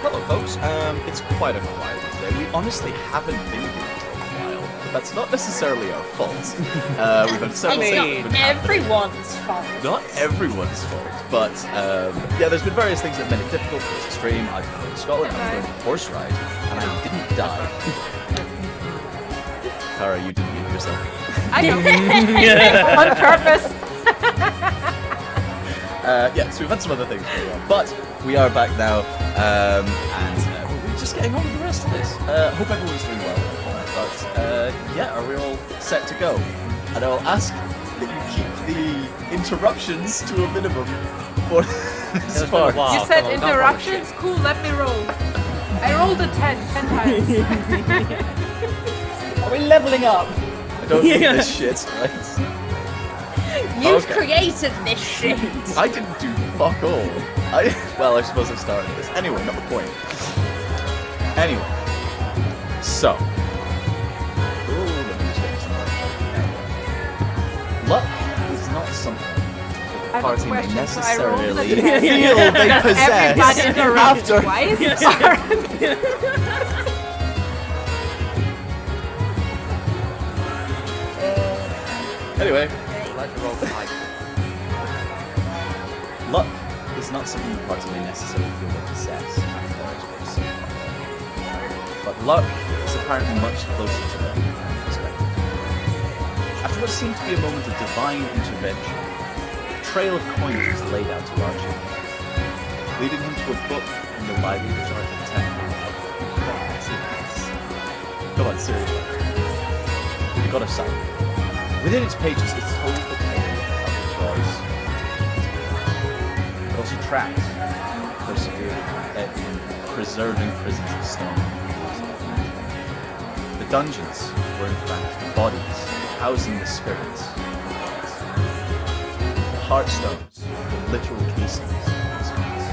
Hello, folks. It's quite a quiet one today. We honestly haven't been here for a while, but that's not necessarily our fault. We've had several It's things not that have been everyone's fault. not everyone's fault, but yeah, there's been various things that made it difficult. It was extreme. I've been going to Scotland. I'm going to horse ride, and I didn't die. Tara, you didn't eat yourself. I know. On purpose. Yeah, so we've had some other things going on, but we are back now, and we're just getting on with the rest of this. Hope everyone's doing well, but yeah, are we all set to go? And I'll ask that you keep the interruptions to a minimum for this part. You said interruptions? Cool, let me roll. I rolled a 10 times. Are we leveling up? I don't need this shit, right? You've created this shit. I didn't do fuck all. Well, I suppose I started this. Anyway, not the point. Anyway, so. Ooh, let me just get this right. Luck is not something that the I have a party may question, so I rolled necessarily the feel 10. they Does possess everybody interrupt after. twice? Anyway, I'd like to roll the height. luck is not something the party may necessarily feel they possess after their exploits. But luck is apparently much closer to them than expected. After what seemed to be a moment of divine intervention, a trail of coins was laid out to Archie, leading him to a book in the library of the temple of gods. Come on, seriously. The God of Silence. Within its pages, it's told the tale of the gods. It also tracks preserving prisons of stone. The dungeons were in fact the bodies housing the spirits of the gods. The heartstones were literal casings of these gods.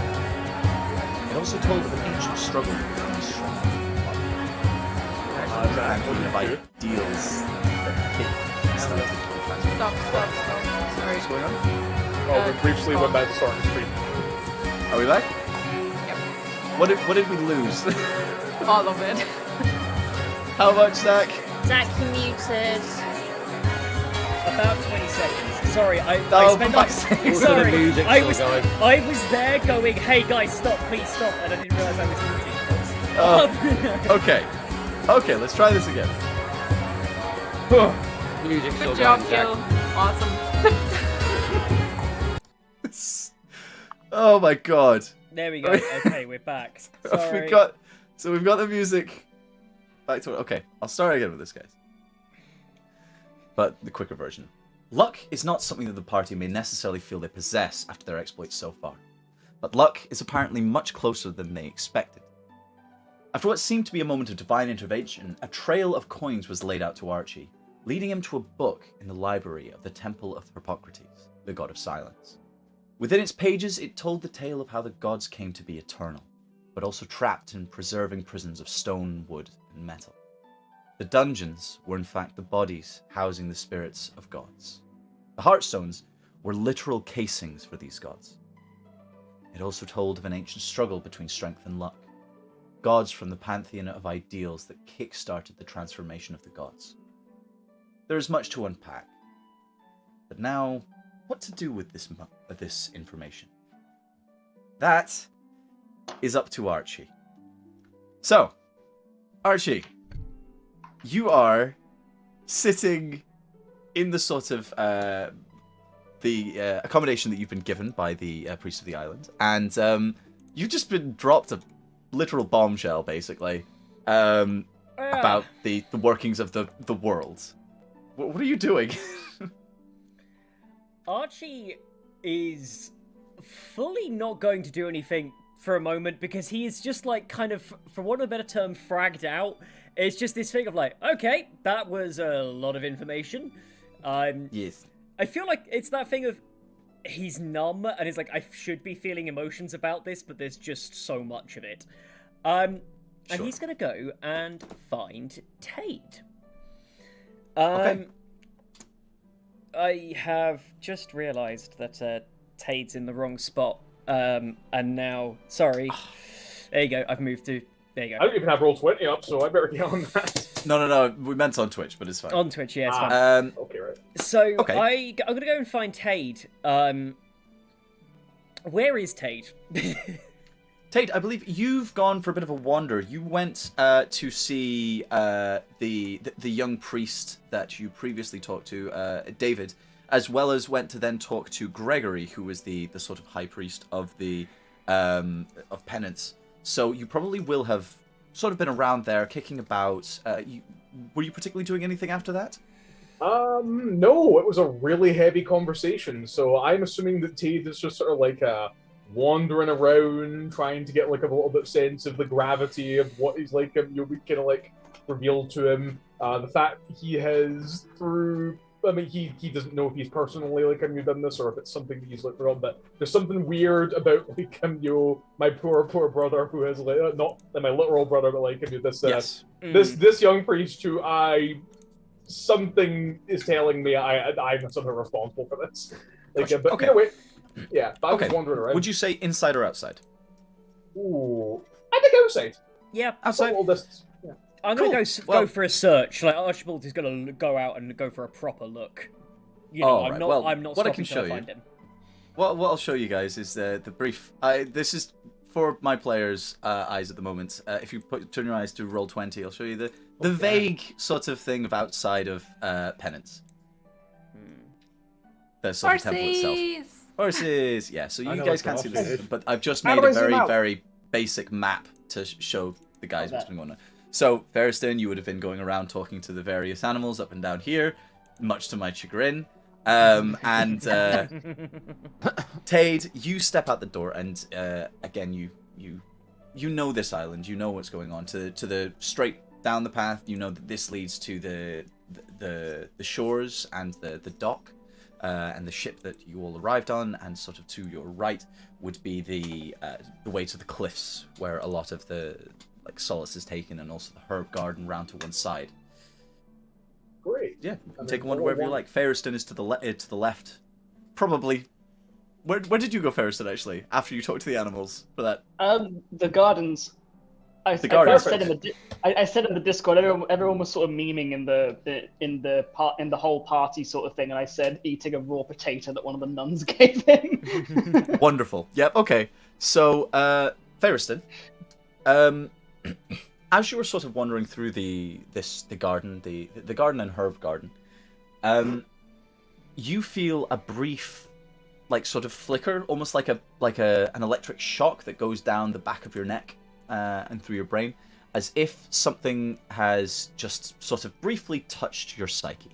It also told of an ancient struggle between strength and body. And of ideals that hit Stop. Sorry. What's going on? Oh, we briefly went back to starting the stream. Are we back? Yep. What did we lose? All of it. How much, Zach? Zach, you muted. About 20 seconds. Sorry, I Oh, spent for like... fuck's sake. Sorry, The music's I still was, going. I was there going, hey guys, stop, please stop, and I didn't realise I was muted. Okay. Okay, let's try this again. Music's still Good job, going, Jill. Jack. Awesome. Oh my god. There we go. Okay, we're back. Sorry. We've got the music back to it. Okay, I'll start again with this, guys. But the quicker version. Luck is not something that the party may necessarily feel they possess after their exploits so far. But luck is apparently much closer than they expected. After what seemed to be a moment of divine intervention, a trail of coins was laid out to Archie, leading him to a book in the library of the Temple of Hippocrates, the God of Silence. Within its pages, it told the tale of how the gods came to be eternal, but also trapped in preserving prisons of stone, wood, and metal. The dungeons were in fact the bodies housing the spirits of gods. The heartstones were literal casings for these gods. It also told of an ancient struggle between strength and luck, gods from the pantheon of ideals that kick-started the transformation of the gods. There is much to unpack, but now, what to do with this information? That is up to Archie. So, Archie, you are sitting in the sort of the accommodation that you've been given by the priest of the island, and you've just been dropped a literal bombshell, basically, about the workings of the world. What are you doing? Archie is fully not going to do anything for a moment because he is just like kind of, for want of a better term, fragged out. It's just this thing of like, okay, that was a lot of information. Yes. I feel like it's that thing of he's numb and he's like, I should be feeling emotions about this, but there's just so much of it. And Sure. he's gonna go and find Tate. Okay. I have just realised that Tate's in the wrong spot. And now, sorry. There you go. I've moved to. There you I go. don't even have Roll20 up, so I better get on that. No. We meant on Twitch, but it's fine. On Twitch, yeah, it's fine. Okay, right. So okay. I'm gonna go and find Tade. Where is Tade? Tate, I believe you've gone for a bit of a wander. You went to see the young priest that you previously talked to, David, as well as went to then talk to Gregory, who was the sort of high priest of the of penance. So you probably will have sort of been around there, kicking about. Were you particularly doing anything after that? No, it was a really heavy conversation. So I'm assuming that Tade is just sort of like wandering around, trying to get like a little bit sense of the gravity of what he's like. You'll be kind of like revealed to him. The fact he has through. I mean, he doesn't know if he's personally like done this or if it's something that he's like on, but there's something weird about like my poor brother who has like not my literal brother, but like this Yes. this young priest who something is telling me I'm somehow responsible for this. Like, Gotcha. but Okay. anyway, yeah. But I was Okay. wandering around. Would you say inside or outside? Ooh, I think outside. Yeah, Outside. A little distance. Yeah. I'm gonna Cool. go for a search. Like Archibald is gonna go out and go for a proper look. You know, All right. I'm Well, not what I stopping can till show I you- find him. What I'll show you guys is the brief. This is for my players' eyes at the moment. If you turn your eyes to Roll20, I'll show you the vague sort of thing of outside of penance. The sort of temple itself. Horses, yeah. So I you know guys what can't see horses this, is. but I've just How made do a I zoom very, out? very basic map to show the guys what's going on. So, Ferriston, you would have been going around talking to the various animals up and down here, much to my chagrin. And Tade, you step out the door, and again, you know this island, you know what's going on. To the straight down the path, you know that this leads to the shores and the dock. And the ship that you all arrived on, and sort of to your right would be the way to the cliffs, where a lot of the solace is taken, and also the herb garden round to one side. Great. Yeah, you can take a wander wherever you like. Ferriston is to the left. Probably. Where did you go, Ferriston? Actually, after you talked to the animals for that. The gardens. I said in the Discord, everyone was sort of memeing in the whole party sort of thing, and I said eating a raw potato that one of the nuns gave him. Wonderful. Yep. Okay. So, Ferriston, as you were sort of wandering through the garden, the garden and herb garden, you feel a brief, sort of flicker, almost like an electric shock that goes down the back of your neck. And through your brain, as if something has just sort of briefly touched your psyche.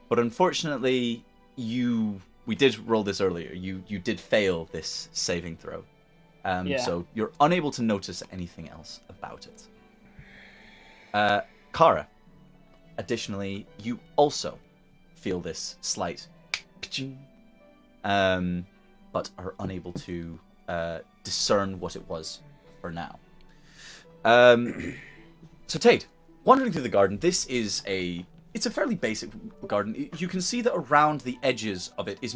But unfortunately, we did roll this earlier. You did fail this saving throw, so you're unable to notice anything else about it. Kara, additionally, you also feel this slight pitching, but are unable to discern what it was for now. So Tate, wandering through the garden, it's a fairly basic garden. You can see that around the edges of it is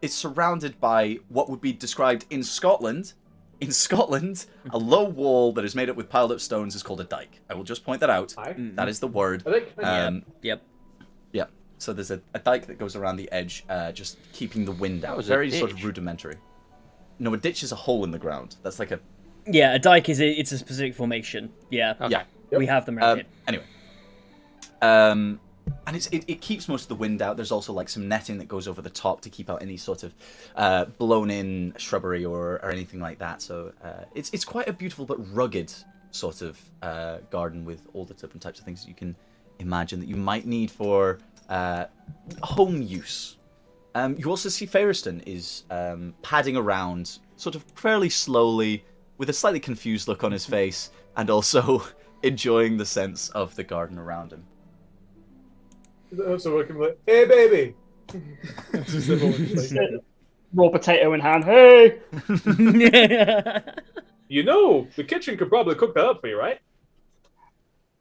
it's surrounded by what would be described in Scotland. In Scotland, a low wall that is made up with piled up stones is called a dyke. I will just point that out. That is the word. I think. Yep. Yeah. So there's a dyke that goes around the edge, just keeping the wind out. was a Very sort ditch. of rudimentary. No, a ditch is a hole in the ground. That's like a... Yeah, a dike it's a specific formation. Yeah. Okay. Yeah. We have them around here. Anyway. And it keeps most of the wind out. There's also some netting that goes over the top to keep out any sort of blown in shrubbery or anything like that. So it's quite a beautiful but rugged sort of garden with all the different types of things that you can imagine that you might need for home use. You also see Ferriston is padding around sort of fairly slowly with a slightly confused look on his face and also enjoying the sense of the garden around him. So I can be like, hey baby. Just everyone just like, Raw potato in hand. Hey. you know, the kitchen could probably cook that up for you, right?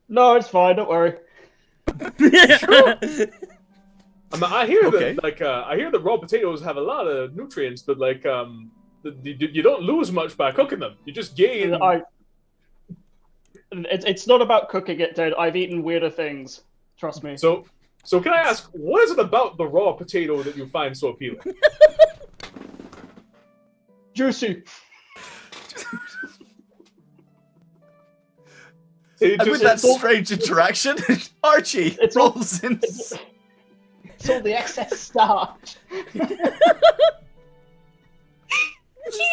No, it's fine. Don't worry. I hear Okay. that I hear that raw potatoes have a lot of nutrients, but You don't lose much by cooking them. You just gain. It's not about cooking it, dude. I've eaten weirder things. Trust me. So can I ask, what is it about the raw potato that you find so appealing? Juicy. And with that strange interaction, Archie rolls in. It's all the excess starch.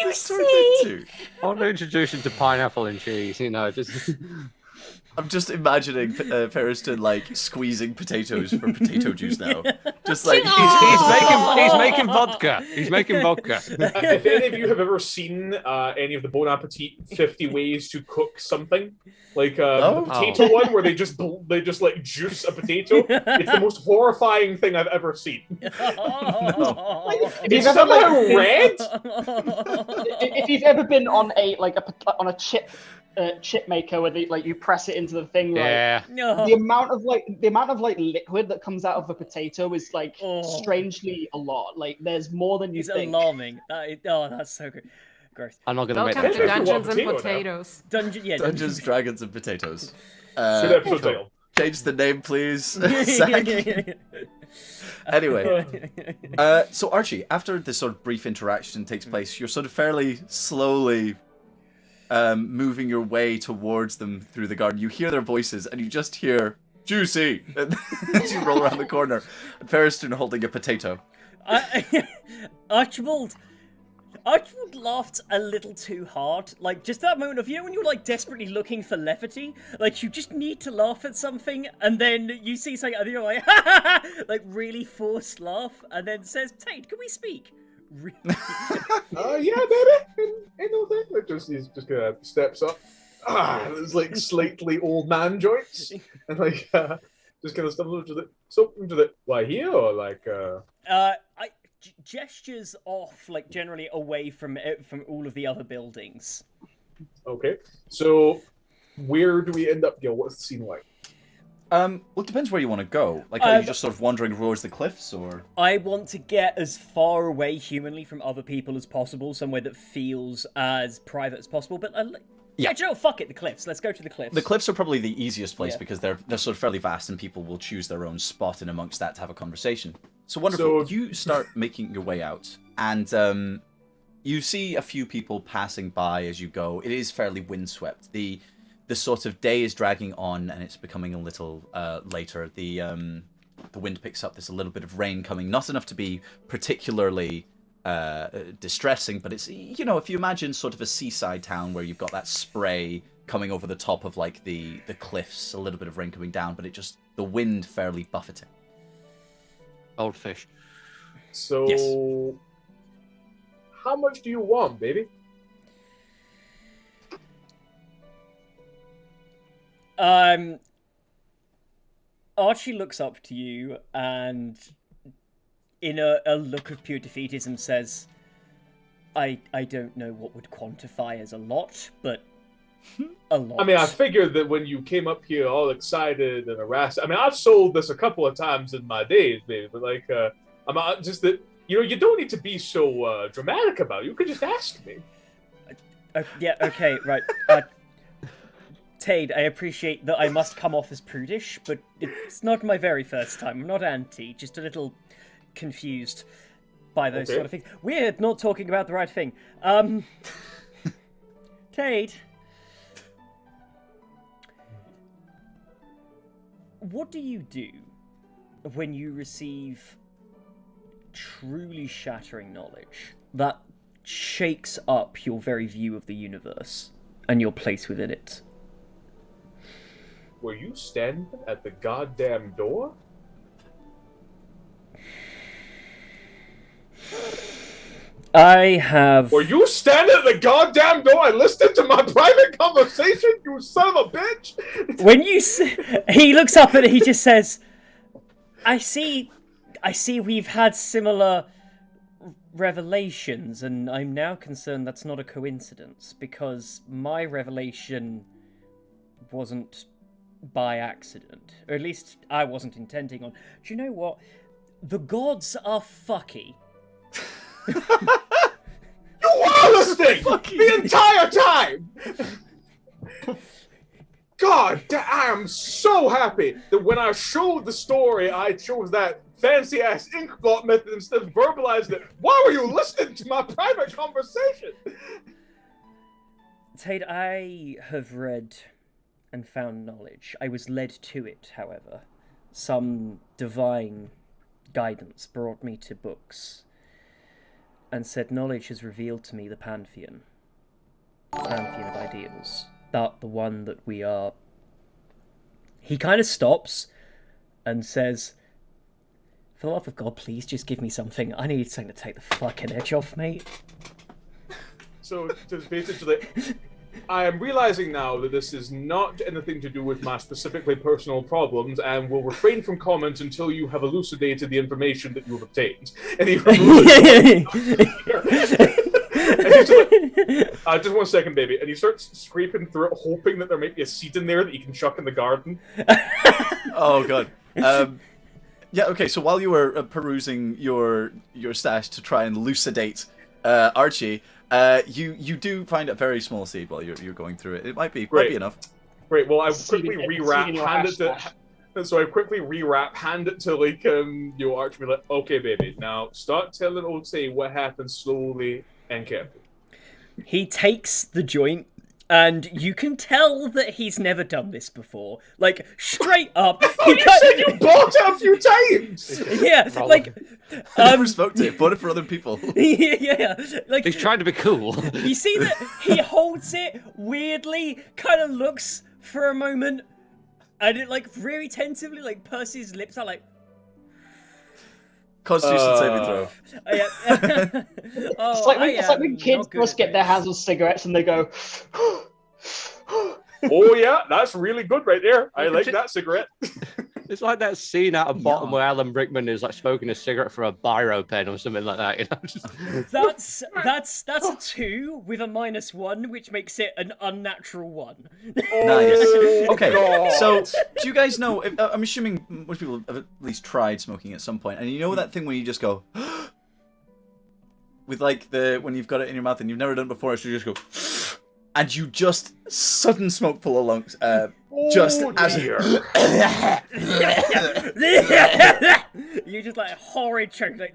Juicy. I want to introduce him to pineapple and cheese, just... I'm just imagining Periston like squeezing potatoes for potato juice now. Just like he's making vodka. He's making vodka. If any of you have ever seen any of the Bon Appetit 50 ways to cook something, like the potato one where they just like juice a potato, it's the most horrifying thing I've ever seen. It's somehow red. If you've ever been on a chip maker where you press it into the thing, the amount of liquid that comes out of a potato is strangely a lot. Like there's more than you think. It's alarming. That's so good. Gross. I'm not gonna make Welcome that. to Dungeons and Potatoes. Dungeons, Dragons, and Potatoes. Change the name, please. Zach. Anyway, so Archie, after this sort of brief interaction takes place, you're sort of fairly slowly moving your way towards them through the garden. You hear their voices, and you just hear "juicy" as you roll around the corner. And Periston holding a potato. Archibald laughed a little too hard. Like, just that moment of, when you're, desperately looking for levity, you just need to laugh at something, and then you see something, and you're like, ha ha ha! Really forced laugh, and then says, Tate, can we speak? Yeah, baby. Ain't no thing. He's just kind of steps up. It's slightly old man joints, and just kind of stumbles into the. Why here or gestures off, generally away from all of the other buildings. Okay, so where do we end up, Gil? What's the scene like? Well, it depends where you want to go. Are you just sort of wandering towards the cliffs, or? I want to get as far away humanly from other people as possible, somewhere that feels as private as possible. But fuck it, the cliffs. Let's go to the cliffs. The cliffs are probably the easiest place because they're sort of fairly vast, and people will choose their own spot in amongst that to have a conversation. So wonderful. So, you start making your way out, and you see a few people passing by as you go. It is fairly windswept. The sort of day is dragging on, and it's becoming a little later. The wind picks up. There's a little bit of rain coming. Not enough to be particularly distressing, but it's, if you imagine sort of a seaside town where you've got that spray coming over the top of the cliffs, a little bit of rain coming down, but the wind fairly buffeting. Old fish. So, yes. How much do you want, baby? Archie looks up to you and, in a look of pure defeatism, says, I don't know what would quantify as a lot, but a lot. I mean, I figured that when you came up here all excited and harassed, I mean, I've sold this a couple of times in my days, baby, but I'm just that, you don't need to be so dramatic about it. You could just ask me. Yeah, okay, right. Tade, I appreciate that I must come off as prudish, but it's not my very first time. I'm not anti, just a little confused by those sort of things. We're not talking about the right thing. Tade, what do you do when you receive truly shattering knowledge that shakes up your very view of the universe and your place within it? Were you standing at the goddamn door? I have... Were you standing at the goddamn door and listening to my private conversation, you son of a bitch? When you... He looks up and he just says, I see we've had similar revelations, and I'm now concerned that's not a coincidence, because my revelation wasn't by accident. Or at least I wasn't intending on... Do you know what? The gods are fucky. You are thing the entire time. God, I am so happy that when I showed the story, I chose that fancy-ass ink blot method instead of verbalizing it. Why were you listening to my private conversation? Tade, I have read and found knowledge. I was led to it, however. Some divine guidance brought me to books and said knowledge has revealed to me the pantheon of ideals. But the one that we are... He kind of stops and says, for the love of God, please just give me something. I need something to take the fucking edge off, mate. So, just basically, I am realizing now that this is not anything to do with my specifically personal problems, and will refrain from comments until you have elucidated the information that you have obtained. And he just 1 second, baby. And he starts scraping through it, hoping that there might be a seed in there that he can chuck in the garden. Oh, God. Yeah, okay, so while you were perusing your stash to try and elucidate Archie, you do find a very small seed while you're going through it. It might be enough. Great. Well, I quickly rewrap, hand it to like Archie, be like, okay, baby, now start telling Ote what happened slowly and carefully. He takes the joint, and you can tell that he's never done this before. Like, straight up. You said you bought it a few times! Yeah, like... I never spoke to it, bought it for other people. Yeah, like... He's trying to be cool. You see that he holds it weirdly, kind of looks for a moment, and it, like, very tentatively, like, purses his lips out, like... Constitution saving throw. It's like when kids first get their hands on cigarettes and they go... Oh yeah, that's really good right there. I like that cigarette. It's like that scene out of Bottom where Alan Rickman is like smoking a cigarette for a biro pen or something like that. You know? That's a 2 with a -1, which makes it an unnatural 1. Nice. Okay, so do you guys know? I'm assuming most people have at least tried smoking at some point, and you know that thing when you just go with like when you've got it in your mouth and you've never done it before, so you just go. And you just sudden smoke full of lungs, just as you just like horrid choke, like.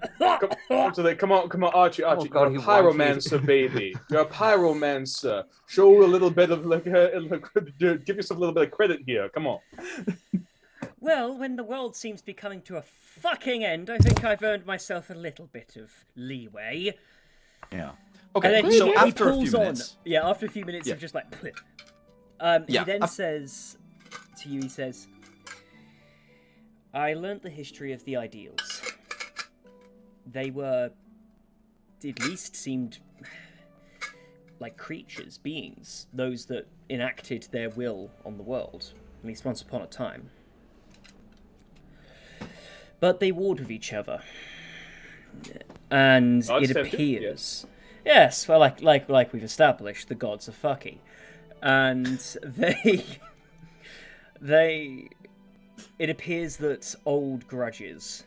Come on, Archie, God, you're a pyromancer, baby. You're a pyromancer. Show a little bit of give yourself a little bit of credit here. Come on. Well, when the world seems to be coming to a fucking end, I think I've earned myself a little bit of leeway. Yeah. Okay, so after a few minutes... after a few minutes of just like... He then says to you, he says, I learnt the history of the ideals. They were, at least seemed like creatures, beings, those that enacted their will on the world, at least once upon a time. But they warred with each other. And it appears... Yes, well, like we've established, the gods are fucky, and it appears that old grudges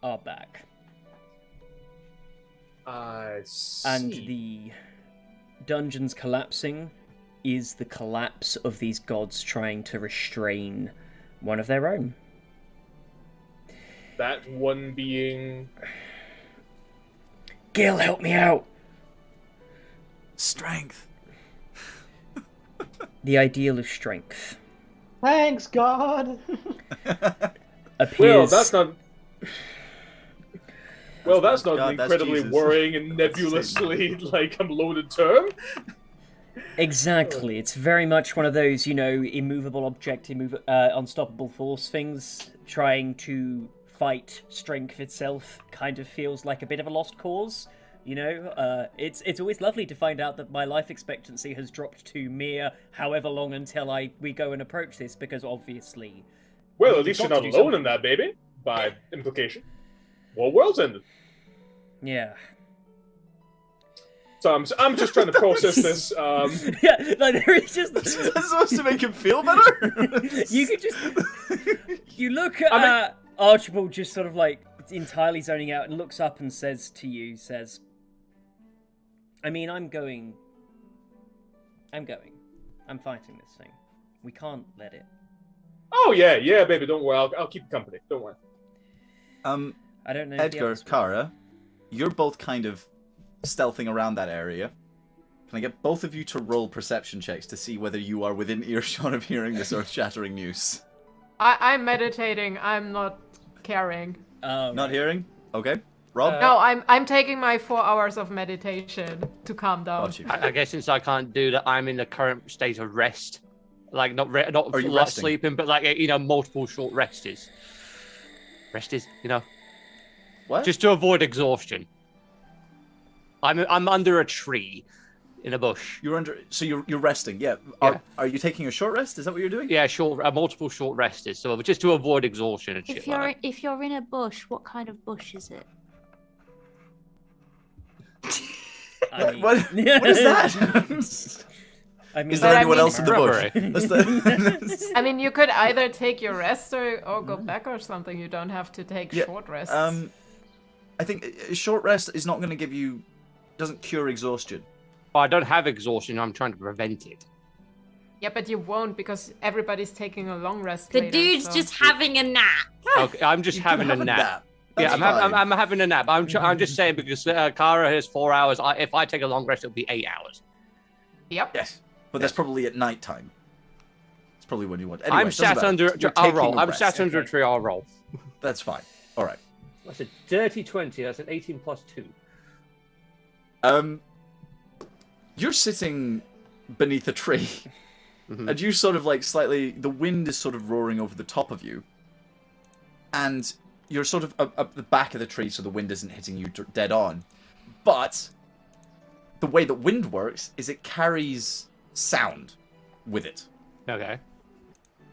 are back. I see. And the dungeons collapsing is the collapse of these gods trying to restrain one of their own. That one being... Gil, help me out! Strength. The ideal of strength. Thanks, God! Appears... Well, that's not an incredibly worrying and nebulously, loaded term. Exactly. It's very much one of those, immovable object, unstoppable force things, trying to fight strength itself kind of feels like a bit of a lost cause, it's always lovely to find out that my life expectancy has dropped to mere however long until we go and approach this, because obviously... Well, at least you're not alone in that, baby, by implication. What world's ended? Yeah. So I'm just trying to process this. Yeah, like there is just... Is that supposed to make him feel better? You could just... You look at... Archibald just sort of entirely zoning out and looks up and says to you, I mean, I'm going. I'm fighting this thing. We can't let it. Oh yeah, baby. Don't worry. I'll keep you company. Don't worry. I don't know. If the Edgar, others will. Kara, you're both kind of stealthing around that area. Can I get both of you to roll perception checks to see whether you are within earshot of hearing this earth-shattering news? I'm meditating. I'm not caring. Not hearing? Okay. Rob? No, I'm taking my 4 hours of meditation to calm down. Got you. I guess since I can't do that, I'm in the current state of rest. Like, not Are you full resting? sleeping, but like, multiple short resties. Resties, What? just to avoid exhaustion. I'm under a tree in a bush. You're under. So you're resting. Yeah. Yeah. Are you taking a short rest? Is that what you're doing? Yeah, multiple short resties. So just to avoid exhaustion and shit If like you're that. if you're in a bush, what kind of bush is it? I mean, What is that? I mean, Is there But I anyone mean- else in the bush? Rubbery. That's the- I mean, you could either take your rest or go back or something. You don't have to take Yeah, short rests. I think a short rest is not going to give you. Doesn't cure exhaustion. Oh, I don't have exhaustion. I'm trying to prevent it. Yeah, but you won't because everybody's taking a long rest. The later, dude's so- just having a nap. Okay, I'm just You can having a have nap. That's Yeah, fine. I'm having a nap. I'm just saying because Kara has 4 hours. If I take a long rest, it'll be 8 hours. Yep. Yes, but that's probably at night time. It's probably when you want. Anyway, I'm doesn't sat matter. under. You're I'll taking roll. a I'm rest. sat under a tree. I'll roll. That's fine. All right. That's a dirty 20. That's an 18 plus 2. You're sitting beneath a tree, and you sort of like slightly. The wind is sort of roaring over the top of you, and you're sort of up the back of the tree, so the wind isn't hitting you dead on. But the way that wind works is it carries sound with it. Okay.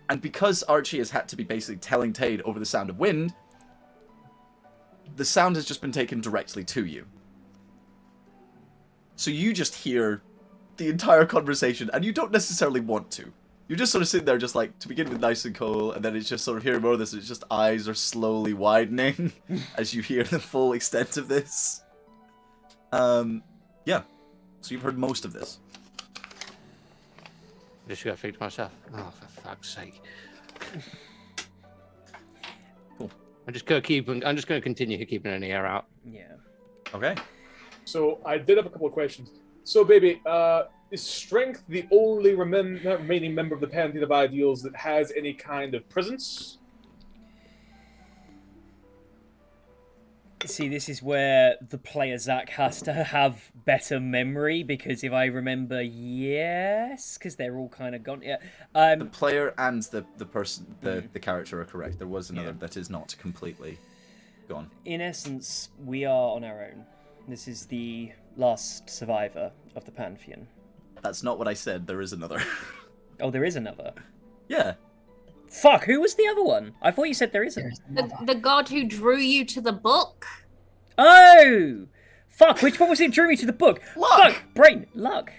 And because Archie has had to be basically telling Tade over the sound of wind, the sound has just been taken directly to you. So you just hear the entire conversation, and you don't necessarily want to. You're just sort of sitting there just like, to begin with nice and cool, and then it's just sort of hearing more of this, and it's just eyes are slowly widening as you hear the full extent of this. Yeah. So you've heard most of this. I just gotta think to myself, oh, for fuck's sake. Cool. I'm just gonna continue keeping an ear out. yeah. Okay. So I did have a couple of questions. So, baby, is Strength the only remaining member of the Pantheon of Ideals that has any kind of presence? See, this is where the player Zach has to have better memory because if I remember, yes, because they're all kind of gone. Yeah. The player and the person, the character are correct. There was another that is not completely gone. In essence, we are on our own. This is the last survivor of the Pantheon. That's not what I said. There is another. Oh, there is another. Yeah. Fuck, who was the other one? I thought you said there isn't. The god who drew you to the book. Oh! Fuck, which one was it drew me to the book? Luck! Fuck, brain, luck.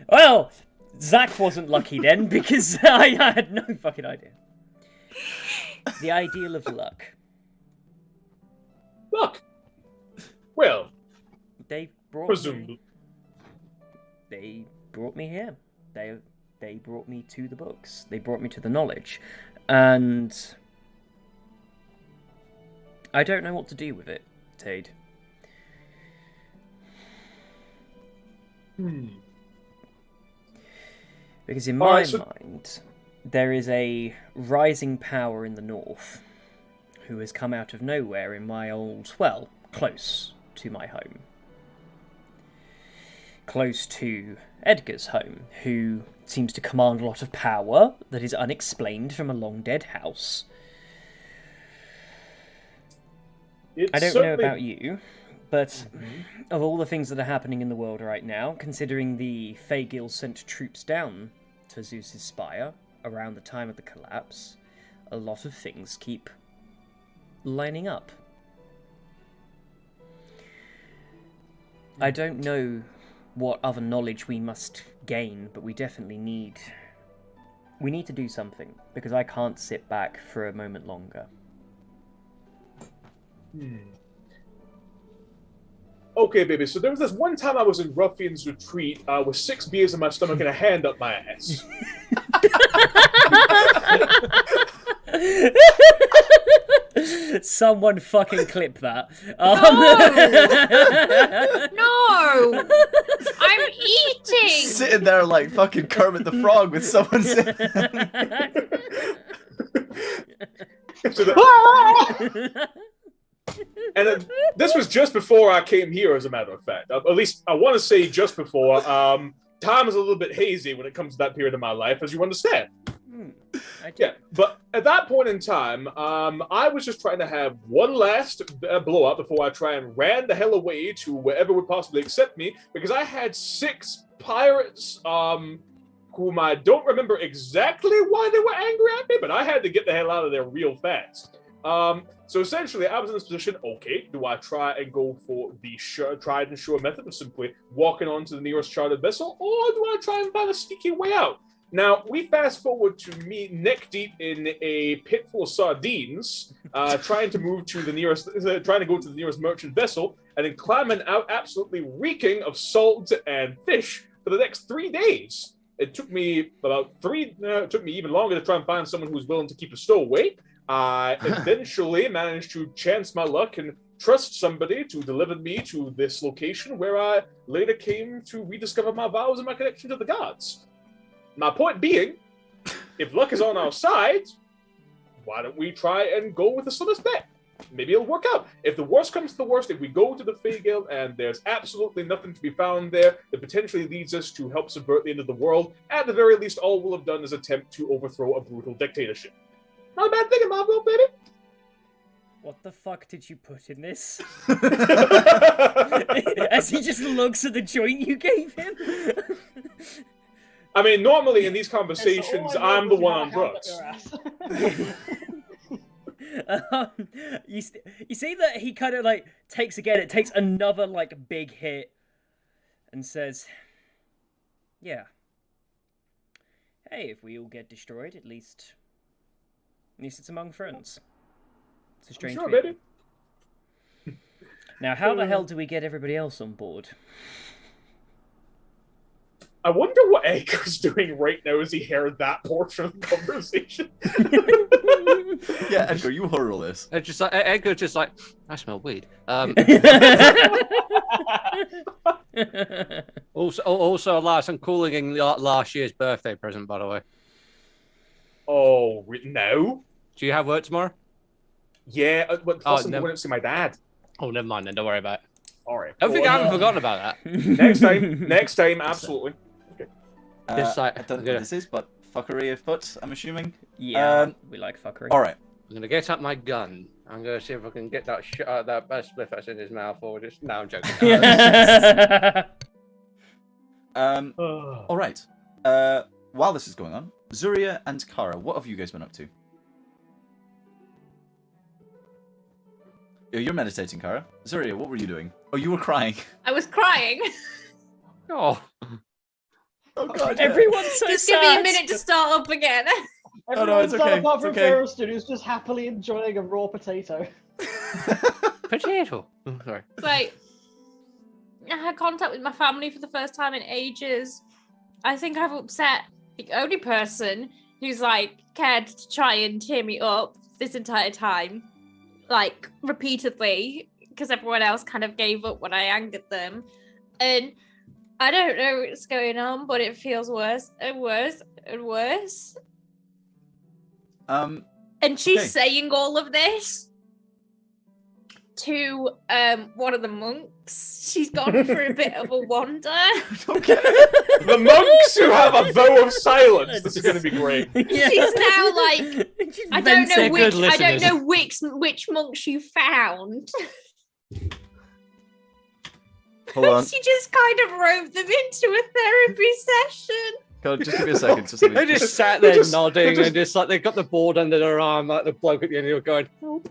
Well, Zach wasn't lucky then because I had no fucking idea. The ideal of luck. Look! Well, They brought presumably. They brought me here. They brought me to the books. They brought me to the knowledge. And I don't know what to do with it, Tade. Because in my Alright, so- mind, there is a rising power in the north who has come out of nowhere in my old, well, close to my home. Close to Edgar's home, who seems to command a lot of power that is unexplained from a long-dead house. I don't know about you, but of all the things that are happening in the world right now, considering the Fagil sent troops down to Zeus's spire around the time of the collapse, a lot of things keep lining up. I don't know what other knowledge we must gain, but we definitely need... We need to do something, because I can't sit back for a moment longer. Okay, baby. So there was this one time I was in Ruffian's Retreat with 6 beers in my stomach and a hand up my ass. Someone fucking clip that. No! I'm eating! Sitting there like fucking Kermit the Frog with someone sitting. And this was just before I came here, as a matter of fact. At least I want to say just before. Time is a little bit hazy when it comes to that period of my life, as you understand. Yeah, but at that point in time, I was just trying to have one last blow up before I try and ran the hell away to wherever would possibly accept me, because I had 6 pirates, whom I don't remember exactly why they were angry at me, but I had to get the hell out of there real fast. So essentially, I was in this position, okay, do I try and go for the tried and sure method of simply walking onto the nearest chartered vessel, or do I try and find a sneaky way out? Now, we fast forward to me neck deep in a pit full of sardines, trying to go to the nearest merchant vessel, and then climbing out absolutely reeking of salt and fish for the next 3 days. It took me even longer to try and find someone who was willing to keep a stowaway. I eventually managed to chance my luck and trust somebody to deliver me to this location, where I later came to rediscover my vows and my connection to the gods. My point being, if luck is on our side, why don't we try and go with the slimmest bet? Maybe it'll work out. If the worst comes to the worst, if we go to the Fey Guild and there's absolutely nothing to be found there that potentially leads us to help subvert the end of the world, at the very least, all we'll have done is attempt to overthrow a brutal dictatorship. Not a bad thing in my world, baby. What the fuck did you put in this? As he just looks at the joint you gave him. I mean, normally in these conversations, I'm the one on drugs. You see that he kind of like takes another like big hit and says, yeah. Hey, if we all get destroyed, at least it's among friends. It's a strange feeling. Baby. Now, how the hell do we get everybody else on board? I wonder what Edgar's doing right now as he heard that portion of the conversation. Yeah, Edgar, you hurl this. Edgar's just like, I smell weed. Also, Lars, I'm calling in last year's birthday present, by the way. Oh, no? Do you have work tomorrow? Yeah, but plus I'm going to see my dad. Oh, never mind then. Don't worry about it. All right. I don't think I haven't forgotten about that. Next time, absolutely. Okay. I don't know what this is, but fuckery afoot, I'm assuming. Yeah, we like fuckery. All right. I'm gonna get up my gun. I'm gonna see if I can get that that spliff that's in his mouth, or just. No, I'm joking. All right. While this is going on, Zuria and Kara, what have you guys been up to? You're meditating, Kara. Zuria, what were you doing? Oh, you were crying. I was crying. Oh. Oh god. Everyone's so Just sad. give me a minute to start up again. Everyone's it's done okay, apart it's from okay. Ferriston, who's just happily enjoying a raw potato. Potato. Oh, sorry. Like, I had contact with my family for the first time in ages. I think I've upset the only person who's like cared to try and cheer me up this entire time, like repeatedly, because everyone else kind of gave up when I angered them. And I don't know what's going on, but it feels worse and worse and worse. And she's saying all of this to one of the monks. She's gone for a bit of a wander. Okay. The monks who have a vow of silence. This is going to be great. Yeah. She's now like, I don't know Venting. which monks you found. Hold on. She just kind of roped them into a therapy session. God, just give me a second. They just sat there nodding and just like they've got the board under their arm, like the bloke at the end of it going, help.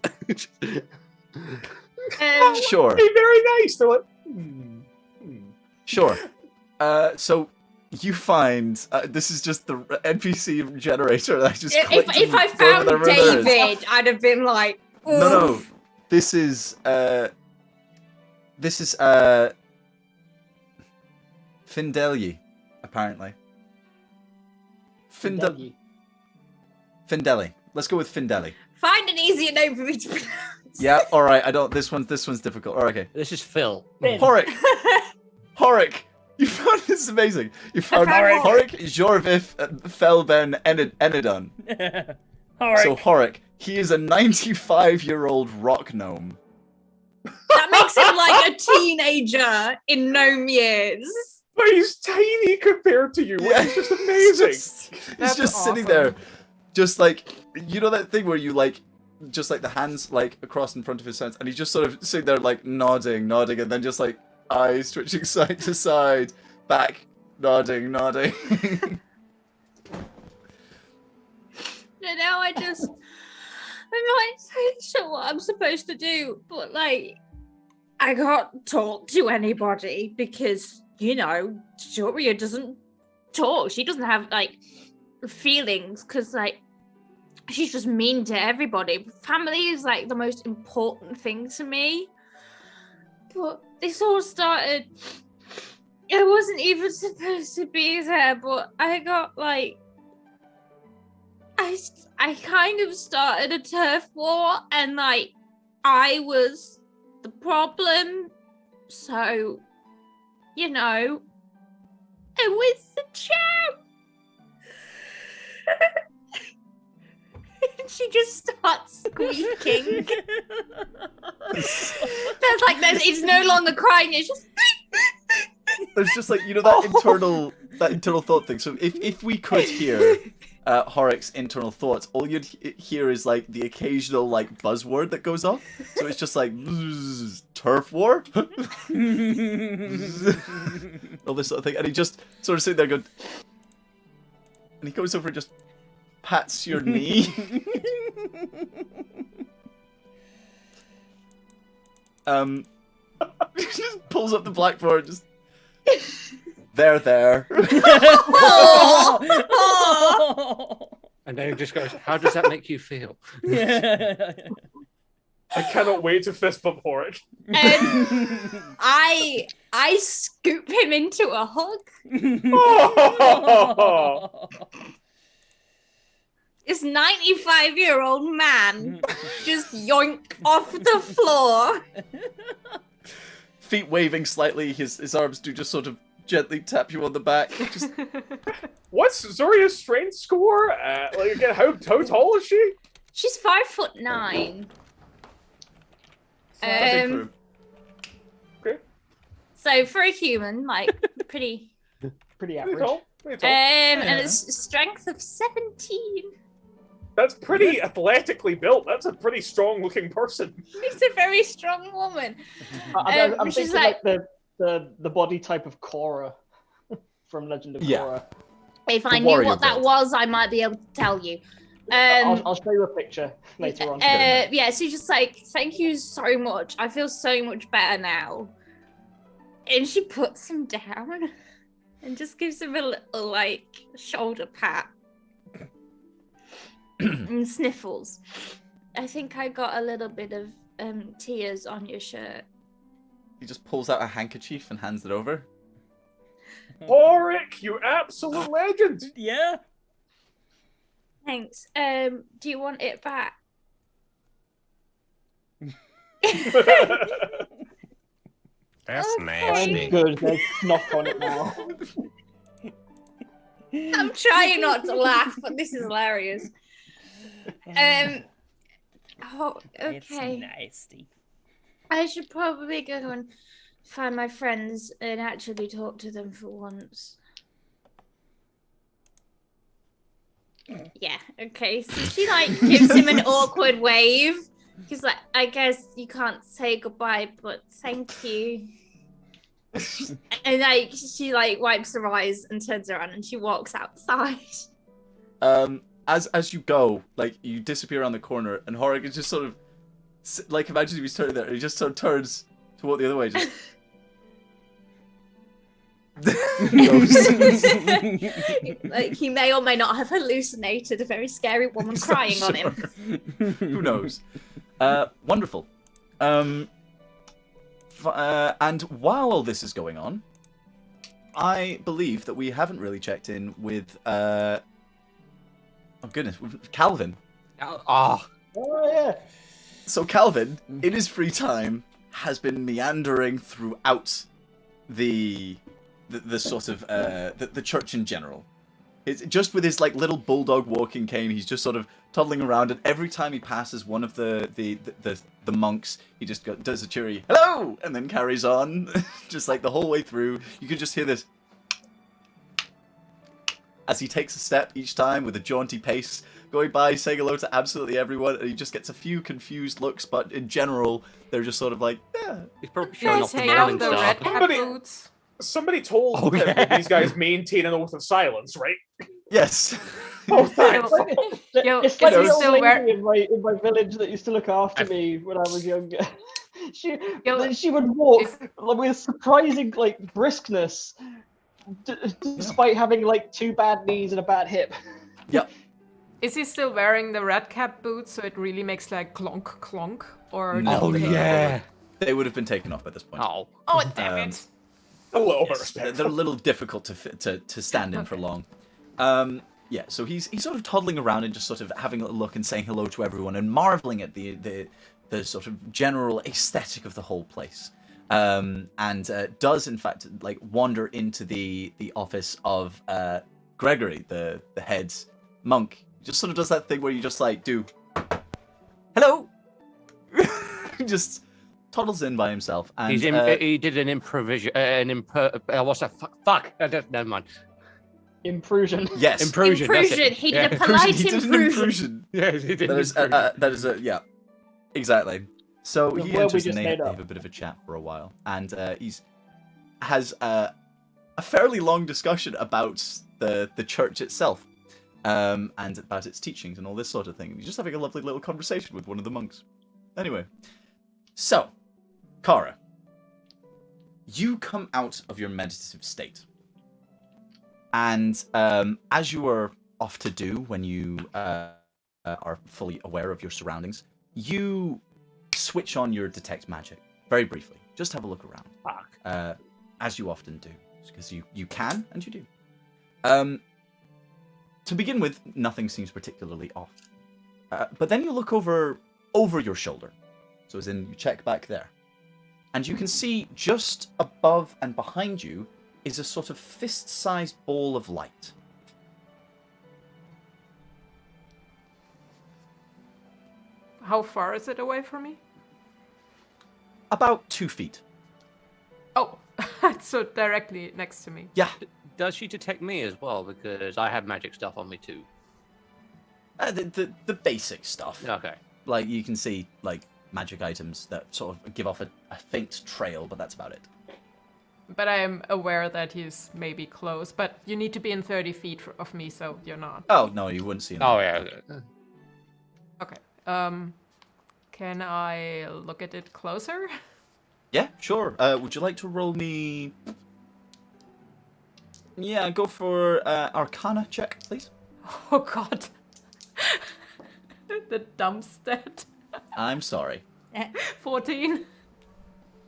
Sure. Be very nice. They're like, Sure. So you find this is just the NPC generator that I just clicked If I and found found David, I'd have been like, No. This is This is Findelli, apparently. Findelli. Findelli. Let's go with Findelli. Find an easier name for me to pronounce. Yeah, all right. I don't. This one's difficult. All right, okay. This is Phil. Horik. Horik. You found this is amazing. You found Horik, Jorvif, Felben, Enidon. Horik. So Horik, he is a 95-year-old rock gnome. That makes him like a teenager in gnome years. But he's tiny compared to you. It's just amazing. He's just sitting there, just like, you know that thing where you like, just like the hands like across in front of his hands, and he's just sort of sitting there like nodding, and then just like eyes twitching side to side, back, nodding. And now I'm not sure what I'm supposed to do, but like, I can't talk to anybody because, you know, Joria doesn't talk. She doesn't have like feelings because like she's just mean to everybody. Family is like the most important thing to me. But this all started, I wasn't even supposed to be there, but I got like, I kind of started a turf war and like I was the problem. So, you know, I was the champ. She just starts squeaking. It's no longer crying, it's just There's just like, you know, that internal thought thing. So if we could hear Horik's internal thoughts, all you'd hear is like the occasional like buzzword that goes off. So it's just like turf war, all this sort of thing, and he just sort of sitting there going, and he goes over and just pats your knee. He just pulls up the blackboard, just there. And then he just goes, how does that make you feel? I cannot wait to fist bump Horik. I scoop him into a hug. This 95-year-old man just yoink off the floor. Feet waving slightly, his arms do just sort of gently tap you on the back. Just... What's Zuria's strength score? Like again, how tall is she? She's 5'9". Okay. So for a human, like pretty average. Tall. and it's strength of 17. That's pretty athletically built. That's a pretty strong-looking person. She's a very strong woman. I'm she's thinking like the body type of Korra from Legend of Korra. If I knew what that was, I might be able to tell you. I'll show you a picture later on. Yeah, so she's just like, thank you so much. I feel so much better now. And she puts him down and just gives him a little like shoulder pat. And sniffles. I think I got a little bit of tears on your shirt. He just pulls out a handkerchief and hands it over. Horik, you absolute legend! Yeah. Thanks. Do you want it back? That's Okay. nasty. Good, there's snot on it now. I'm trying not to laugh, but this is hilarious. Oh, It's okay. nasty. I should probably go and find my friends and actually talk to them for once. Yeah, okay. So she like gives him an awkward wave. He's like, I guess you can't say goodbye, but thank you. And like she like wipes her eyes and turns around and she walks outside. As you go, like you disappear around the corner, and Horik is just sort of like, imagine if he's turning there, and he just sort of turns to walk the other way, just Like he may or may not have hallucinated a very scary woman crying on him. Who knows? Wonderful. And while all this is going on, I believe that we haven't really checked in with oh goodness, with Calvin. Oh, yeah. So Calvin, in his free time, has been meandering throughout the sort of the church in general. It's just with his like little bulldog walking cane, he's just sort of toddling around, and every time he passes one of the monks, he just does a cheery hello, and then carries on, just like the whole way through. You could just hear this as he takes a step each time with a jaunty pace, going by, saying hello to absolutely everyone, and he just gets a few confused looks, but in general, they're just sort of like, yeah. he's probably showing off the Take off Merlin the star. red cap Somebody- boots. Somebody told Oh, them yeah. that these guys maintain an oath of silence, right? Yes. Oh, thanks. Yo, It's is like he the old still lady in my village that used to look after me when I was younger. She would walk with surprising like briskness, despite having like 2 bad knees and a bad hip. Yep. Is he still wearing the red cap boots so it really makes like clonk clonk? Or No, Oh they- yeah. They would have been taken off by this point. Oh. Oh damn Um, it! A little bit Yes, respectful. they're a little difficult to stand in for long. Yeah, so he's sort of toddling around and just sort of having a look and saying hello to everyone and marveling at the sort of general aesthetic of the whole place. And does in fact like wander into the office of Gregory, the head monk. He just sort of does that thing where you just like do hello, just toddles in by himself. And He did an improvisation. What's that? Fuck. Never mind. Intrusion. yes, Imprusion. that's it. Intrusion. He did Yeah. a polite he did an intrusion. intrusion. Yes, he did. That is, that is a yeah, exactly. So The he word we enters just and they made up. have a bit of a chat for a while, and has a fairly long discussion about the church itself, and about its teachings and all this sort of thing. He's just having a lovely little conversation with one of the monks. Anyway, so Kara, you come out of your meditative state, and as you are off to do when you are fully aware of your surroundings, you switch on your detect magic very briefly. Just have a look around, Fuck. as you often do, because you can and you do. To begin with, nothing seems particularly off, but then you look over your shoulder, so as in you check back there, and you can see just above and behind you is a sort of fist-sized ball of light. How far is it away from me? About 2 feet. Oh, so directly next to me. Yeah. Does she detect me as well? Because I have magic stuff on me too. The basic stuff. Okay. Like, you can see, like, magic items that sort of give off a faint trail, but that's about it. But I am aware that he's maybe close. But you need to be in 30 feet of me, so you're not. Oh, no, you wouldn't see him. Oh yeah. Okay. Can I look at it closer? Yeah, sure. Would you like to roll me... Yeah, go for Arcana check, please. Oh God. The dumb stat. I'm sorry. 14.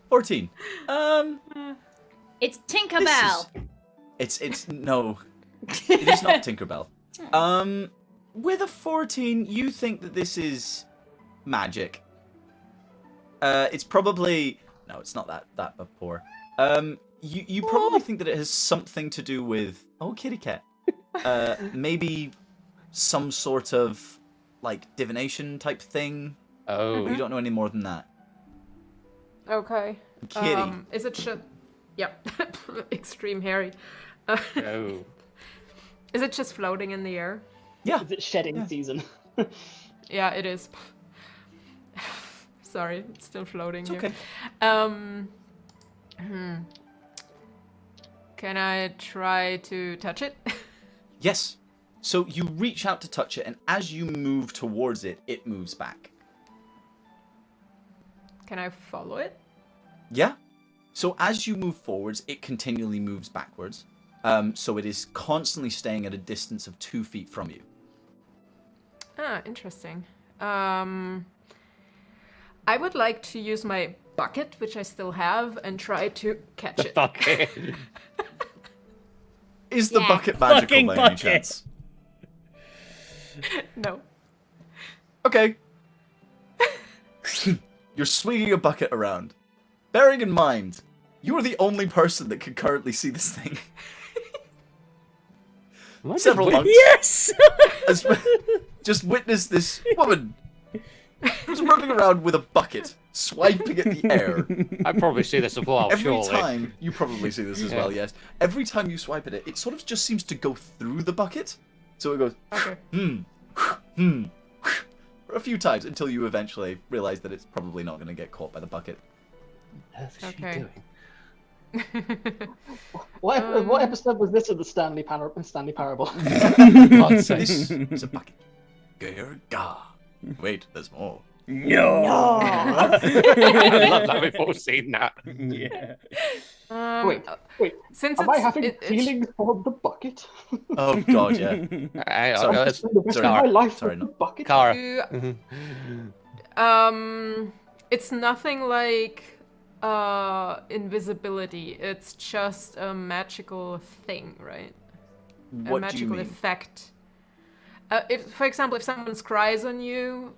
14. It's This Tinkerbell. is- It's no. It is not Tinkerbell. With a 14, you think that this is magic. It's probably no, it's not that poor. You probably think that it has something to do with kitty cat. Maybe some sort of like divination type thing. Oh. You don't know any more than that. Okay. Kitty. Is it Yep. Extreme hairy. Oh. Is it just floating in the air? Yeah. Is it shedding Yeah. season? Yeah, it is. Sorry, it's still floating It's here. okay. Can I try to touch it? Yes. So you reach out to touch it, and as you move towards it, it moves back. Can I follow it? Yeah. So as you move forwards, it continually moves backwards. So it is constantly staying at a distance of 2 feet from you. Ah, interesting. I would like to use my bucket, which I still have, and try to catch it. Okay. Is the Yeah. bucket magical Fucking by any bucket. chance? No. Okay. You're swinging a bucket around. Bearing in mind, you are the only person that can currently see this thing. What is Several with- monks Yes! has just witnessed this woman who's running around with a bucket, swiping at the air. I probably see this as well, Every surely. time, you probably see this as well, yes. Every time you swipe at it, it sort of just seems to go through the bucket. So it goes, Okay. for a few times until you eventually realize that it's probably not going to get caught by the bucket. What the hell is she Okay. doing? What episode was this of the Stanley Parable? God's sake. This is a bucket. Gerga. Wait, there's more. No! I love that we've all seen that. Yeah. Wait, Since am I it's, having it's feelings for the bucket? Oh god, yeah. Hey, Sorry. let's- Spend the rest of Sorry. my life Sorry, with no. the bucket? Kara. It's nothing like invisibility. It's just a magical thing, right? A What do you magical mean? effect. If, for example, if someone scries on you,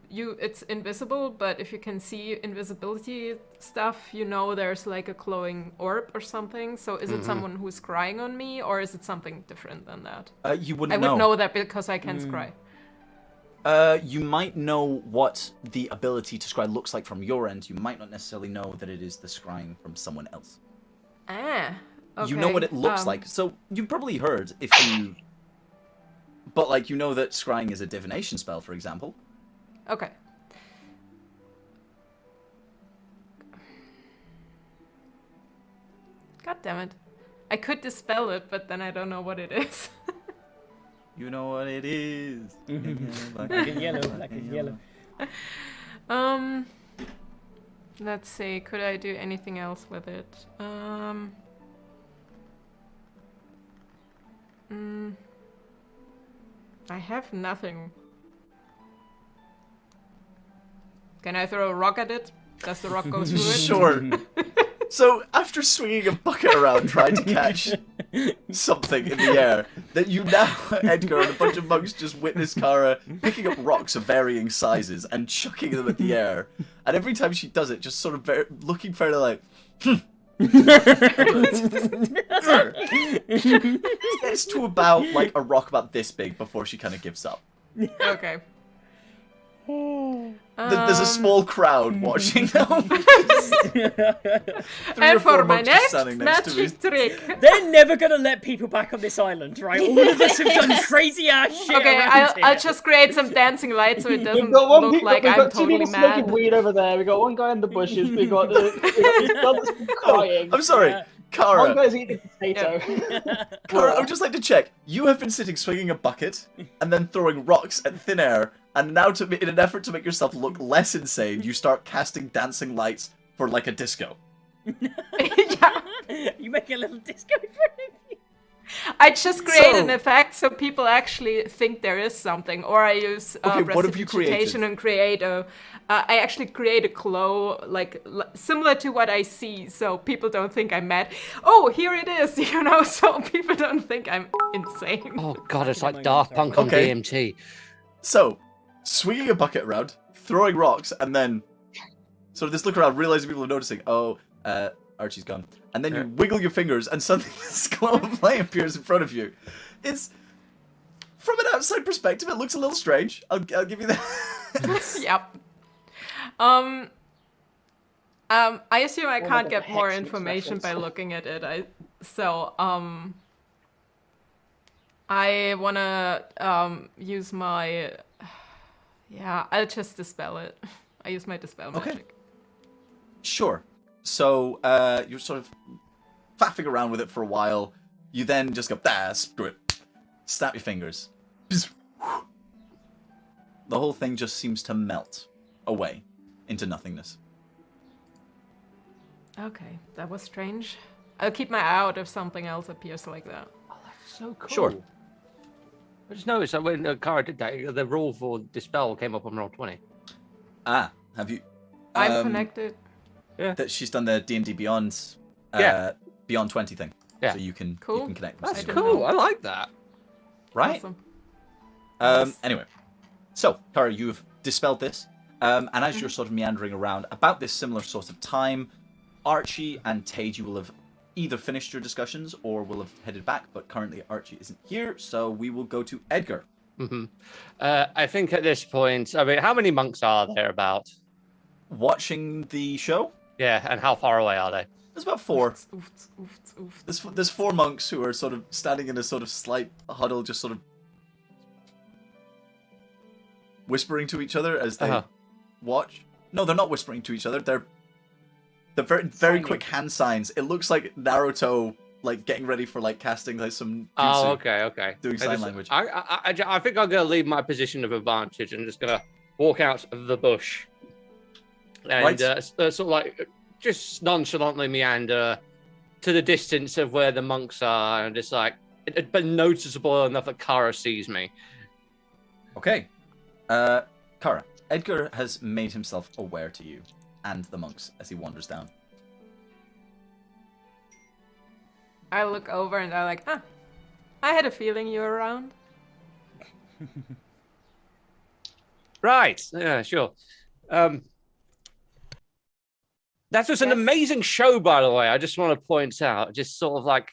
it's invisible. But if you can see invisibility stuff, you know there's like a glowing orb or something. So is it someone who's scrying on me, or is it something different than that? You wouldn't I would know. know that because I can scry. You might know what the ability to scry looks like from your end. You might not necessarily know that it is the scrying from someone else. Ah. Okay. You know what it looks like. So you probably heard if you... But, like, you know that scrying is a divination spell, for example. Okay. God damn it. I could dispel it, but then I don't know what it is. You know what it is. Black and yellow, black and yellow. Let's see, could I do anything else with it? I have nothing. Can I throw a rock at it? Does the rock go through it? Sure. So, after swinging a bucket around trying to catch something in the air, that you now, Edgar, and a bunch of monks just witness Kara picking up rocks of varying sizes and chucking them at the air. And every time she does it, just sort of looking fairly like, It's to about, like, a rock about this big before she kind of gives up. Okay. There's a small crowd watching now. And for my next magic trick. They're never gonna let people back on this island, right? All of us have done crazy ass shit. Okay, around I'll here. just create some dancing lights so it doesn't We've got one look people, like we've I'm got two totally people smoking mad. weed over there. We got one guy in the bushes. We got this guy that's crying. I'm sorry, Yeah. Kara. One guy's eating a potato. Kara, I would just like to check. You have been sitting swinging a bucket and then throwing rocks at thin air, and now in an effort to make yourself look less insane, you start casting dancing lights for like a disco. Yeah. You make a little disco in front of you. I just create an So- effect so people actually think there is something, or I use Okay, what have you prestidigitation and create a. I actually create a glow like similar to what I see, so people don't think I'm mad. Oh, here it is, you know, so people don't think I'm insane. Oh god, it's like Fucking Daft amazing. Punk on Okay. DMT. So, swinging a bucket around, throwing rocks, and then sort of this look around, realizing people are noticing. Oh, Archie's gone. And then you wiggle your fingers, and suddenly this glow of flame appears in front of you. It's from an outside perspective, it looks a little strange. I'll give you that. Yep. I assume I One can't of the get more Hex Mix information by reference. looking at it. I wanna use my. Yeah, I'll just dispel it. I use my dispel Okay. magic. Sure. So you're sort of faffing around with it for a while. You then just go, screw it. Snap your fingers. The whole thing just seems to melt away into nothingness. Okay, that was strange. I'll keep my eye out if something else appears like that. Oh, that's so cool. Sure. I just noticed that when Kara did that, the rule for Dispel came up on roll 20. Ah, have you... I'm connected. Yeah. that she's done the D&D Beyond, Beyond 20 thing. Yeah. So you can Cool. connect. Them That's I didn't cool. know. I like that. right? Awesome. Anyway, so Kara, you've dispelled this, and as you're sort of meandering around about this similar sort of time, Archie and Tage, you will have either finished your discussions or will have headed back. But currently, Archie isn't here, so we will go to Edgar. Mm-hmm. I think at this point, I mean, how many monks are there about? Watching the show, Yeah, and how far away are they? there's about 4. Oof. There's 4 monks who are sort of standing in a sort of slight huddle, just sort of whispering to each other as they watch. No, they're not whispering to each other. They're very quick hand signs. It looks like Naruto, like getting ready for like casting like some jutsu, Oh, okay. doing sign language. I think I'm gonna leave my position of advantage and just gonna walk out of the bush and Right. Sort of like just nonchalantly meander to the distance of where the monks are, and just like, but noticeable enough that Kara sees me. Okay, Kara, Edgar has made himself aware to you and the monks as he wanders down. I look over and I'm like, I had a feeling you were around. Right. Yeah, sure. That was an Yes. amazing show, by the way. I just want to point out, just sort of like,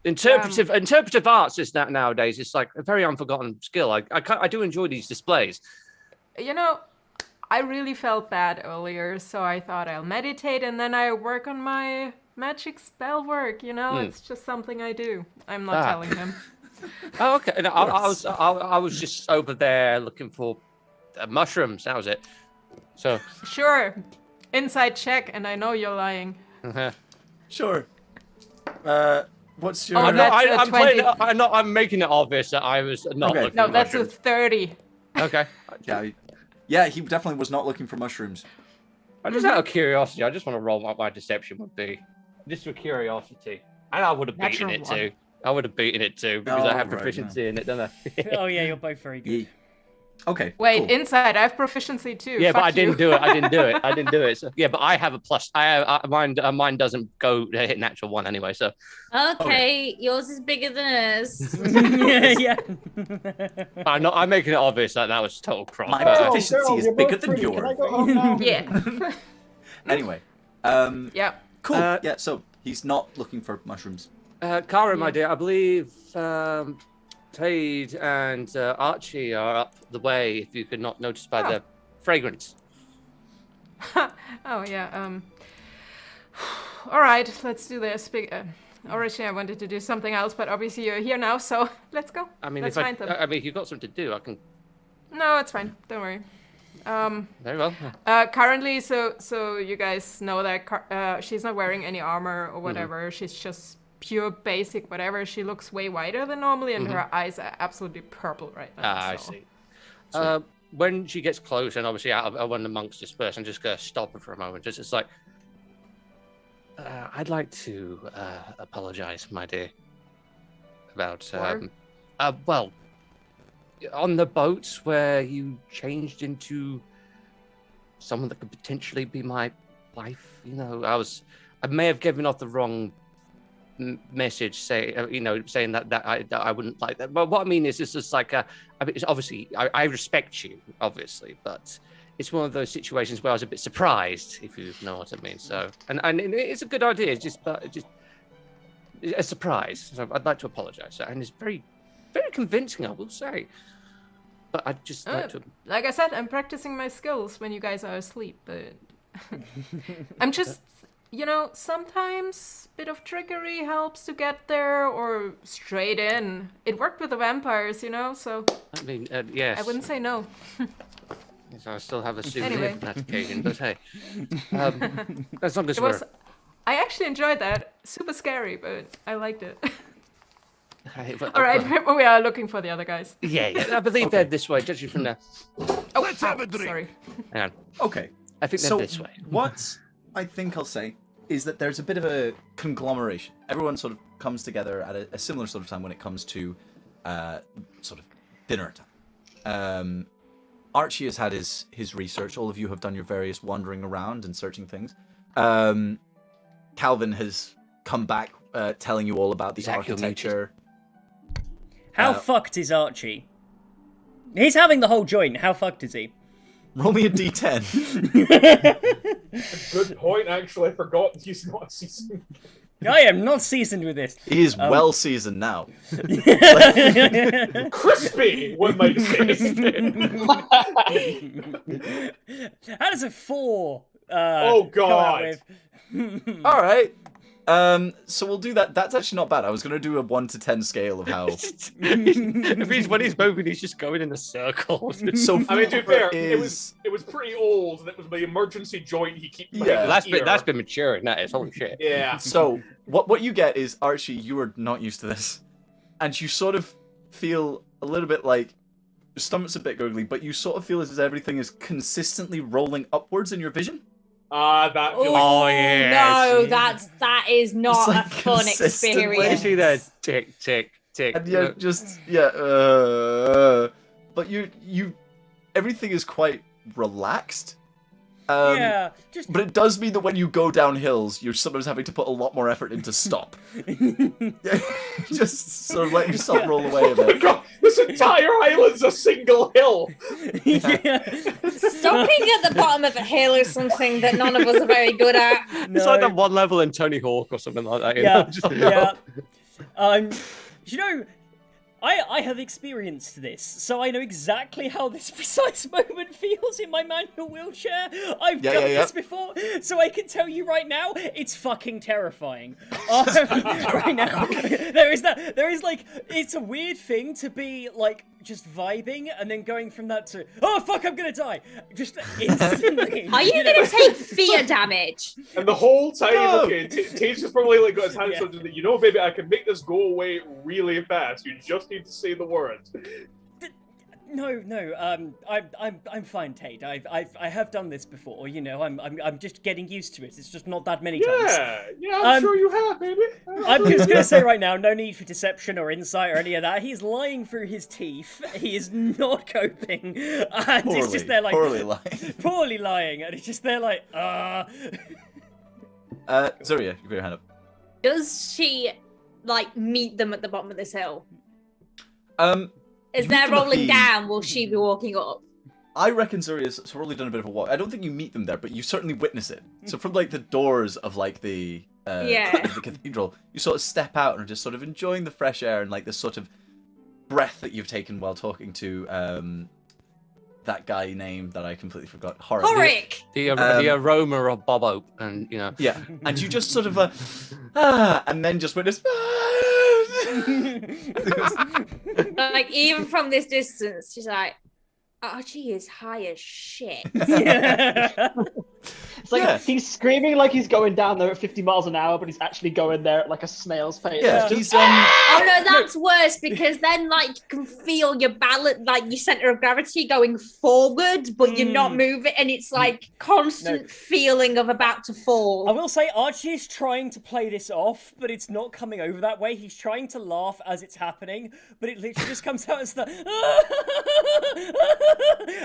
interpretive arts is that nowadays. It's like a very unforgotten skill. I do enjoy these displays. You know, I really felt bad earlier, so I thought I'll meditate and then I work on my magic spell work. You know, it's just something I do. I'm not telling him. Oh, okay. No, I was just over there looking for mushrooms. That was it. So. Sure. Inside check, and I know you're lying. Sure. What's your? Oh, that's a 20. I'm making it obvious that I was not. Okay. Looking No, for that's a mushrooms. 30. Okay. Yeah, he definitely was not looking for mushrooms. I just out of curiosity, I just want to roll what my deception would be. Just for curiosity. And I would have beaten Natural it one. too. I would have beaten it too because I Oh, have right, proficiency in it, don't I? Oh yeah, you're both very good. Okay. Wait, cool. inside, I have proficiency too. Yeah, but Fuck I you. didn't do it. I didn't do it. So, yeah, but I have a plus. Mine doesn't go hit natural 1 anyway. So Okay, yours is bigger than us. yeah. I'm making it obvious that that was total crap. My but, proficiency is you're bigger both than pretty. Can I yours. go home now? Yeah. Anyway, Yeah. cool. Uh, Yeah, so he's not looking for mushrooms. Kara, my dear, I believe Tade and Archie are up the way. If you could not notice by the fragrance. Oh, yeah. All right, let's do this. Originally, I wanted to do something else, but obviously you're here now, so let's go. I mean, let's if find them. if you've got something to do, I can. No, it's fine. Don't worry. Very well. Currently, so you guys know that she's not wearing any armor or whatever. She's just pure basic whatever. She looks way whiter than normally, and her eyes are absolutely purple right now. I so. see. When she gets close, and obviously out of when the monks disperse, I'm just gonna stop her for a moment. Just like, I'd like to apologize, my dear, about well, on the boat where you changed into someone that could potentially be my wife. You know, I may have given off the wrong message, saying that I wouldn't like that. But what I mean is, it's just like, I mean, it's obviously, I respect you, obviously, but it's one of those situations where I was a bit surprised, if you know what I mean. So, and it's a good idea. It's just a surprise. So I'd like to apologize, and it's very, very convincing, I will say. But I'd just like to. Like I said, I'm practicing my skills when you guys are asleep, but I'm just, sometimes a bit of trickery helps to get there, or straight in. It worked with the vampires, so I mean, yes. I wouldn't say no. Yes, I still have a souvenir Anyway. from that occasion, but hey, as long as It we're. was. I actually enjoyed that. Super scary, but I liked it. Hey, well, All right, we are looking for the other guys. Yeah, I believe they're this way, judging from the. Oh, let's have a drink. Sorry. Hang on. Okay. I think they're So this way. what I think I'll say is that there's a bit of a conglomeration. Everyone sort of comes together at a similar sort of time when it comes to sort of dinner time. Archie has had his research. All of you have done your various wandering around and searching things. Calvin has come back telling you all about the Exactly. architecture. How fucked is Archie? He's having the whole joint. How fucked is he? Roll me a d10. Good point, actually. I forgot he's not seasoned. I am not seasoned with this. He is well seasoned now. Crispy, one might say. How does a 4? Oh, God. All right. So we'll do that. That's actually not bad. I was going to do a 1 to 10 scale of how. When he's moving, he's just going in a circle. So I mean, to be fair, is... it was pretty old, and it was the emergency joint he keeps. Yeah. That's been maturing. That is holy shit. Yeah. So what you get is, Archie, you are not used to this, and you sort of feel a little bit like your stomach's a bit gurgly, but you sort of feel as if everything is consistently rolling upwards in your vision. That feels Oh yeah. No, that is not like a fun consistently- What do you experience. see there? Tick, tick, tick. And you're but you everything is quite relaxed. Yeah, just But it does mean that when you go down hills, you're sometimes having to put a lot more effort into stop. Just sort of let yourself roll away a Oh my bit. god, this entire island's a single hill! Stopping at the bottom of a hill is something that none of us are very good at. It's like that one level in Tony Hawk or something like that. You Yeah, know? Just- yeah. You know, I have experienced this, so I know exactly how this precise moment feels in my manual wheelchair. I've done this before, so I can tell you right now, it's fucking terrifying. Right now, there is like, it's a weird thing to be like just vibing and then going from that to, oh fuck, I'm gonna die, just instantly. Are you know? going to take fear damage? And the whole time, No. okay, Tate's just probably like got his hands up to you know, baby, I can make this go away really fast. You just need to say the words. No, I'm fine, Tate. I have done this before. You know, I'm just getting used to it. It's just not that many times. Yeah, I'm sure you have, baby. I'm just gonna say right now, no need for deception or insight or any of that. He's lying through his teeth. He is not coping, and he's just there like poorly lying. poorly lying, and he's just there like, Zuria, you put your hand up. Does she, like, meet them at the bottom of this hill? As You they're meet them at rolling the- down, will she be walking up? I reckon Zuria's probably done a bit of a walk. I don't think you meet them there, but you certainly witness it. So from like the doors of like the the cathedral, you sort of step out and are just sort of enjoying the fresh air and like this sort of breath that you've taken while talking to that guy name that I completely forgot. Horik! The aroma of Bob Oak, and you know. Yeah, and you just sort of and then just witness. Like, even from this distance, she's like, Archie is high as shit. It's like he's screaming like he's going down there at 50 miles an hour, but he's actually going there at like a snail's pace. Yeah, It's he's Oh no, that's worse, because then like you can feel your balance, like your center of gravity going forward, but you're not moving, and it's like constant feeling of about to fall. I will say Archie is trying to play this off, but it's not coming over that way. He's trying to laugh as it's happening, but it literally just comes out as the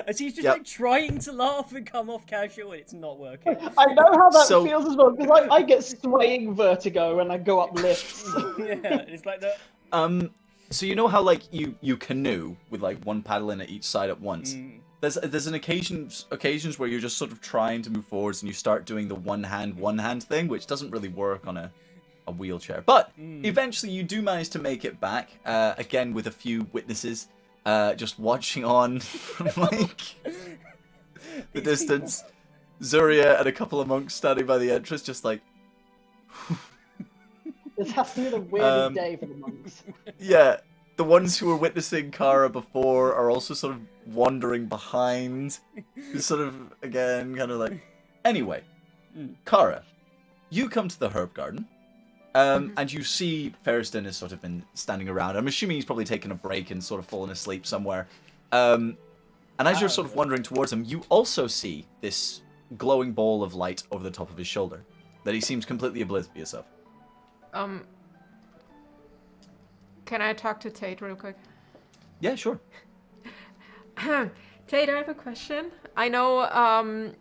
as he's just like trying to laugh and come off casual, and it's not working. I know how that feels as well, because I get swaying vertigo when I go up lifts. Yeah, it's like that. So you know how like you canoe with like one paddle in at each side at once. There's an occasions where you're just sort of trying to move forwards and you start doing the one hand thing, which doesn't really work on a wheelchair. But eventually you do manage to make it back again with a few witnesses just watching on from like the distance. Zuria and a couple of monks standing by the entrance, just like. This has to be the weirdest day for the monks. Yeah, the ones who were witnessing Kara before are also sort of wandering behind. Sort of, again, kind of like... Anyway, Kara, you come to the herb garden, and you see Ferriston has sort of been standing around. I'm assuming he's probably taken a break and sort of fallen asleep somewhere. And as you're sort of wandering towards him, you also see this glowing ball of light over the top of his shoulder that he seems completely oblivious of. Can I talk to Tate real quick? Yeah, sure. Tate, I have a question. I know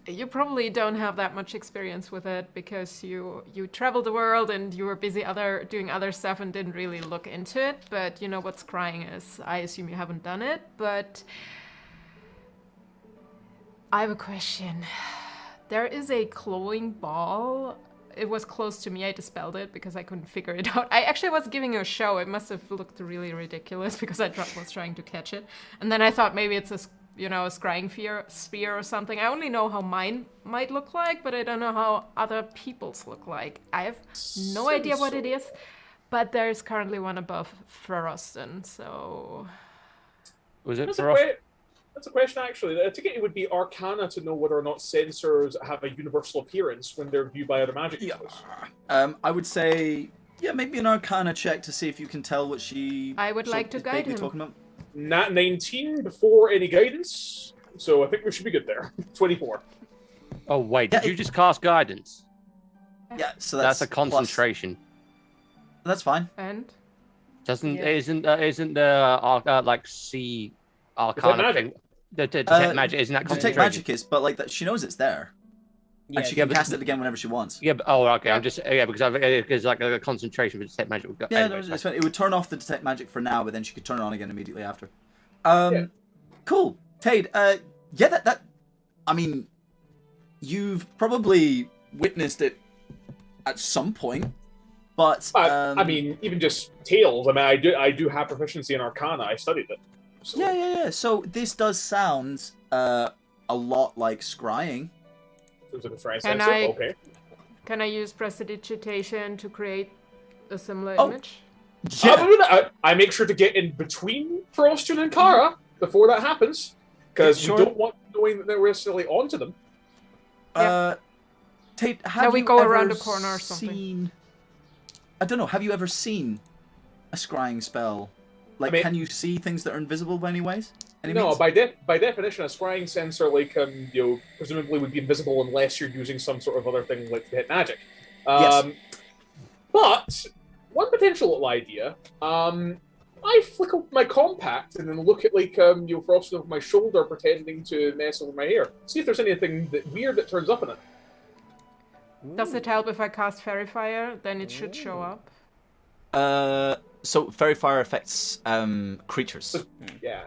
You probably don't have that much experience with it because you traveled the world and you were busy doing other stuff and didn't really look into it. But you know what scrying is. I assume you haven't done it, but I have a question. There is a glowing ball. It was close to me. I dispelled it because I couldn't figure it out. I actually was giving a show. It must have looked really ridiculous because I was trying to catch it. And then I thought maybe it's a scrying sphere or something. I only know how mine might look like, but I don't know how other people's look like. I have no idea what it is, but there's currently one above Ferroston, so... Was it That's a question, actually. I think it would be Arcana to know whether or not sensors have a universal appearance when they're viewed by other magic users. I would say, maybe an Arcana check to see if you can tell what she... I would like to guide him. Talking about. Nat 19 before any guidance, so I think we should be good there. 24. Oh wait, did you just cast guidance? Yeah, so that's a concentration. That's fine. And isn't the like C Arcana thing? The detect magic isn't that concentration? Detect magic is, but like that, she knows it's there. Yeah, And she can cast it again whenever she wants. Yeah, but, okay. I'm just because like a concentration for detect magic would go. Yeah, anyway, no, it's fine. It would turn off the detect magic for now, but then she could turn it on again immediately after. Cool, Tade. That. I mean, you've probably witnessed it at some point, but I mean, even just Tales. I mean, I do have proficiency in Arcana. I studied it. So. Yeah. So this does sound a lot like scrying. Can I use prestidigitation to create a similar Oh. image? Yeah. I make sure to get in between Frostion and Kara before that happens, because Sure. we don't want knowing that they're necessarily onto them. Tate, have we you go ever around a corner or something. seen... I don't know. Have you ever seen a scrying spell? Like, I mean- can you see things that are invisible by any ways? Any No, means? by definition, a scrying sensor, like presumably would be invisible unless you're using some sort of other thing like to hit magic. Yes. But one potential little idea, I flick up my compact and then look at frosting over my shoulder, pretending to mess over my hair. See if there's anything weird that turns up in it. Does it help if I cast Fairy Fire? Then it should show up. So fairy fire affects creatures. Yeah.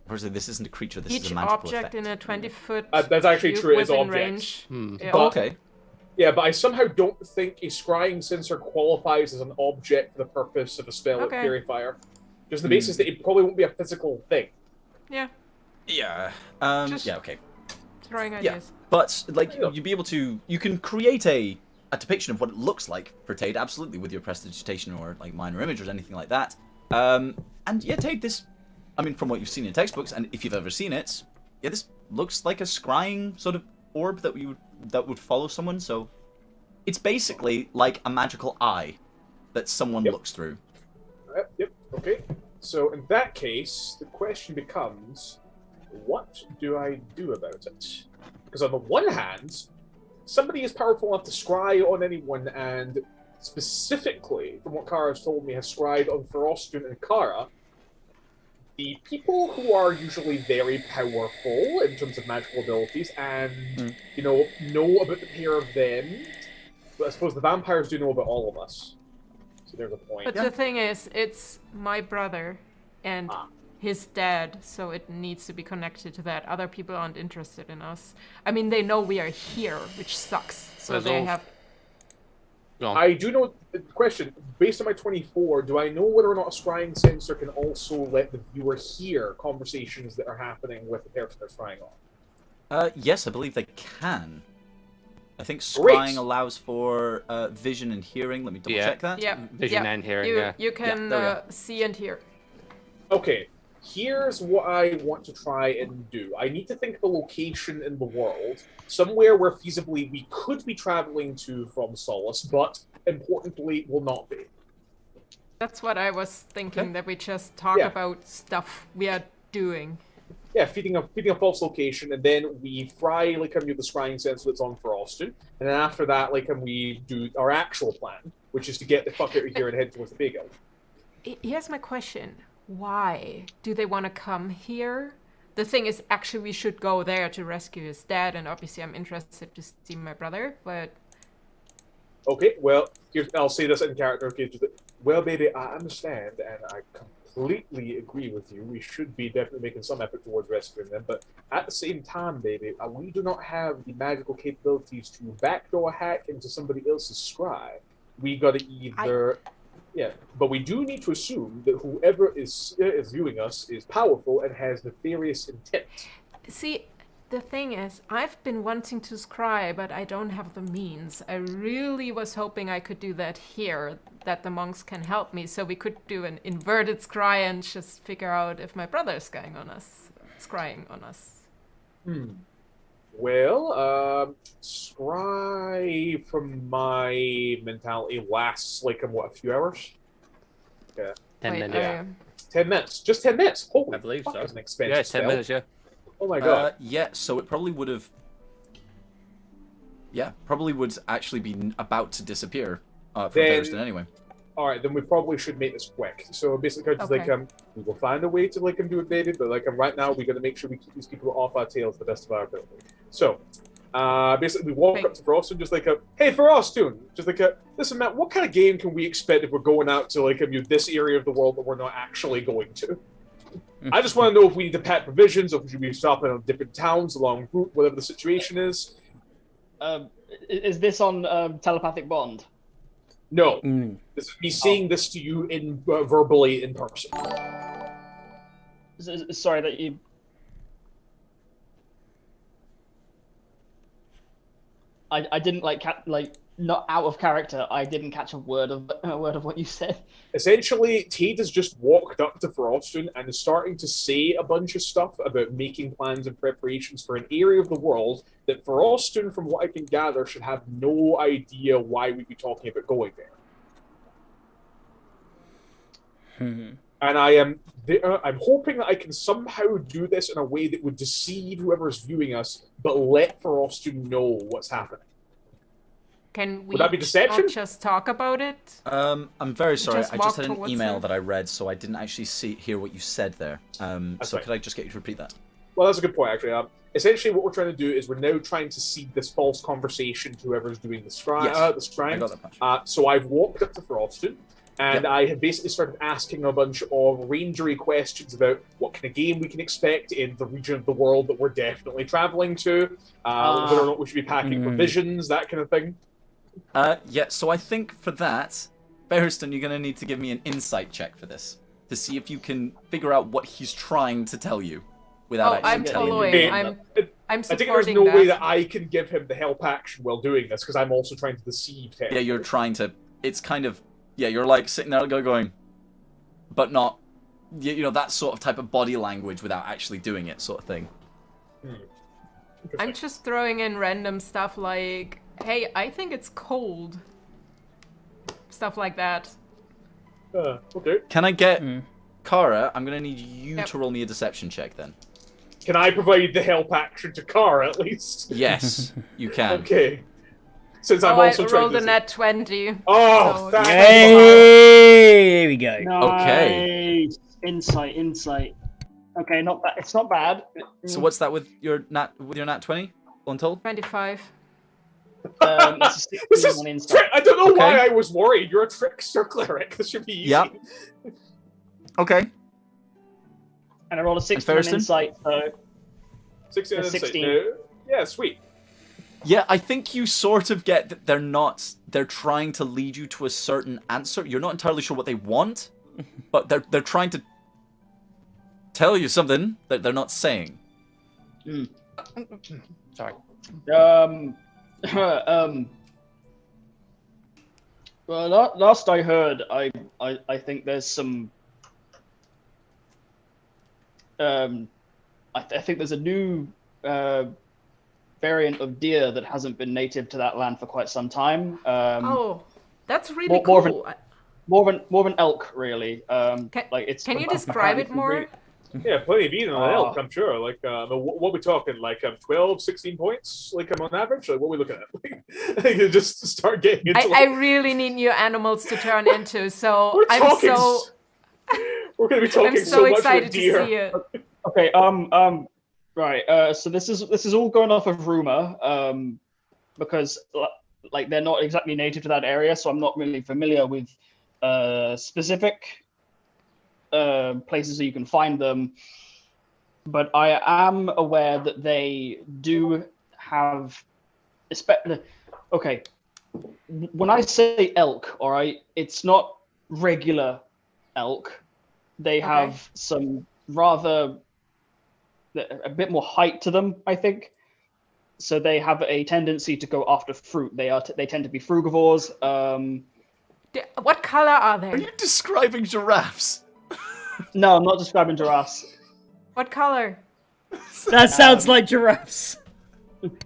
Unfortunately, this isn't a creature. This Each is a magical object effect. in a 20-foot That's actually true. It is within objects. range. Yeah. Oh, okay. Yeah, but I somehow don't think a scrying sensor qualifies as an object for the purpose of a spell like Okay. Fairy Fire. Just the basis that it probably won't be a physical thing. Yeah, Yeah. Just- Yeah. Okay. throwing Yeah. ideas. But like, Yeah. you'd be able to. You can create a depiction of what it looks like for Tade, absolutely, with your prestidigitation or like minor image or anything like that. And yeah, Tade, this. I mean, from what you've seen in textbooks, and if you've ever seen it, yeah, this looks like a scrying sort of orb that would follow someone. So, it's basically like a magical eye that someone Yep. looks through. Yep, okay. So in that case, the question becomes, what do I do about it? Because on the one hand, somebody is powerful enough to scry on anyone, and specifically, from what Kara has told me, has scryed on Feroston and Kara. The people who are usually very powerful in terms of magical abilities and, know about the pair of them, but I suppose the vampires do know about all of us. So there's a point. But the thing is, it's my brother and his dad, so it needs to be connected to that. Other people aren't interested in us. I mean, they know we are here, which sucks. So There's they also- have... I do know the question. Based on my 24, do I know whether or not a scrying sensor can also let the viewer hear conversations that are happening with the person they're scrying on? Yes, I believe they can. I think Great. scrying allows for vision and hearing. Let me double check that. Yeah, Vision yeah. and hearing, You, yeah. you can there we go. see and hear. Okay, here's what I want to try and do. I need to think of a location in the world, somewhere where feasibly we could be traveling to from Solace, but importantly will not be. That's what I was thinking, Okay. that we just talk Yeah. about stuff we are doing. Yeah, feeding a false location, and then we fry the scrying sensor that's on Froston, and then after that, we do our actual plan, which is to get the fuck out of here and head towards the Big Hill. Here's my question. Why do they want to come here? the thing is, actually, we should go there to rescue his dad, and obviously I'm interested to see my brother, but... Okay, well, I'll say this in character. Okay, well, baby, I understand, and I completely agree with you. We should be definitely making some effort towards rescuing them, but at the same time, baby, we do not have the magical capabilities to backdoor hack into somebody else's scry. We gotta either... Yeah, but we do need to assume that whoever is viewing us is powerful and has nefarious intent. See, the thing is, I've been wanting to scry, but I don't have the means. I really was hoping I could do that here, that the monks can help me, so we could do an inverted scry and just figure out if my brother is scrying on us. Well, scry from my mentality lasts like a few hours? Yeah. 10 Wait, minutes. 10 minutes. Just 10 minutes. Holy I believe fuck, so. that's an expensive Yeah, 10 spell. minutes, yeah. Oh my god. Yeah, so it probably would have... Yeah, probably would actually be about to disappear from Then- Thurston anyway. Alright, then we probably should make this quick. So basically, just Okay. we will find a way to do it, baby, but right now, we gotta make sure we keep these people off our tails to the best of our ability. So, basically, we walk up to Frostun, just hey, Frostun! Just listen, Matt, what kind of game can we expect if we're going out to, this area of the world that we're not actually going to? I just want to know if we need to pack provisions, or if we should be stopping in different towns along route, whatever the situation is. Is this on telepathic bond? No. This is me saying this to you verbally in person. Sorry that you... I didn't not out of character. I didn't catch a word of what you said. Essentially, Tade has just walked up to Frostun and is starting to say a bunch of stuff about making plans and preparations for an area of the world that Frostun, from what I can gather, should have no idea why we'd be talking about going there. And I'm hoping that I can somehow do this in a way that would deceive whoever's viewing us, but let Frostun know what's happening. Can we Would that be deception? not just talk about it? I'm very sorry. Just I just walk had an towards email her. that I read, so I didn't actually hear what you said there. So fine. could I just get you to repeat that? Well, that's a good point, actually. Essentially, what we're trying to do is we're now trying to seed this false conversation to whoever's doing the scrying. Yes, I got that much. So I've walked up to Frostun, and I have basically started asking a bunch of rangery questions about what kind of game we can expect in the region of the world that we're definitely traveling to, whether or not we should be packing provisions, that kind of thing. Yeah, so I think for that, Ferriston, you're going to need to give me an insight check for this, to see if you can figure out what he's trying to tell you without I'm actually telling following. you. I'm I think there's supporting no that. way that I can give him the help action while doing this, because I'm also trying to deceive him. Yeah, you're trying to... It's kind of... Yeah, you're like sitting there going... But not... You know, that sort of type of body language without actually doing it, sort of thing. I'm just throwing in random stuff like, hey, I think it's cold. Stuff like that. Okay. Can I get... Kara, I'm going to need you to roll me a deception check then. Can I provide the help action to Kara, at least? Yes, you can. Okay. Since I'm I also trying rolled to... a nat 20. Oh, so- thank you. Hey, there we go. Okay. Nice. Insight. Okay, not bad. It's not bad. So what's that with your nat 20? Untold? 25. It's a This 16 is on insight. I don't know why Okay. I was worried. You're a trickster cleric. This should be easy. Yep. Okay. And I rolled a 16 on Ferriston? insight, so 16 A insight. 16. Yeah, sweet. Yeah, I think you sort of get that they're trying to lead you to a certain answer. You're not entirely sure what they want, but they're trying to tell you something that they're not saying. Sorry. Well, last I heard, I think there's some. I think there's a new variant of deer that hasn't been native to that land for quite some time. Oh, that's really more of cool. More of an elk, really. Can you describe it more? Yeah, plenty of eating on an elk, I'm sure. Like, what are we talking? Like, 12, 16 points? Like, on average? Like, what are we looking at? Like, just start getting into I really need new animals to turn into, so We're I'm talking so We're going to be talking I'm so much excited about to deer. see it. Okay. Right. So this is all going off of rumor. Because like they're not exactly native to that area, so I'm not really familiar with specific places where you can find them. But I am aware that they do have. Okay, when I say elk, all right, it's not regular elk. They have some rather a bit more height to them, I think. So they have a tendency to go after fruit. They tend to be frugivores. What color are they? Are you describing giraffes? No, I'm not describing giraffes. What color? That sounds like giraffes.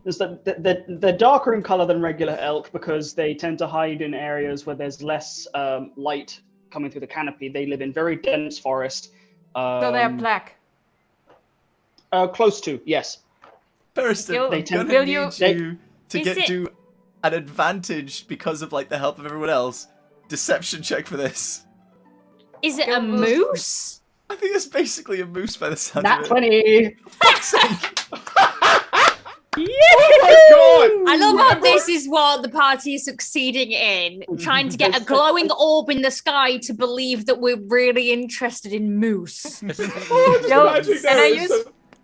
They're darker in color than regular elk because they tend to hide in areas where there's less light coming through the canopy. They live in very dense forest. So they're black. Close to, yes. Thurston, I'm gonna need you to get to an advantage because of like the help of everyone else. Deception check for this. Is it a moose? I think it's basically a moose by the sound Nat of it. 20. Fuck's sake. Oh my god! I love how this is what the party is succeeding in, trying to get a glowing orb in the sky to believe that we're really interested in moose.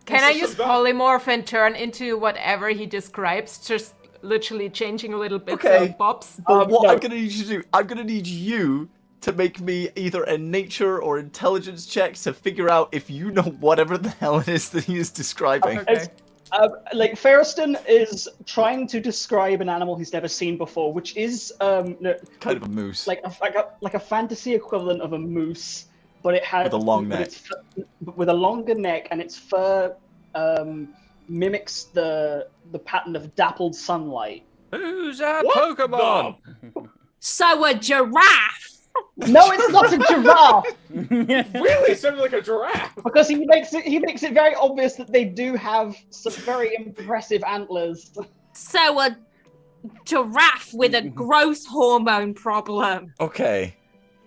Can I use polymorph and turn into whatever he describes? Just literally changing a little bit of bobs. But what I'm gonna need you to do, I'm gonna need you to make me either a nature or intelligence check to figure out if you know whatever the hell it is that he is describing. Okay. Like Ferriston is trying to describe an animal he's never seen before, which is Kind of a moose. like a fantasy equivalent of a moose, but it has With a long neck. With a longer neck, and its fur mimics the pattern of dappled sunlight. Who's that Pokemon? So a giraffe. No, it's not a giraffe. Really sounds like a giraffe. Because he makes it very obvious that they do have some very impressive antlers. So a giraffe with a growth hormone problem. Okay.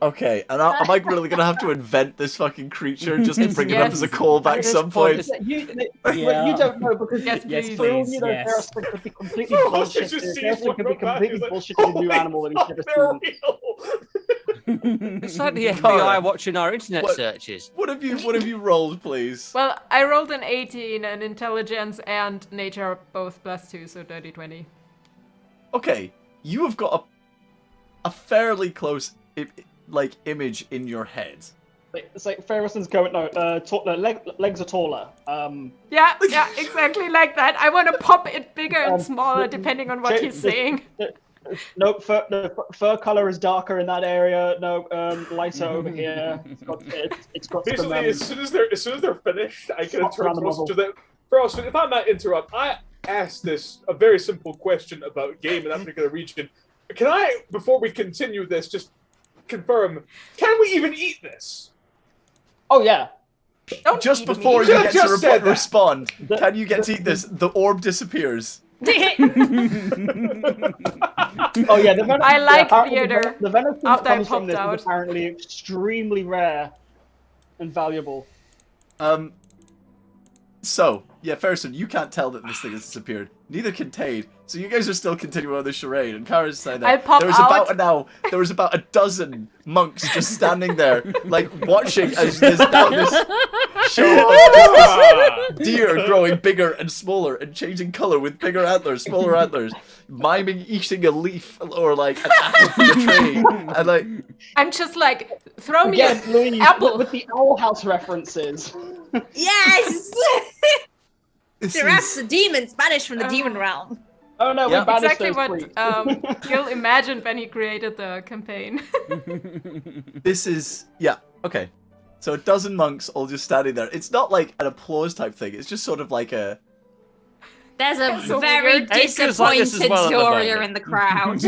And am I really gonna have to invent this fucking creature just to bring it up as a callback at some point? You don't know because for all you know, Ferriston could be completely bullshit. Ferriston could be completely bullshitting a new animal that he's never seen. It's like the FBI watching our internet searches. What have you rolled, please? Well, I rolled an 18, and intelligence and nature are both +2, so dirty 20. Okay, you have got a fairly close image in your head. It's like Ferriston's going legs are taller. Yeah, exactly like that. I want to pop it bigger and smaller depending on what he's saying. No, fur color is darker in that area. No, lighter over here. It's got Basically, some, as soon as they're finished, I can spots around turn the closer muzzle. to them. Frost, if I might interrupt, I asked a very simple question about game in that particular region. Can I, before we continue this, just confirm, can we even eat this? Oh yeah. Just before you get to respond, can you get to eat this? The orb disappears. Oh yeah, the I like theater. The venison that after I comes from popped this out. is apparently extremely rare and valuable. So, yeah, Ferriston, you can't tell that this thing has disappeared. Neither can Tade. So you guys are still continuing on the charade, and Kara's saying that there was about a dozen monks just standing there, like watching as this show of this deer growing bigger and smaller and changing color with bigger antlers, smaller antlers, miming eating a leaf or like an apple from a tree, and like I'm just like, throw me Yes, an Louise, apple. with the Owl House references. Yes! Giraffes are demons, banished from the demon realm. Oh no, Yeah. we banished Exactly those what three. Gil imagined when he created the campaign. this is okay. So a dozen monks all just standing there. It's not like an applause type thing. It's just sort of like a. There's a So very weird. Edgar's like this as disappointed well at the Zoria moment. in the crowd.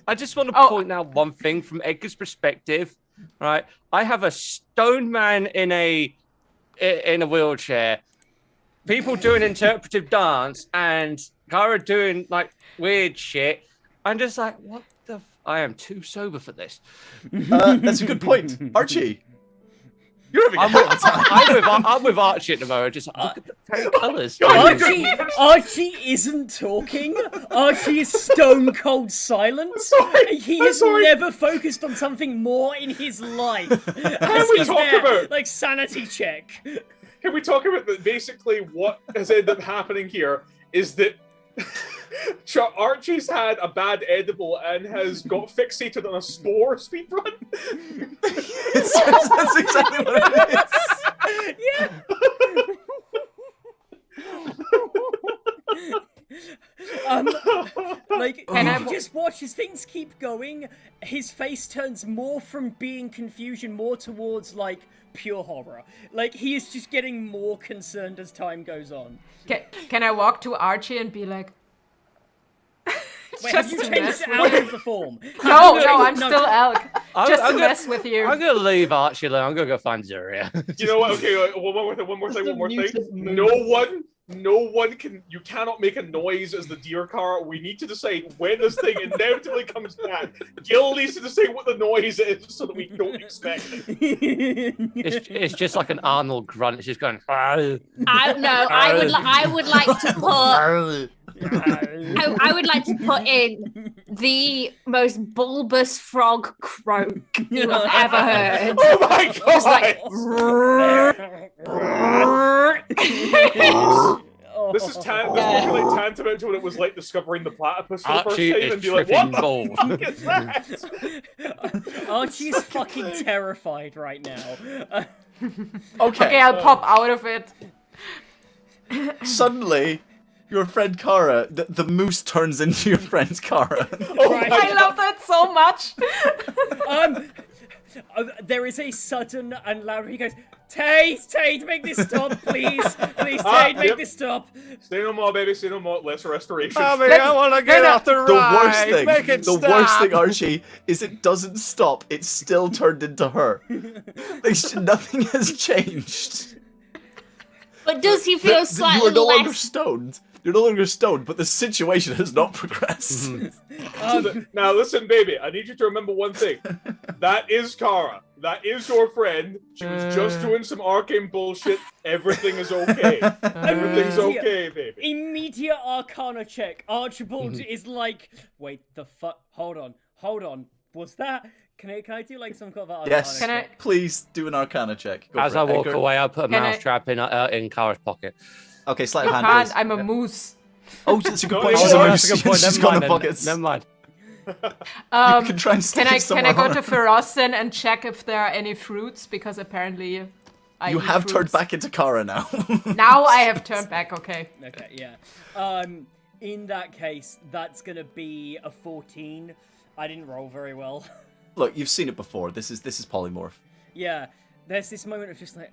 I just want to Oh. point out one thing from Edgar's perspective, right? I have a stone man in a wheelchair, people doing interpretive dance, and Kara doing like weird shit. I'm just like, what the? I am too sober for this. That's a good point, Archie. You're having a hell of a time. I'm with Archie at the moment. Just look at the fairy colours. Archie isn't talking. Archie is stone cold silent. He has never focused on something more in his life. Can we talk about like sanity check? Can we talk about that? Basically, what has ended up happening here is that Archie's had a bad edible and has got fixated on a spore speedrun. That's exactly what it is. You just watch as things keep going. His face turns more from being confusion, more towards like pure horror. Like he is just getting more concerned as time goes on. Can I walk to Archie and be like? Wait, have you changed out of the form? No, I'm still Elk. Just to mess with you. I'm gonna leave Archie alone. I'm gonna go find Zuria. You know what? Okay, one more thing. No one can. You cannot make a noise as the deer car. We need to decide when this thing inevitably comes back. Gil needs to decide what the noise is so that we don't expect it. It's just like an Arnold grunt. It's just going. I would like to put. I would like to put in the most bulbous frog croak you have ever heard. Oh my god! This is like tantamount to what it was like discovering the platypus for the first time and be like, what the fuck is that? Archie's fucking terrified right now. Okay, I'll pop out of it. Suddenly, your friend Kara, the moose turns into your friend Kara. I love that so much. There is a sudden and loud. He goes, Tate, make this stop, please. Please, Tate, make this stop. Say no more, baby, say no more. Less restoration. Mommy, I want to get off the ride. The worst thing, Archie, is it doesn't stop. It's still turned into her. Nothing has changed. But does he feel slightly You are no less... longer stoned. You're no longer stoned, but the situation has not progressed. Now listen, baby, I need you to remember one thing. That is Kara. That is your friend. She was just doing some arcane bullshit. Everything is okay. Everything's okay, baby. Immediate Arcana check. Archibald is like, wait, the fuck? Hold on. Was that? Can I do like some kind of Arcana Yes. check? Please do an Arcana check. Go As for I it, walk Edgar. away, I put a mousetrap in Kara's pocket. Okay, sleight of I hand. can't. please. I'm a moose. Oh, that's a good No, point. no, She's no, a that's moose. She's got no pockets. Never mind. You can try and stick Can I it somewhere go on to her. Ferozen and check if there are any fruits? Because apparently I You eat have turned fruits. back into Kara now. Now I have turned back. Okay. Okay, yeah. In that case, that's gonna be a 14. I didn't roll very well. Look, you've seen it before. This is polymorph. Yeah, there's this moment of just like,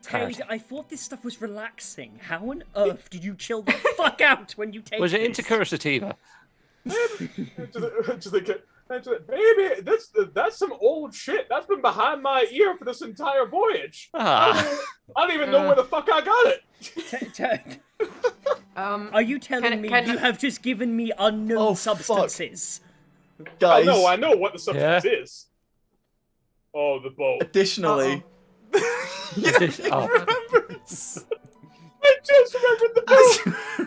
Tate, I thought this stuff was relaxing. How on earth did you chill the fuck out when you take Was it this? into Kura Sativa? Baby, that's some old shit. That's been behind my ear for this entire voyage. I don't even know where the fuck I got it. Are you telling me you have just given me unknown substances? Guys. I know what the substance is. Oh, the boat. Additionally, remembrance. I just remembered the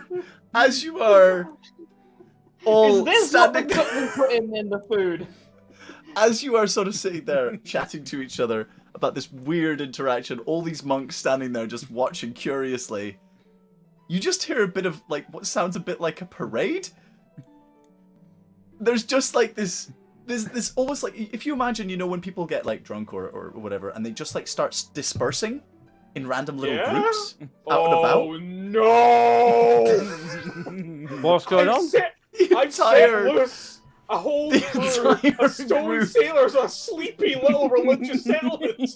boat. As you are all Is this what the standing, cook put in the food? as you are sort of sitting there chatting to each other about this weird interaction, all these monks standing there just watching curiously, you just hear a bit of like what sounds a bit like a parade. There's just like this almost like, if you imagine, when people get like drunk or whatever, and they just like start dispersing in random little groups out and about. Oh no! What's going on? I've set loose a whole crew of stone sailors on a sleepy little religious settlement.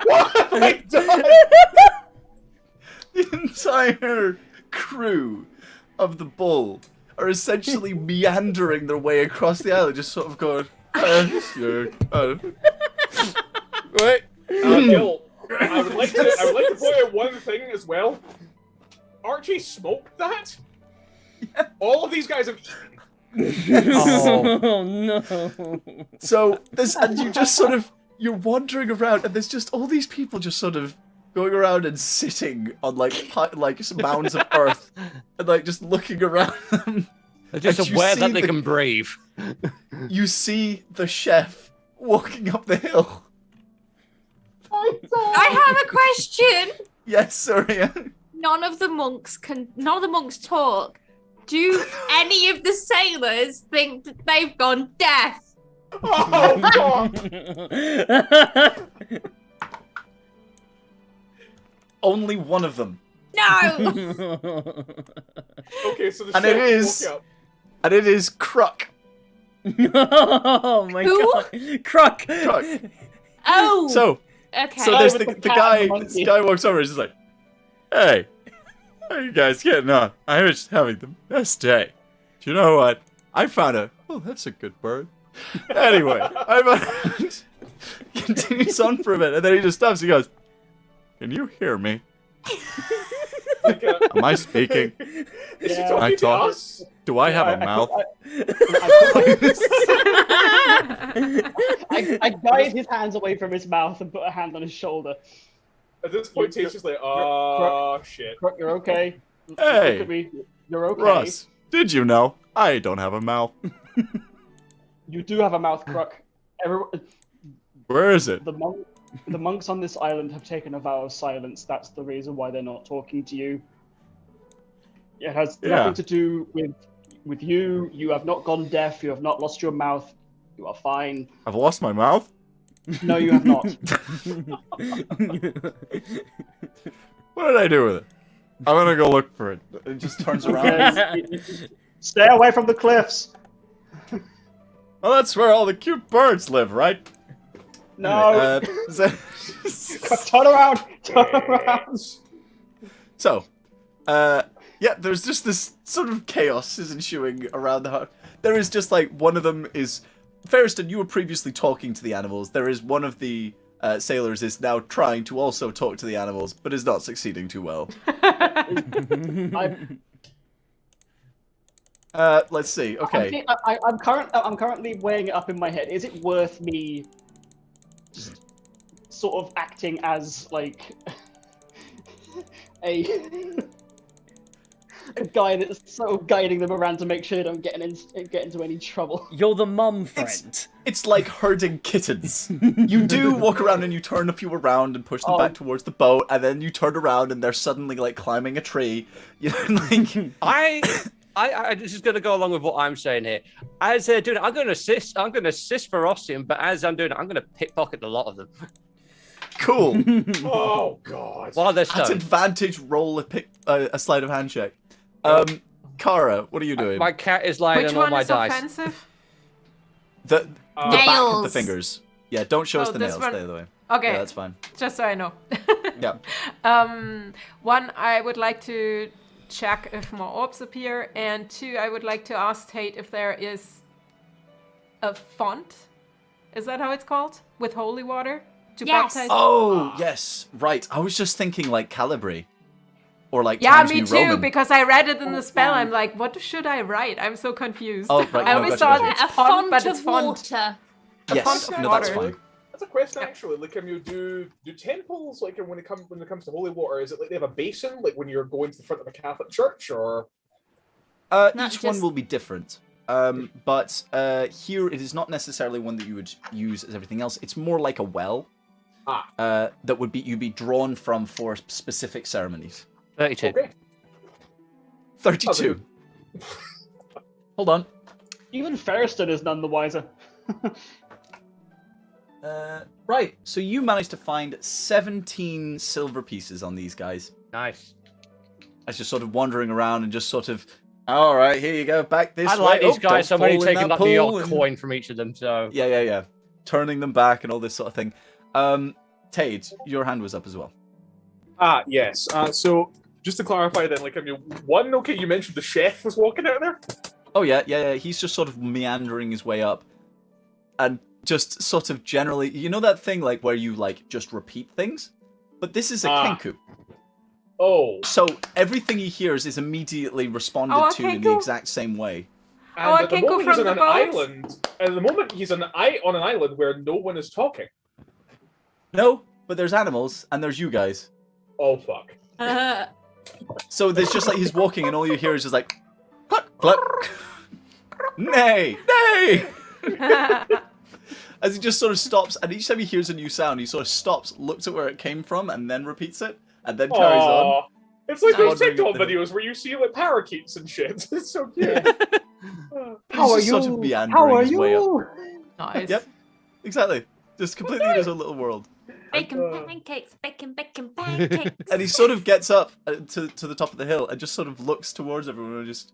What have I done? The entire crew of the Bull are essentially meandering their way across the island, just sort of going, right? Gil, I would like to point out one thing as well. Archie smoked that. All of these guys have eaten. Oh no! So this, and you you're wandering around, and there's just all these people just sort of going around and sitting on like some mounds of earth, and like just looking around them. They're just And you aware that see they the- can breathe. You see the chef walking up the hill. I have a question. Yes, Surya. None of the monks talk. Do any of the sailors think that they've gone deaf? Oh god! Only one of them. No. Okay, so the And chef it is- woke up. And it is Kruk. Oh my Who? god. Kruk. Kruk. Oh. So okay. there's with the the cat and guy. the monkey. This guy walks over and is just like, "Hey, how you guys getting on? I was having the best day. Do you know what? I found a. Oh, that's a good bird. Anyway, I found." Continues on for a minute, and then he just stops. He goes, "Can you hear me? Like, Am I speaking? is she Yeah. talking I to talk? us? Do I have a mouth?" I guided his hands away from his mouth and put a hand on his shoulder. At this point, Tate's just like, oh shit. Crook, you're okay. Hey. Look at me. You're okay. Russ, did you know I don't have a mouth? You do have a mouth, Crook. Where is it? The monks on this island have taken a vow of silence. That's the reason why they're not talking to you. It has nothing to do with you. You have not gone deaf. You have not lost your mouth. You are fine. I've lost my mouth. No, you have not. What did I do with it? I'm gonna go look for it. It just turns around. Okay. Stay away from the cliffs. Well, that's where all the cute birds live, right? No. Turn around. Turn around. So, yeah, there's just this sort of chaos is ensuing around the hut. There is just like one of them is Ferriston. You were previously talking to the animals. There is one of the sailors is now trying to also talk to the animals, but is not succeeding too well. Let's see. Okay. I'm currently weighing it up in my head. Is it worth me just sort of acting as like a guy that's sort of guiding them around to make sure they don't get into any trouble? You're the mum friend. It's like herding kittens. You do walk around and you turn a few around and push them back towards the boat, and then you turn around and they're suddenly like climbing a tree. You know, like I just going to go along with what I'm saying here. As they're doing it, I'm going to assist Ferocian, but as I'm doing it, I'm going to pickpocket a lot of them. Cool. Oh god. While they're At stoned. advantage, roll a sleight of hand check. Kara, what are you doing? My cat is lying Which on all one my is dice. offensive? The back of the Nails. fingers. Yeah, don't show us Oh, the this nails. one- Stay the way. Okay, Yeah, that's fine. just so I know. Yeah. One, I would like to check if more orbs appear, and two, I would like to ask Tate if there is a font. Is that how it's called? With holy water? To Yes. baptize? Oh, yes. Right. I was just thinking like Calibri. Or like Yeah, Times me New too, Roman. because I read it in the spell. I'm like, what should I write? I'm so confused. Oh, right, I no, always gotcha, thought gotcha. it's font, but it's of font. water. A Yes, font of no, that's water. fine. That's a question actually. Like, do temples like when it comes to holy water? Is it like they have a basin, like when you're going to the front of a Catholic church, or? Not Each one just- will be different. But here it is not necessarily one that you would use as everything else. It's more like a well. That would be you'd be drawn from for specific ceremonies. 32. Okay. 32. Hold on. Even Ferriston is none the wiser. Right. So you managed to find 17 silver pieces on these guys. Nice. As you're sort of wandering around and just sort of, all right, here you go, back this I way. like these Oh, guys, so don't I'm only fall in taking that like the pool, odd and- coin from each of them, so... Yeah. Turning them back and all this sort of thing. Tade, your hand was up as well. Yes. So just to clarify, then, like, I mean, one. Okay, you mentioned the chef was walking out there. Oh yeah. He's just sort of meandering his way up, and just sort of generally, you know that thing like where you like just repeat things, but this is a kenku. Oh. So everything he hears is immediately responded Oh, a to in the kenku. exact same way. And I at the can't go moment he's from on the an boat. island. At the moment he's on an island where no one is talking. No, but there's animals and there's you guys. Oh fuck. So there's just like he's walking and all you hear is just like cluck cluck. Nay, nay. As he just sort of stops, and each time he hears a new sound, he sort of stops, looks at where it came from, and then repeats it, and then carries on. It's like those Wondering TikTok if the- videos where you see like parakeets and shit. It's so cute. He's just sort of meandering his way up. Nice. Yep, exactly. Just completely in his own little world. Bacon pancakes, bacon pancakes. And he sort of gets up to the top of the hill and just sort of looks towards everyone and just...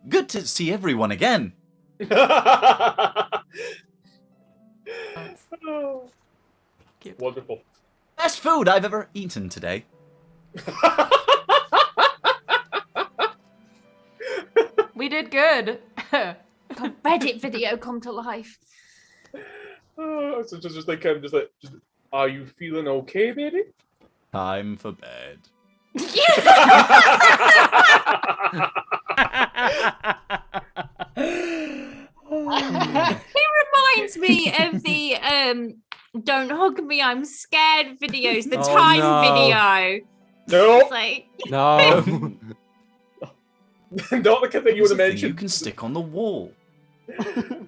Good to see everyone again. Oh, Cute. wonderful. Best food I've ever eaten today. We did good. Reddit video come to life. Oh, so just like are you feeling okay, baby? Time for bed. He reminds me of the "Don't hug me, I'm scared" videos. The Oh, time no. video. No, It's like No. not the kind that you It's would a have thing you mentioned. can stick on the wall.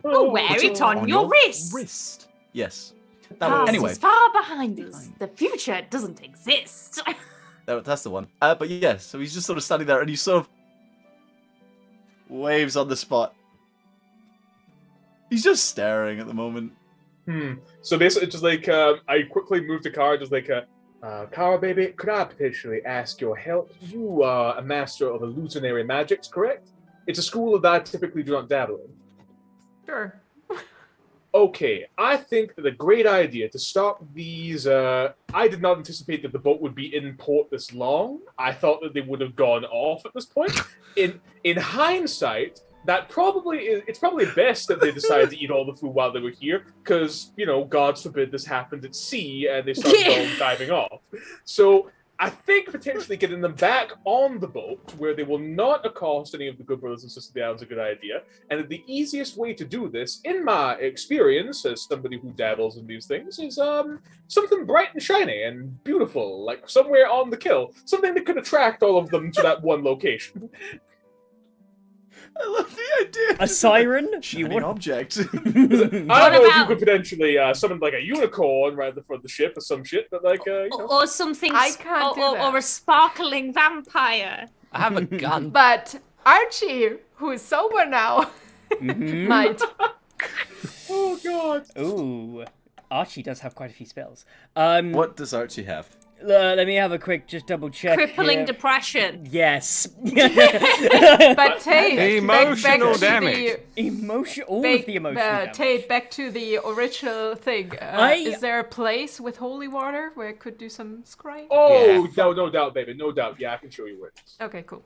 oh, wear Put it on your wrist. Wrist. Yes. The That one. past Anyway, is far behind us. The future doesn't exist. that's the one. But yes, so he's just sort of standing there and he sort of waves on the spot. He's just staring at the moment. So basically, just like I quickly moved the car, just like Kara, baby, could I potentially ask your help? You are a master of illusionary magics, correct? It's a school that I typically do not dabble in. Sure. Okay, I think that a great idea to stop these. I did not anticipate that the boat would be in port this long. I thought that they would have gone off at this point. In hindsight, that probably is. It's probably best that they decided to eat all the food while they were here, because God forbid this happened at sea and they started all diving off. So I think potentially getting them back on the boat where they will not accost any of the good brothers and sisters of the island is a good idea. And the easiest way to do this, in my experience as somebody who dabbles in these things, is something bright and shiny and beautiful, like somewhere on the kill, something that could attract all of them to that one location. I love the idea. A siren? Shining object. I don't know if you about- could potentially summon like a unicorn right at the front of the ship or some shit, but like or something, I can't do that. or a sparkling vampire. I have a gun. But Archie, who is sober now, might. Oh god. Ooh, Archie does have quite a few spells. What does Archie have? Let me have a quick just double check. Crippling here. depression. Yes. But Tate, Emotional back to damage. Emotion. All The, of the emotional damage. Tate, back to the original thing. Is there a place with holy water where I could do some scrying? Oh, no doubt, baby, no doubt. Yeah, I can show you where it is. Okay, cool.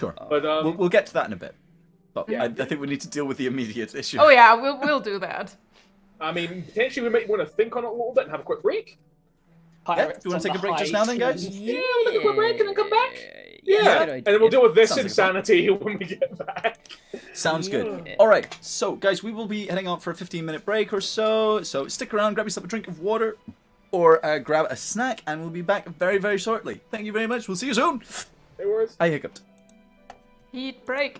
Sure. But We'll get to that in a bit. But Yeah. I think we need to deal with the immediate issue. Oh yeah, we'll do that. I mean, potentially we might want to think on it a little bit and have a quick break. Yeah, do you want to take a break just now then, guys? Yeah, we'll take a quick break and then come back. Yeah, Yeah, good and idea. then we'll deal with this Sounds like a insanity when we get back. Sounds good. Yeah. All right, so guys, we will be heading out for a 15-minute break or so. So stick around, grab yourself a drink of water, or grab a snack, and we'll be back very, very shortly. Thank you very much. We'll see you soon. Hey, words. I hiccuped. Heat break.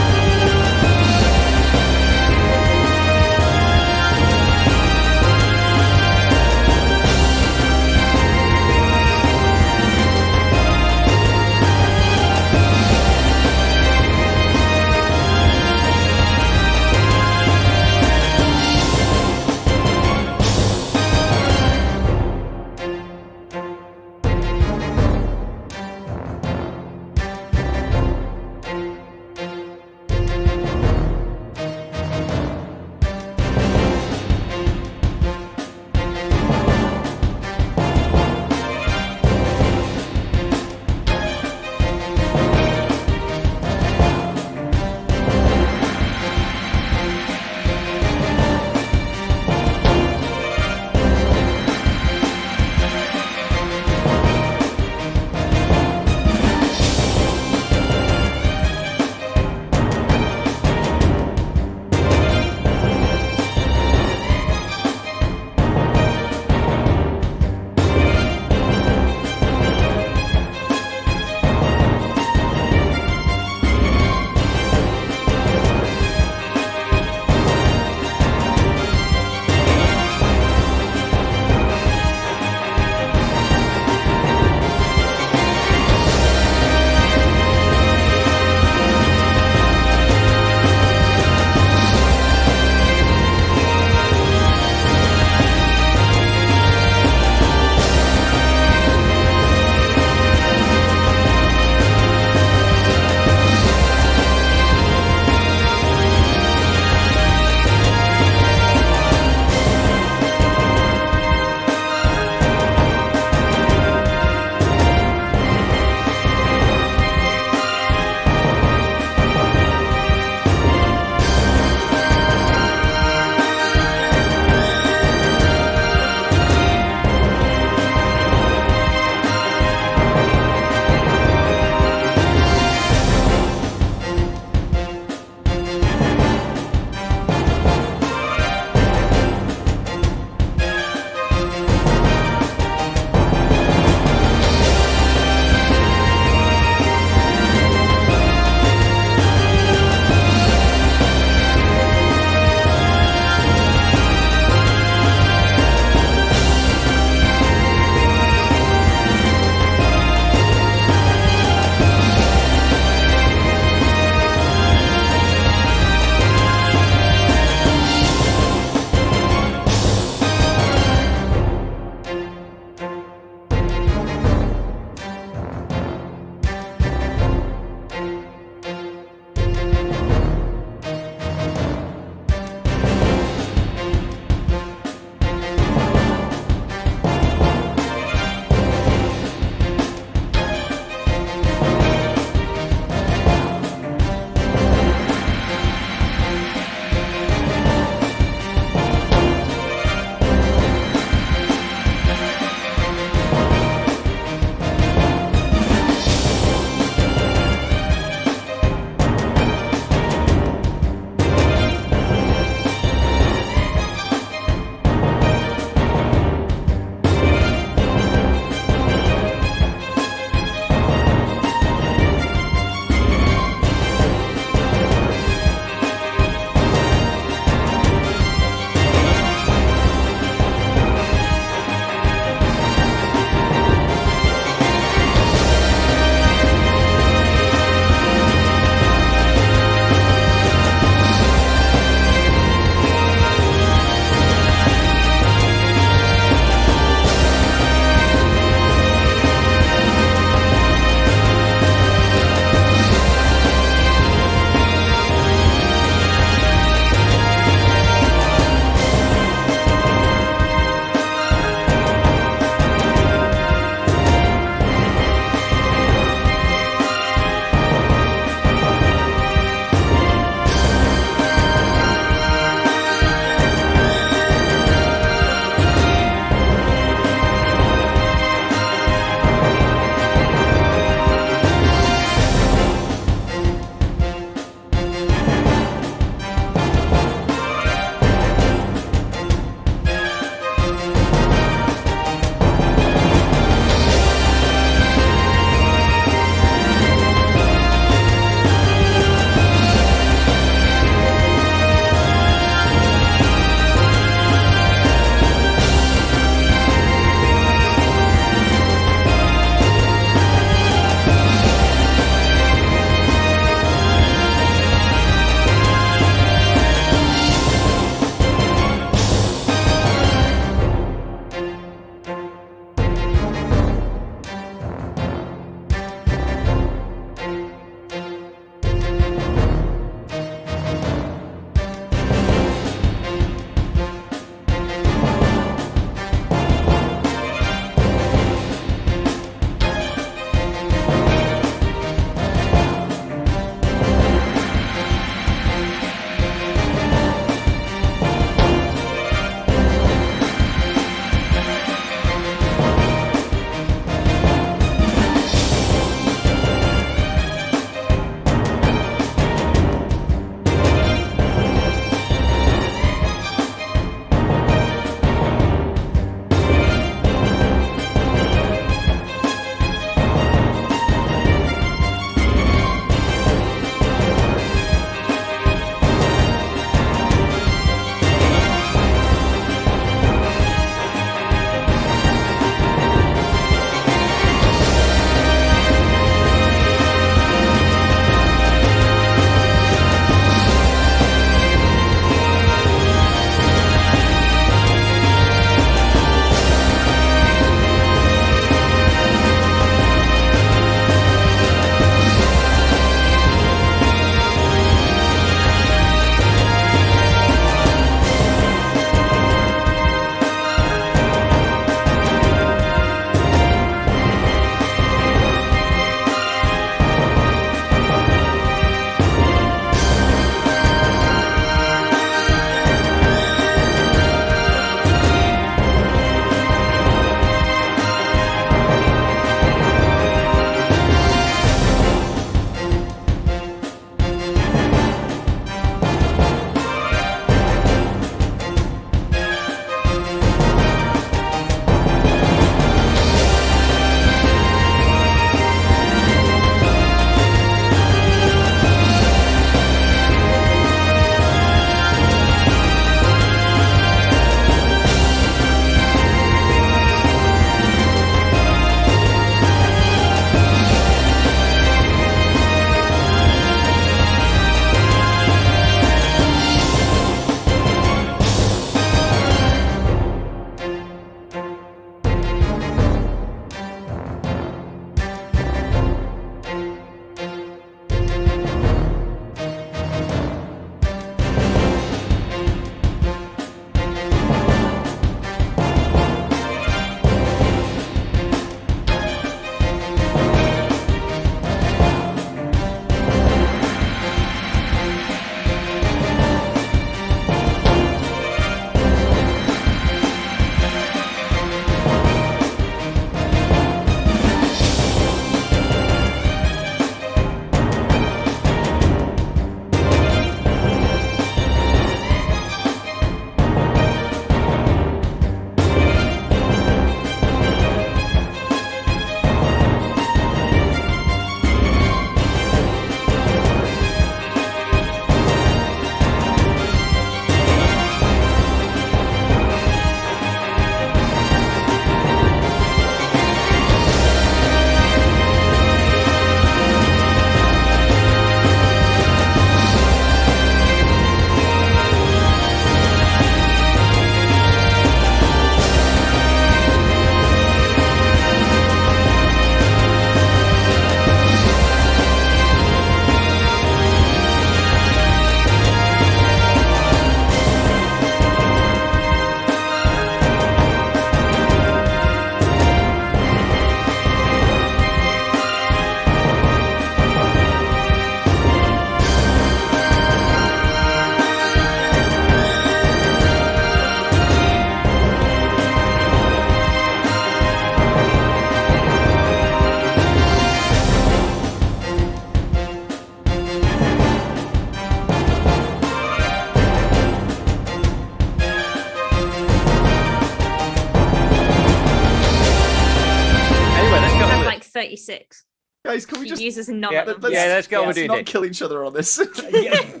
D6. Guys, can we She just uses none Yeah, of them. let's go with let's D&D. not kill each other on this? Yeah.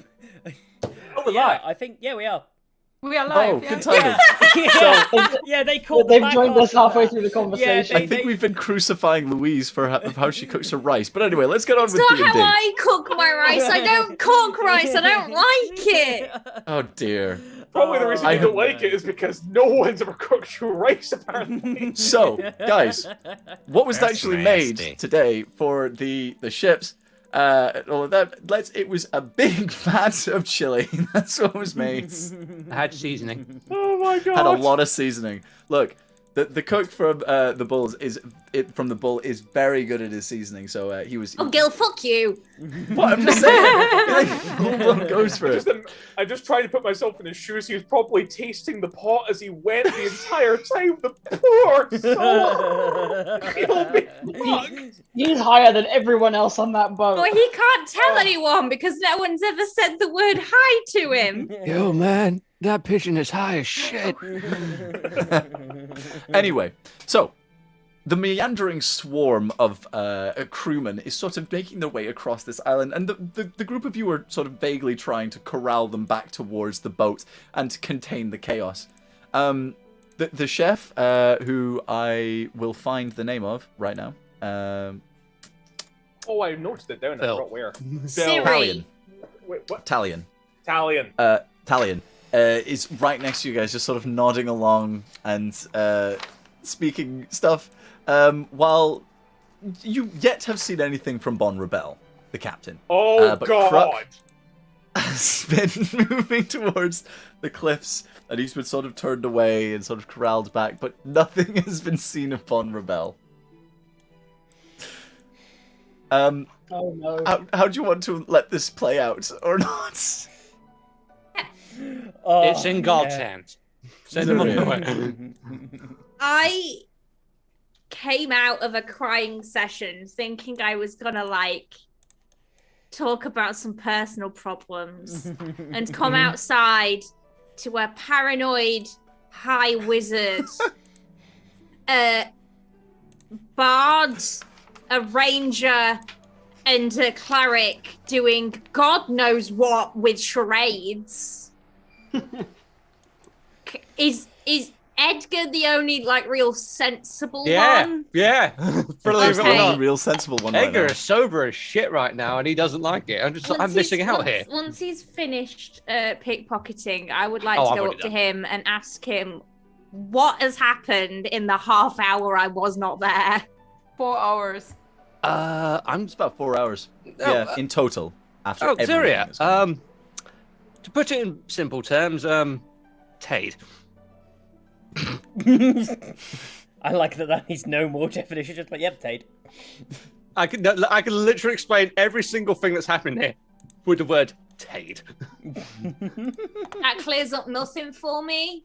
Oh, yeah, I think, yeah, we are. We are Oh, live. good yeah. timing. Yeah, yeah, they called the They've back joined us after halfway that. through the conversation. I think we've been crucifying Louise for how she cooks her rice. But anyway, let's get on It's with not D&D. how I cook my rice. I don't cook rice. I don't like it. Oh dear. Probably the reason I you don't have- like it is because no one's ever cooked you rice, apparently. So, guys, what was That's actually nasty. made today for the ships? All of that. It was a big vat of chili. That's what was made. I had seasoning. Oh my god. Had a lot of seasoning. Look, the cook from the bulls from the bull is very good at his seasoning. So he was. Oh, Gil, fuck you. What I'm just saying. Like, full blown goes for it. I just tried to put myself in his shoes. He was probably tasting the pot as he went the entire time. The poor soul. He'll be fucked. He's higher than everyone else on that boat. Well, he can't tell anyone because no one's ever said the word hi to him. Yo, man, that pigeon is high as shit. Anyway, so the meandering swarm of crewmen is sort of making their way across this island, and the group of you are sort of vaguely trying to corral them back towards the boat and contain the chaos. The chef, who I will find the name of right now. Oh, I noticed it down there. I Phil. forgot where. Siri. Talion. Wait, what? Talion. Italian. Talion is right next to you guys, just sort of nodding along and speaking stuff, while you yet have seen anything from Bon Rebel, the captain. Oh, but God. Kruk has been moving towards the cliffs, and he's been sort of turned away and sort of corralled back, but nothing has been seen of Bon Rebel. Oh no. How do you want to let this play out, or not? Oh, It's in God's hands. Send him on the way. I came out of a crying session thinking I was gonna like talk about some personal problems and come outside to a paranoid high wizard, a bard, a ranger, and a cleric doing God knows what with charades. Is Edgar the only like real sensible one? Yeah. Believe it or Okay. not. Real sensible one. Right Edgar now. is sober as shit right now, and he doesn't like it. I'm missing out here. Once he's finished pickpocketing, I would like Oh, to I've go already up to done. him and ask him what has happened in the half hour I was not there. 4 hours. I'm. It's about 4 hours. Oh, Yeah, in total. After Oh, everything Syria. that's gone on. To put it in simple terms, Tade. I like that needs no more definition, just like, yep, Tate. I can literally explain every single thing that's happened here with the word Tade. That clears up nothing for me.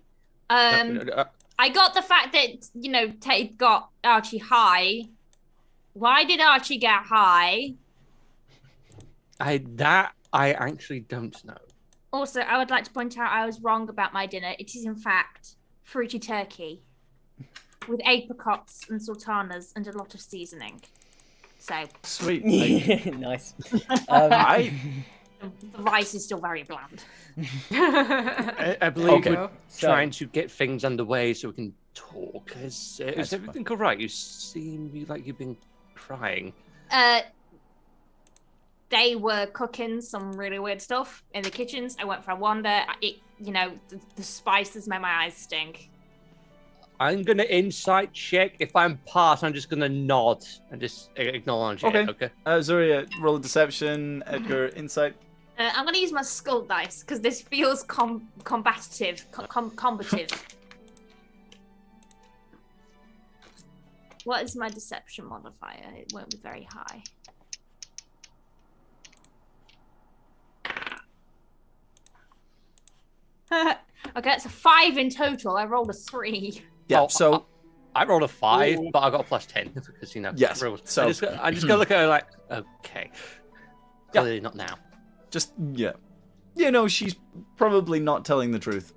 I got the fact that, Tate got Archie high. Why did Archie get high? I actually don't know. Also, I would like to point out I was wrong about my dinner. It is, in fact, fruity turkey with apricots and sultanas and a lot of seasoning. So, Sweet. Nice. I the rice is still very bland. I believe Okay. we're So- trying to get things underway so we can talk. Is That's everything all right? You seem like you've been crying. They were cooking some really weird stuff in the kitchens. I went for a wander. The spices made my eyes sting. I'm gonna insight check. If I'm past, I'm just gonna nod and just acknowledge Okay. it. Okay. Zuria, roll a deception. Edgar, insight. I'm going to use my skull dice because this feels combative. Combative. What is my deception modifier? It won't be very high. Okay, it's a 5 in total. I rolled a 3. Yeah. Oh, So I rolled a 5, Ooh. but I got a +10 because Yes, rules. so- I just go look at her like, okay, Yeah. clearly not now. just she's probably not telling the truth.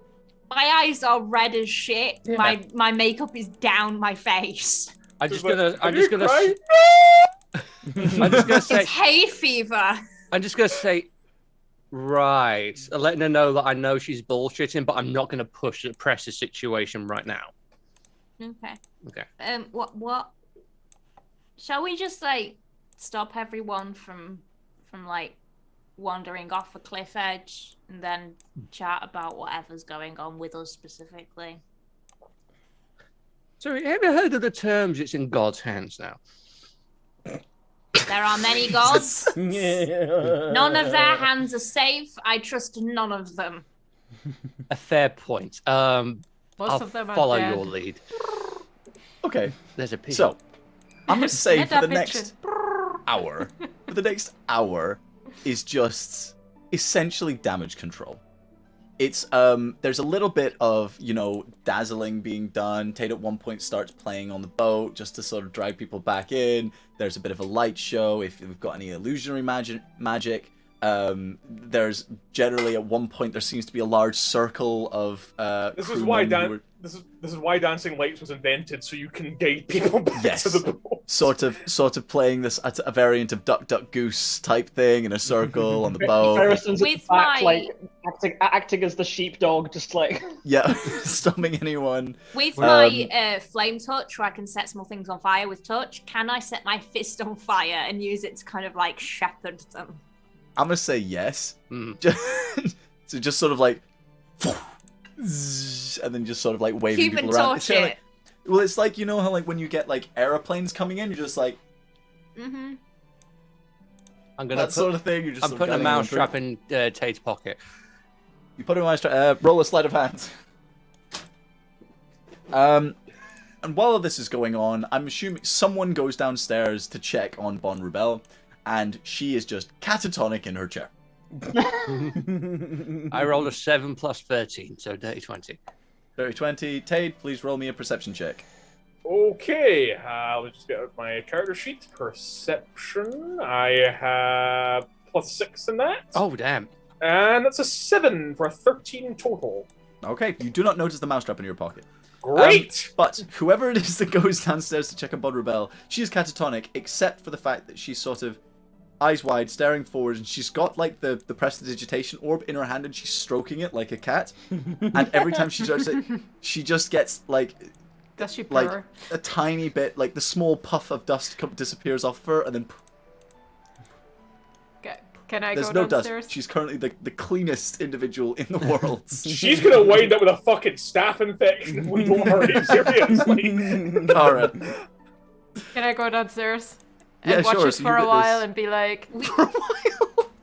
My eyes are red as shit. Yeah. My makeup is down my face. I'm just Like, gonna "Have you cried?" I'm just gonna say. It's hay fever. I'm just gonna say. Right, letting her know that I know she's bullshitting, but I'm not gonna press the situation right now. Okay. Okay. What? Shall we just like stop everyone from like wandering off a cliff edge and then chat about whatever's going on with us specifically? So, have you heard of the terms? It's in God's hands now. There are many gods. None of their hands are safe. I trust none of them. A fair point. Most I'll of them are follow dead. your lead. Okay. There's a pig. So, I'm gonna say for the Meta next hour, is just essentially damage control. It's there's a little bit of, you know, dazzling being done. Tate at one point starts playing on the boat just to sort of drag people back in. There's a bit of a light show if we've got any illusionary magic. There's generally at one point there seems to be a large circle of This is why crewmen who are- this is why dancing lights was invented, so you can guide people back to the boat. sort of playing this a variant of duck duck goose type thing in a circle on the boat. Harrison's at the With back, my- like acting as the sheepdog, just like Yeah, stopping anyone. With my flame touch, where I can set small things on fire with touch, can I set my fist on fire and use it to kind of like shepherd them? I'm gonna say yes. Mm. So just sort of like, and then just sort of like waving Human people around. torch It's kinda it. like, well, it's like, you know how like when you get like aeroplanes coming in, you're just like Mm-hmm. I'm gonna that sort of thing. You're just I'm sort of putting a guiding mouse them through. trap in Tate's pocket. You put it in my roll a sleight of hand. And while all this is going on, I'm assuming someone goes downstairs to check on Bon Rubel, and she is just catatonic in her chair. I rolled a 7 plus 13, so dirty 20. Dirty 20. Tate, please roll me a perception check. Okay, let's just get out my character sheet. Perception. I have +6 in that. Oh, damn. And that's a 7 for a 13 total. Okay, you do not notice the mousetrap in your pocket. Great! But whoever it is that goes downstairs to check on Bon Rubel, she is catatonic, except for the fact that she's sort of eyes wide, staring forward, and she's got like the prestidigitation orb in her hand, and she's stroking it like a cat. And every time she starts it, she just gets like Does she purr? a tiny bit, like the small puff of dust disappears off her, and then Can I there's go no downstairs? dust. She's currently the cleanest individual in the world. She's gonna wind up with a fucking staph infection if we don't hurry, seriously. Kara. Can I go downstairs Yeah, and watch sure, it so for you a get while this- and be like,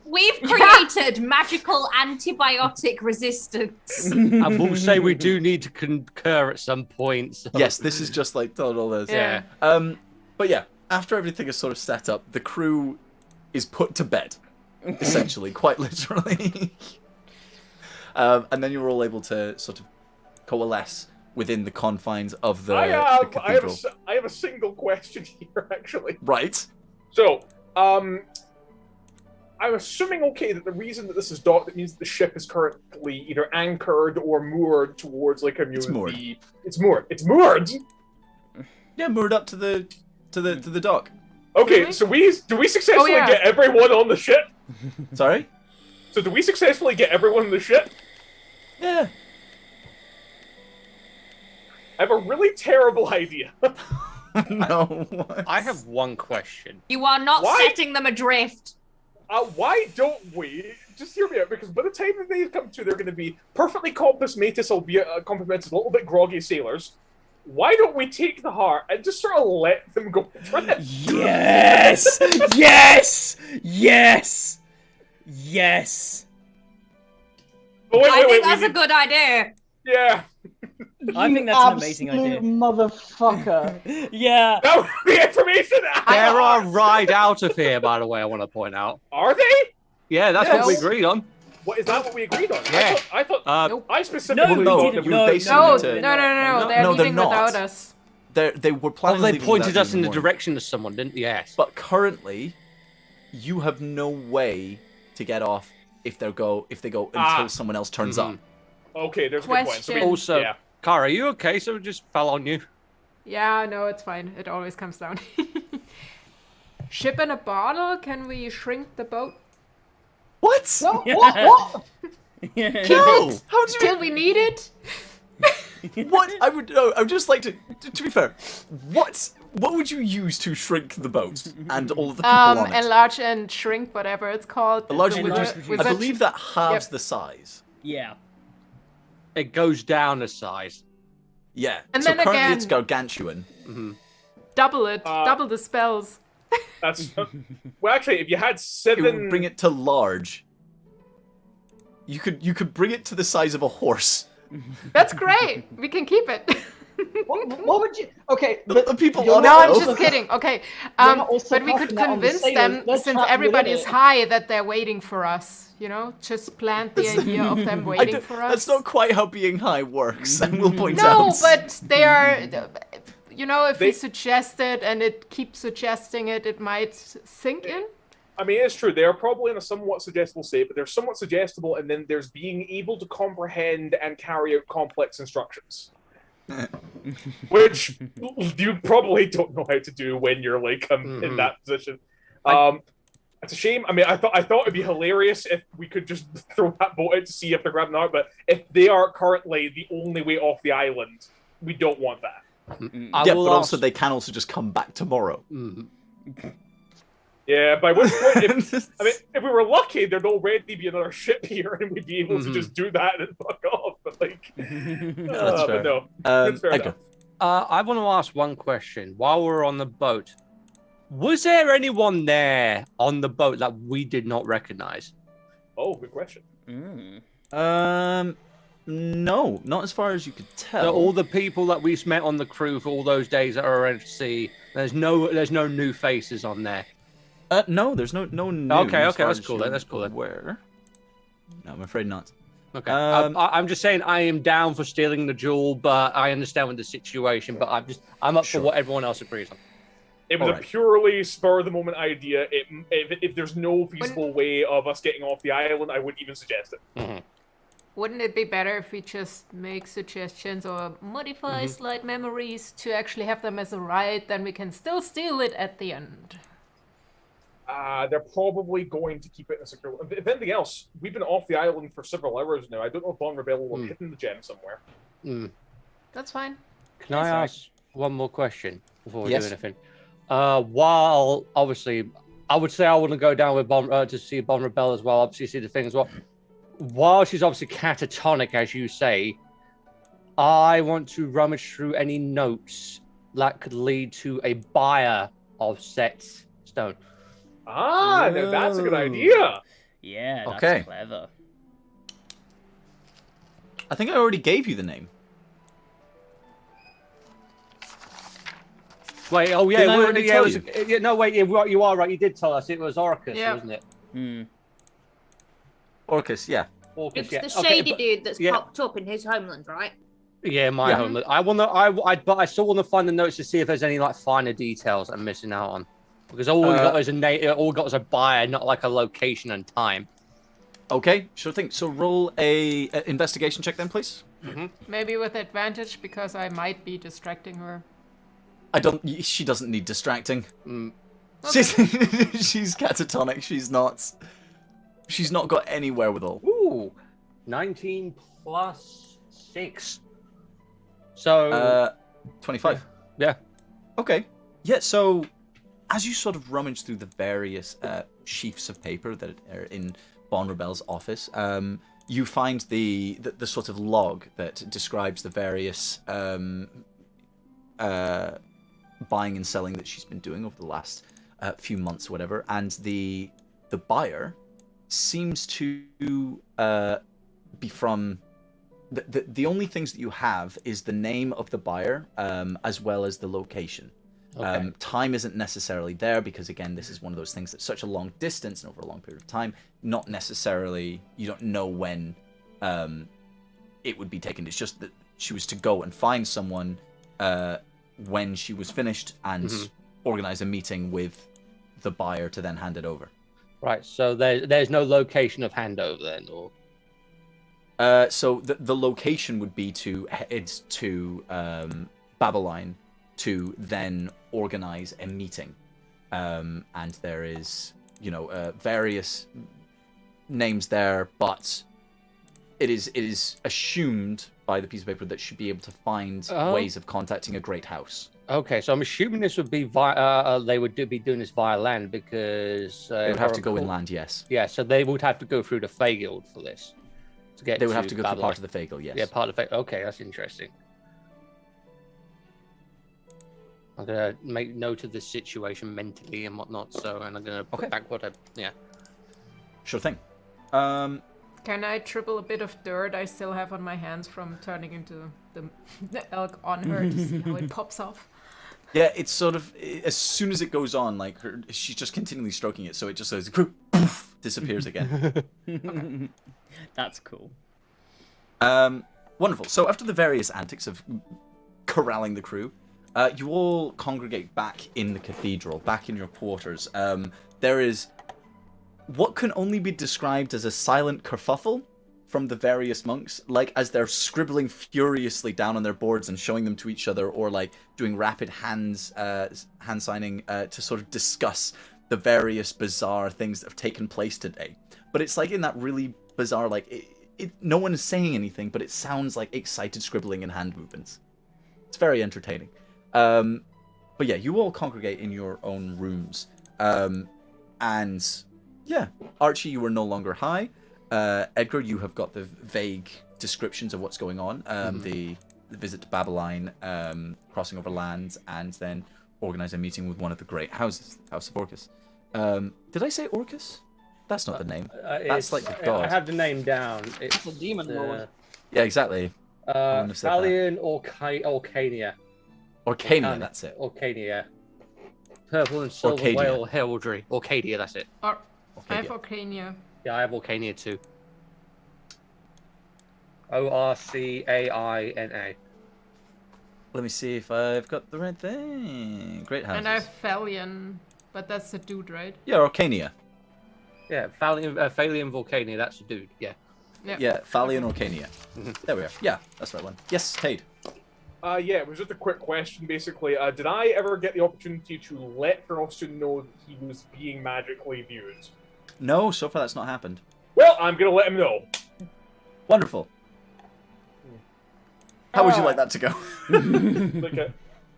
We've created magical antibiotic resistance. I will say we do need to concur at some point. So. Yes, this is just like all this. yeah. But yeah, after everything is sort of set up, the crew is put to bed, essentially, quite literally. And then you're all able to sort of coalesce within the confines of the, the cathedral. I have a single question here, actually. Right. So, I'm assuming, okay, that the reason that this is docked, that means that the ship is currently either anchored or moored towards, like, a It's moored. It's moored. It's moored! Yeah, moored up to the dock. Okay, Really? so do we successfully yeah. get everyone on the ship? Sorry? So do we successfully get everyone on the ship? Yeah. I have a really terrible idea. No. What? I have one question. You are not Why? setting them adrift. Why don't we just hear me out? Because by the time that they come to, they're going to be perfectly compos mentis, albeit complimented, a little bit groggy sailors. Why don't we take the heart and just sort of let them go trip? Yes! Yes! Yes! Yes! Oh, I think that's a good idea. Yeah, I think that's an amazing idea. Motherfucker. Yeah. that would be information. There are right out of here, by the way, I want to point out. Are they? Yeah, that's Yes. what we agreed on. What is that? What we agreed on? Yeah. I thought. Nope. I specifically No, thought we that didn't. we No, they no, seem No, to- no, they're No, they're leaving not. without us. They were Oh, planning. they on leaving pointed without us you in the morning. direction of someone, didn't they? Yes. But currently, you have no way to get off if they go until someone else turns up. Okay, there's a good point. So we, Question. Also, yeah. Kara, are you okay? So it just fell on you. Yeah, no, it's fine. It always comes down. Ship in a bottle? Can we shrink the boat? What? No, what? No! How do Till we need it? What? I would just like to be fair, what would you use to shrink the boat and all of the people on it? Enlarge and shrink, whatever it's called. Enlarge and Enlarge, reduce. reduce. I believe that halves Yep. the size. Yeah. It goes down a size. Yeah. And so then currently again- it's gargantuan. Double it. Double the spells. That's well, actually, if you had It 7, would bring it to large. You could bring it to the size of a horse. That's great. We can keep it. What would you? Okay, The people you're on No, it. I'm though. just kidding. Okay, You're not also but we could passing that on the convince sailors. them, They're since trapped everybody within is it. high, that they're waiting for us. You know, just plant the idea of them waiting for us. That's not quite how being high works, and we'll point No, out. but they are. You know, if we They- suggest it and it keeps suggesting it, it might sink in. I mean, it's true. They are probably in a somewhat suggestible state, but they're somewhat suggestible, and then there's being able to comprehend and carry out complex instructions. Which you probably don't know how to do when you're like in that position. It's a shame. I mean, I thought it'd be hilarious if we could just throw that boat out to see if they're grabbing out. But if they are currently the only way off the island, we don't want that. Yeah, but also they can also just come back tomorrow. Yeah, by which point, I mean, if we were lucky, there'd already be another ship here, and we'd be able to just do that and fuck off. But like, That's fair. but no, Um, that's fair Edgar. enough. I want to ask one question. While we're on the boat, was there anyone there on the boat that we did not recognize? Oh, good question. No, not as far as you could tell. So all the people that we met on the crew for all those days at our sea, there's no new faces on there. No, there's no news. Okay, as far that's as cool you're then, that's cool then. Aware. No, I'm afraid not. Okay, Um, I'm just saying I am down for stealing the jewel, but I understand with the situation. But I'm up Sure. for what everyone else agrees on. It was Alright. a purely spur of the moment idea. If there's no feasible way of us getting off the island, I wouldn't even suggest it. Wouldn't it be better if we just make suggestions or modify slight memories to actually have them as a right? Then we can still steal it at the end. They're probably going to keep it in a secure. If anything else, we've been off the island for several hours now. I don't know if Bon Rebel will have hidden the gem somewhere. That's fine. Can I ask one more question before we Yes. do anything? While obviously, I would say I wouldn't go down with Bon to see Bon Rebel as well. Obviously, see the thing as well. While she's obviously catatonic, as you say, I want to rummage through any notes that could lead to a buyer of set stone. Now that's a good idea. Yeah, that's Okay. clever. I think I already gave you the name. Wait, oh yeah, Didn't I it was- already yeah, tell it was, yeah, no, wait, you are right. You did tell us it was Orcus, Yeah. wasn't it? Orcus, yeah. Orcus, It's yeah. the Okay, shady but- dude that's yeah. popped up in his homeland, right? Yeah, my Yeah. homeland. I want to. But I still want to find the notes to see if there's any like finer details I'm missing out on, because all we got is all we got is a buyer, not like a location and time. Okay, sure thing. So roll a investigation check then, please. Maybe with advantage because I might be distracting her. She doesn't need distracting. Mm. She's catatonic. She's not got any wherewithal. Ooh, 19 plus 6. So 25. yeah. Okay. Yeah, so as you sort of rummage through the various sheafs of paper that are in Bon Rebel's office, you find the sort of log that describes the various buying and selling that she's been doing over the last few months, whatever, and the buyer seems to be from the only things that you have is the name of the buyer as well as the location. Okay. Time isn't necessarily there because again this is one of those things that's such a long distance and over a long period of time, not necessarily, you don't know when it would be taken. It's just that she was to go and find someone when she was finished and organize a meeting with the buyer to then hand it over. Right. So there's no location of handover then, or So the location would be to head to Babylon to then organize a meeting and there is, various names there, but it is assumed by the piece of paper that should be able to find ways of contacting a great house. Okay, so I'm assuming this would be they would be doing this via land because They would have to go inland, yes. Yeah, so they would have to go through the Feyguild for this to get. They would have to go through Babylon. part of the Feyguild, yes. Yeah, part of the Feyguild. Okay, that's interesting. I'm gonna make note of this situation mentally and whatnot. So, and I'm gonna put back what I. Yeah. Sure thing. Can I triple a bit of dirt I still have on my hands from turning into the elk on her to see how it pops off? Yeah, it's sort of, as soon as it goes on, like, she's just continually stroking it, so it just goes, poof, disappears again. Okay. That's cool. Wonderful. So after the various antics of corralling the crew, you all congregate back in the cathedral, back in your quarters. There is what can only be described as a silent kerfuffle from the various monks, like as they're scribbling furiously down on their boards and showing them to each other, or like doing rapid hand signing to sort of discuss the various bizarre things that have taken place today. But it's like in that really bizarre, like no one is saying anything, but it sounds like excited scribbling and hand movements. It's very entertaining. But yeah, you all congregate in your own rooms. And yeah, Archie, you are no longer high. Edgar, you have got the vague descriptions of what's going on. The visit to Babylon, crossing over lands, and then organize a meeting with one of the great houses, House of Orcus. Did I say Orcus? That's not the name. That's like the god. I have the name down. It's the demon lord. Yeah, exactly. Valiant Orcania. Orcania, that's it. Orcania. Purple and silver Orcadia. whale heraldry. Orcadia, that's it. I have Orcania. Yeah, I have Orcania too. Orcaina. Let me see if I've got the right thing. Great houses. And I have Phalion, but that's the dude, right? Yeah, Orcania. Yeah, Phalion Volcania, that's the dude, yeah. Yeah, Phalion Orcania. There we are. Yeah, that's the right one. Yes, Tade. Yeah, it was just a quick question, basically. Did I ever get the opportunity to let Frosten know that he was being magically viewed? No, so far that's not happened. Well, I'm gonna let him know. Wonderful. How would you like that to go?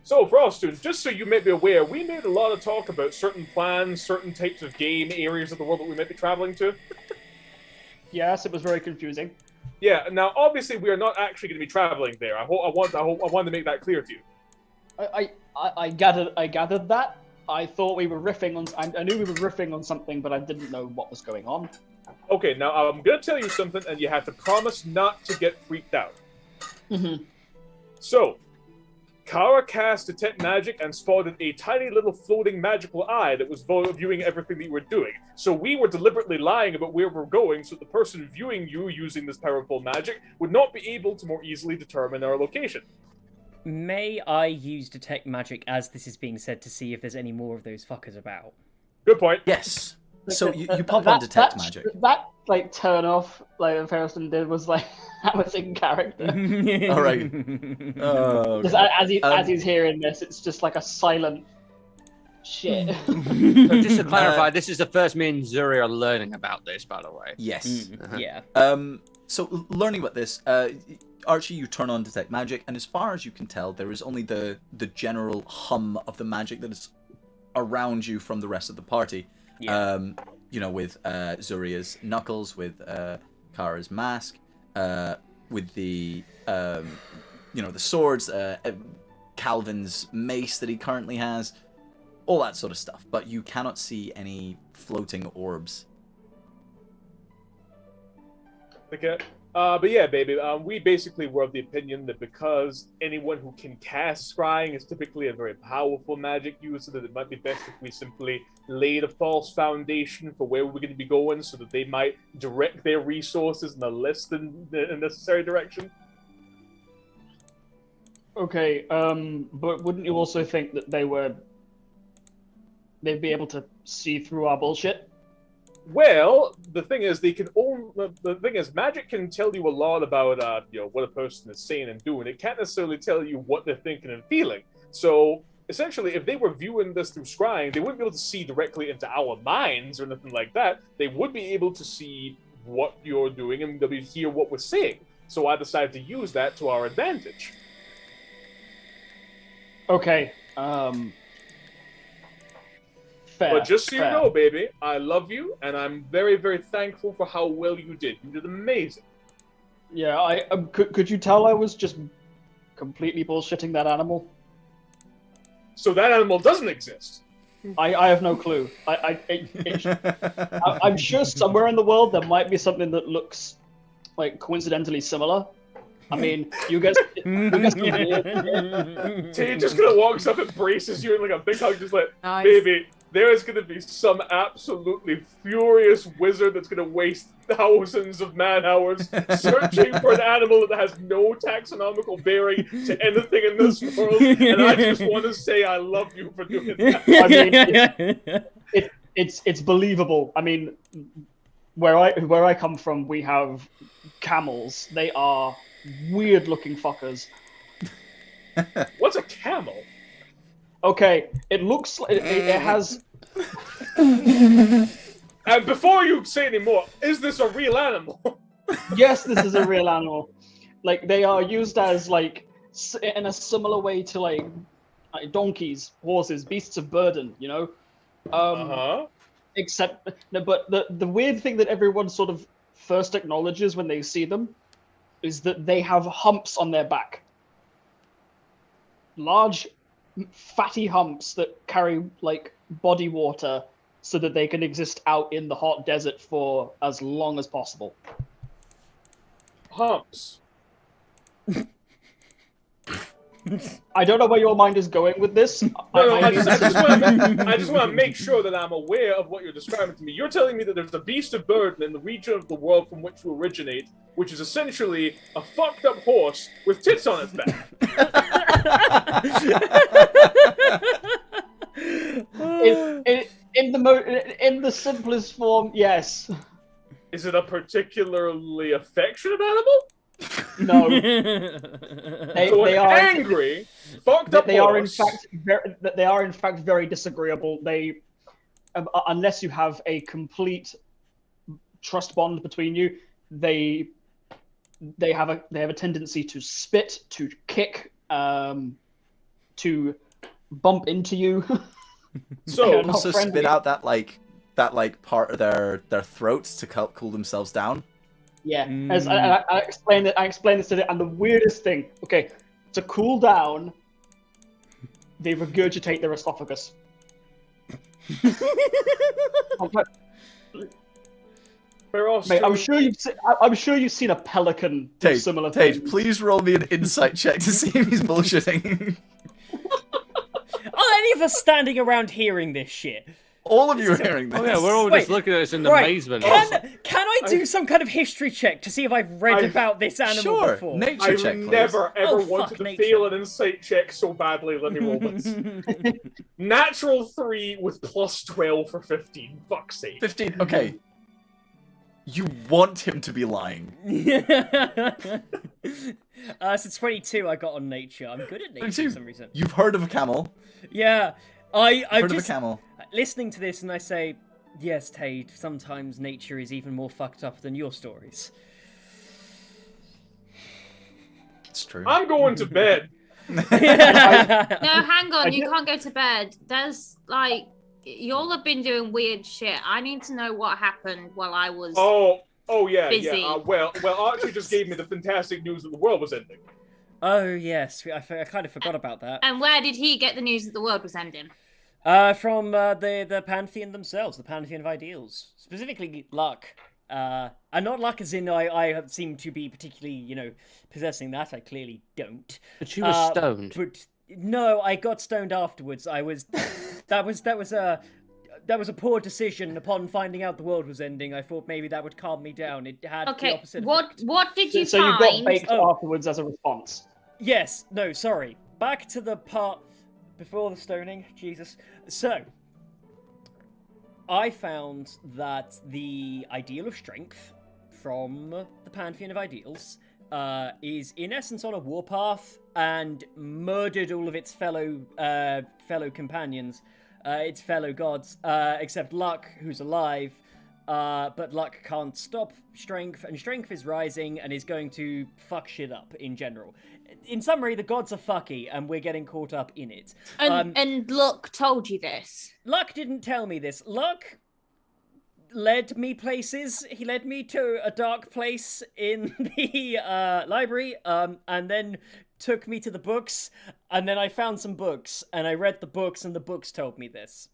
So, Frosten, just so you may be aware, we made a lot of talk about certain plans, certain types of game, areas of the world that we might be traveling to. Yes, it was very confusing. Yeah, now, obviously, we are not actually going to be traveling there. I want to make that clear to you. I gathered that. I thought we were riffing on. I knew we were riffing on something, but I didn't know what was going on. Okay, now I'm going to tell you something, and you have to promise not to get freaked out. So, Kara cast Detect Magic and spotted a tiny little floating magical eye that was viewing everything that you were doing. So we were deliberately lying about where we're going so the person viewing you using this powerful magic would not be able to more easily determine our location. May I use Detect Magic as this is being said to see if there's any more of those fuckers about? Good point. Yes. So you pop on Detect Magic. That like turn off like Ferriston did was like that was in character. All right. Just as he's hearing this, it's just like a silent shit. So just to clarify, this is the first me and Zuri are learning about this, by the way. Yes. Yeah. So learning about this, Archie, you turn on Detect Magic, and as far as you can tell, there is only the general hum of the magic that is around you from the rest of the party. Yeah. With Zuria's knuckles, with Kara's mask, with the the swords, Calvin's mace that he currently has, all that sort of stuff. But you cannot see any floating orbs. Okay. But yeah, baby, we basically were of the opinion that because anyone who can cast scrying is typically a very powerful magic user, that it might be best if we simply laid a false foundation for where we're going to be going so that they might direct their resources in a less than necessary direction. Okay, but wouldn't you also think that they'd be able to see through our bullshit? Well, the thing is, magic can tell you a lot about, what a person is saying and doing. It can't necessarily tell you what they're thinking and feeling. So, essentially, if they were viewing this through scrying, they wouldn't be able to see directly into our minds or anything like that. They would be able to see what you're doing and they'll be able to hear what we're saying. So I decided to use that to our advantage. Okay. Fair. But just so you fair. know, baby, I love you, and I'm very, very thankful for how well you did. You did amazing. Yeah, I could you tell I was just completely bullshitting that animal? So that animal doesn't exist. I have no clue. I'm sure somewhere in the world there might be something that looks like coincidentally similar. I mean, you guys. Tay just kind of walks up and braces you in like a big hug, just like, Nice. baby, there is going to be some absolutely furious wizard that's going to waste thousands of man hours searching for an animal that has no taxonomical bearing to anything in this world. And I just want to say I love you for doing that. I mean, it's believable. I mean, where I come from, we have camels. They are weird-looking fuckers. What's a camel? Okay, it looks like it has. And before you say any more, is this a real animal? Yes, this is a real animal. Like they are used as like in a similar way to like donkeys, horses, beasts of burden. You know. Except, no, but the weird thing that everyone sort of first acknowledges when they see them is that they have humps on their back. Large, fatty humps that carry like body water so that they can exist out in the hot desert for as long as possible. Humps. I don't know where your mind is going with this. I just want to make sure that I'm aware of what you're describing to me. You're telling me that there's a beast of burden in the region of the world from which you originate, which is essentially a fucked up horse with tits on its back. In the simplest form, yes. Is it a particularly affectionate animal? No. They are angry, fucked up. They are in fact very disagreeable. They, unless you have a complete trust bond between you, they have a tendency to spit, to kick, to bump into you. So also spit out that part of their throats to cool themselves down. Yeah, as I explained it. I explained this to them, and the weirdest thing. Okay, to cool down, they regurgitate their esophagus. Mate, I'm sure you've seen a pelican do similar things. Please roll me an insight check to see if he's bullshitting. Are any of us standing around hearing this shit? All of you are hearing this. Oh yeah, we're all just looking at this in amazement. Can I do some kind of history check to see if I've read about this animal before? Nature check, please. Never ever wanted to fail an insight check so badly. Let me roll this. Natural 3 with plus 12 for 15. Fuck's sake. 15. Okay. You want him to be lying. So 22 I got on nature. I'm good at nature for some reason. You've heard of a camel. Yeah. I've heard just of a camel. Listening to this and I say, yes, Tade, sometimes nature is even more fucked up than your stories. It's true. I'm going to bed. No, hang on. You can't go to bed. There's like, y'all have been doing weird shit. I need to know what happened while I was. Oh yeah, busy. yeah. Well, Archie just gave me the fantastic news that the world was ending. Oh yes, I kind of forgot about that. And where did he get the news that the world was ending? From the Pantheon themselves, the Pantheon of Ideals, specifically Luck. And not Luck as in I seem to be particularly, possessing that. I clearly don't. But you were stoned. But no, I got stoned afterwards. I was that was a poor decision. Upon finding out the world was ending, I thought maybe that would calm me down. It had the opposite effect. What did you So find? you got baked afterwards as a response. Yes. No. Sorry. Back to the part before the stoning. Jesus. So, I found that the ideal of strength from the Pantheon of Ideals is in essence on a warpath and murdered all of its fellow companions, its fellow gods, except Luck, who's alive. But Luck can't stop Strength, and Strength is rising and is going to fuck shit up in general. In summary, the gods are fucky, and we're getting caught up in it. And Luck told you this. Luck didn't tell me this. Luck led me places. He led me to a dark place in the library, and then took me to the books, and then I found some books, and I read the books, and the books told me this.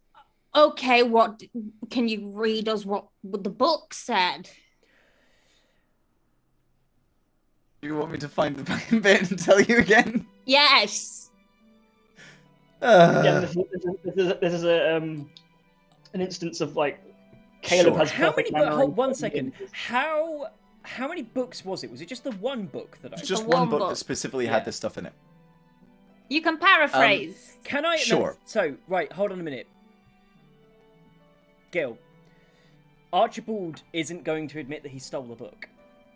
Okay, what can you read us what the book said? You want me to find the bit and tell you again? Yes. Yeah, this is an instance of like Caleb Sure. has How perfect many? memory. Hold 1 second. How many books was it? Was it just the one book that I? It's just The one one book book. that specifically Yeah. had this stuff in it. You can paraphrase. Can I? Sure. No, so right, hold on a minute. Gil, Archibald isn't going to admit that he stole the book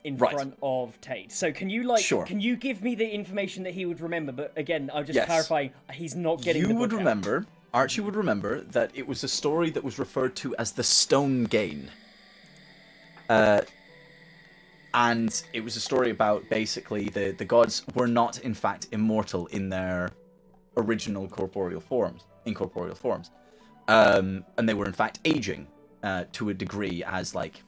in Right. front of Tate. So can you Sure. Can you give me the information that he would remember? But again, I'm just Yes. clarifying. He's not getting. You the would book out. remember, Archie would remember, that it was a story that was referred to as the Stone Gain. And it was a story about basically the gods were not in fact immortal in their original incorporeal forms. And they were in fact aging to a degree as like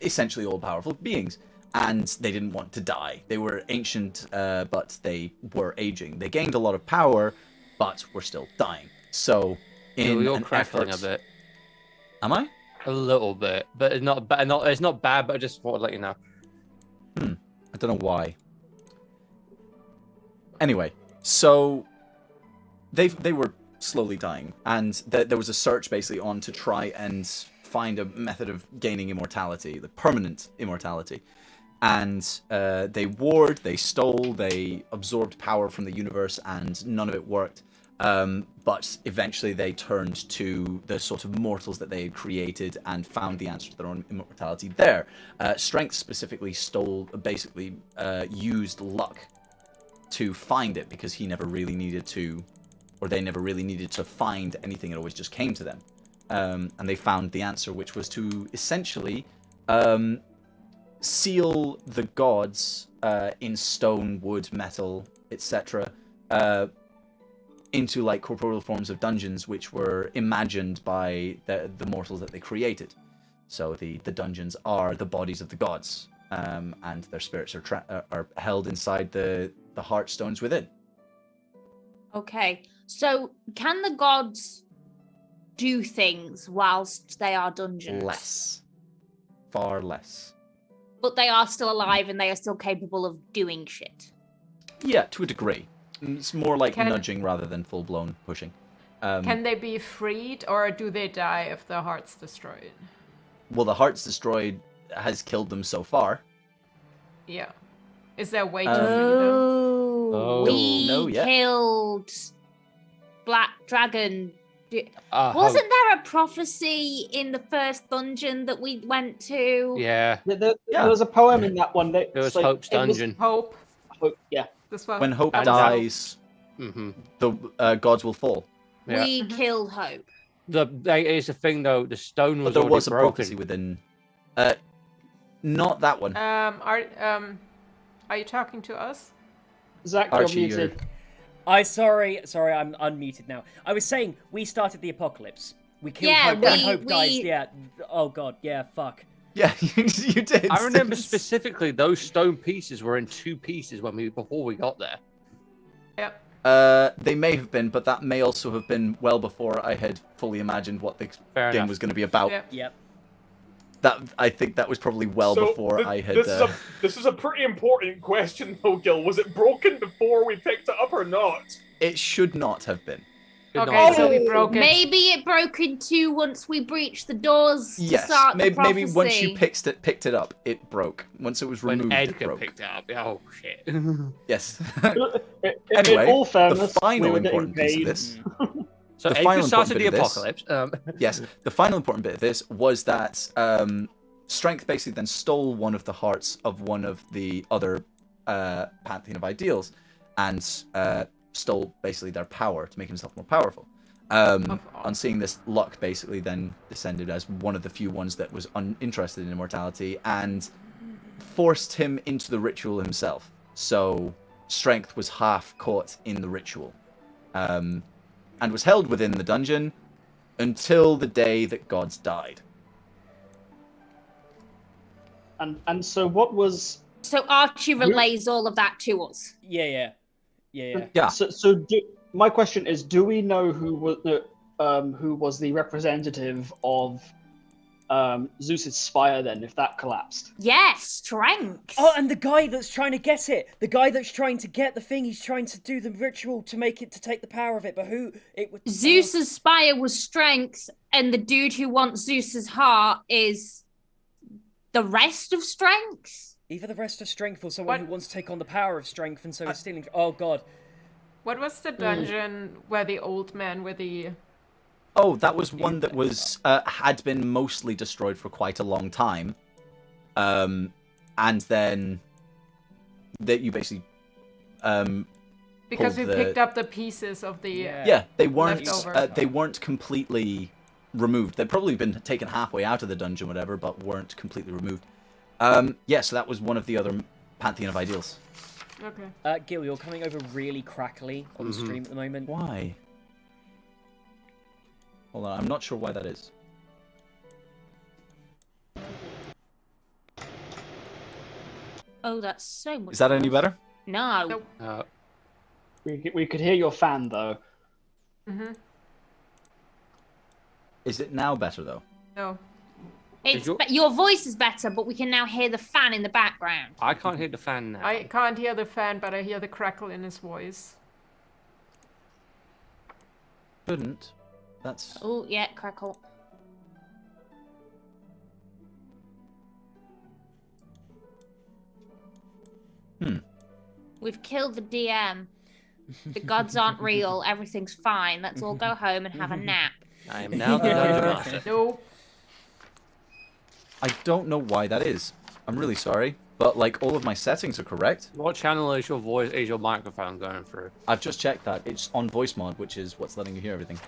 essentially all-powerful beings. And they didn't want to die. They were ancient, but they were aging. They gained a lot of power, but were still dying. So, in You're an crackling effort... a bit. Am I? A little bit, but it's not bad. It's not bad, but I just thought I'd let you know. I don't know why. Anyway, so they were slowly dying, and there was a search basically on to try and find a method of gaining immortality, the permanent immortality. And they warred, they stole, they absorbed power from the universe, and none of it worked. But eventually they turned to the sort of mortals that they had created and found the answer to their own immortality there. Strength specifically used Luck to find it, because he never really needed to, or they never really needed to find anything. It always just came to them. And they found the answer, which was to essentially seal the gods in stone, wood, metal, etc. Into like corporeal forms of dungeons, which were imagined by the mortals that they created. So the dungeons are the bodies of the gods, and their spirits are held inside the heart stones within. Okay, so can the gods do things whilst they are dungeons? Less. Far less. But they are still alive and they are still capable of doing shit. Yeah, to a degree. It's more like Can- nudging rather than full-blown pushing. Can they be freed, or do they die if their heart's destroyed? Well, the heart's destroyed has killed them so far. Yeah. Is there a way to free them? Oh, we no, yeah. killed Black Dragon. Wasn't Wasn't there a prophecy in the first dungeon that we went to? Yeah, There was a poem in that one that it was like, Hope's it was dungeon. Hope. Hope, yeah. This one. When hope And dies, Mm-hmm. the gods will fall. Yeah. We killed Hope. It's the thing though. The stone But was there already was a broken. prophecy within... not that one. Are you talking to us? Zach, you're Archie, muted. Sorry, I'm unmuted now. I was saying we started the apocalypse. We killed Yeah, Hope, and we- Hope dies. we- Yeah. Oh god. Yeah. Fuck. Yeah, you did. I remember specifically those stone pieces were in two pieces before we got there. Yep. They may have been, but that may also have been well before I had fully imagined what the Fair game enough. was going to be about. Yep. Yep. I think that was probably well So, before I had. This is a pretty important question, though, Gil. Was it broken before we picked it up or not? It should not have been. Good Okay, night. so we broke it. Maybe it broke in two once we breached the doors to Yes, start the maybe once you prophecy. picked it up, it broke. Once it was When removed, it Edgar broke. picked it up. Oh shit. Yes. In all fairness, the final we were getting important piece of paid. this. So The Edgar final started important the bit of this- apocalypse. Yes, the final important bit of this was that Strength basically then stole one of the hearts of one of the other pantheon of ideals, and stole basically their power to make himself more powerful. On seeing this, Luck basically then descended as one of the few ones that was uninterested in immortality and forced him into the ritual himself. So Strength was half caught in the ritual, and was held within the dungeon until the day that gods died. And so what was? So Archie relays all of that to us. Yeah. My question is, do we know who was the representative of Zeus's spire then, if that collapsed? Yes, Strength. Oh, and the guy that's trying to get it. The guy that's trying to get the thing. He's trying to do the ritual to make it to take the power of it. But who? It was Zeus's spire was Strength, and the dude who wants Zeus's heart is the rest of Strength. Either the rest of Strength or someone who wants to take on the power of Strength, and so is stealing. Oh God. What was the dungeon where the old man with the... Oh, that was one that was had been mostly destroyed for quite a long time, and then that you basically because we picked up the pieces of the they weren't completely removed. They'd probably been taken halfway out of the dungeon, whatever, but weren't completely removed. So that was one of the other pantheon of ideals. Okay. Gil, you're coming over really crackly on the stream at the moment. Why? Hold on, I'm not sure why that is. Oh, that's so much. Is that any better? No. Nope. We could hear your fan though. Mm-hmm. Is it now better though? No. Your voice is better, but we can now hear the fan in the background. I can't hear the fan now. I can't hear the fan, but I hear the crackle in his voice. Couldn't. That's... Oh, yeah, crackle. We've killed the DM. The gods aren't real. Everything's fine. Let's all go home and have a nap. I am now the dungeon master. Nope. I don't know why that is. I'm really sorry, but like all of my settings are correct. What channel is your microphone going through? I've just checked that. It's on voice mod, which is what's letting you hear everything.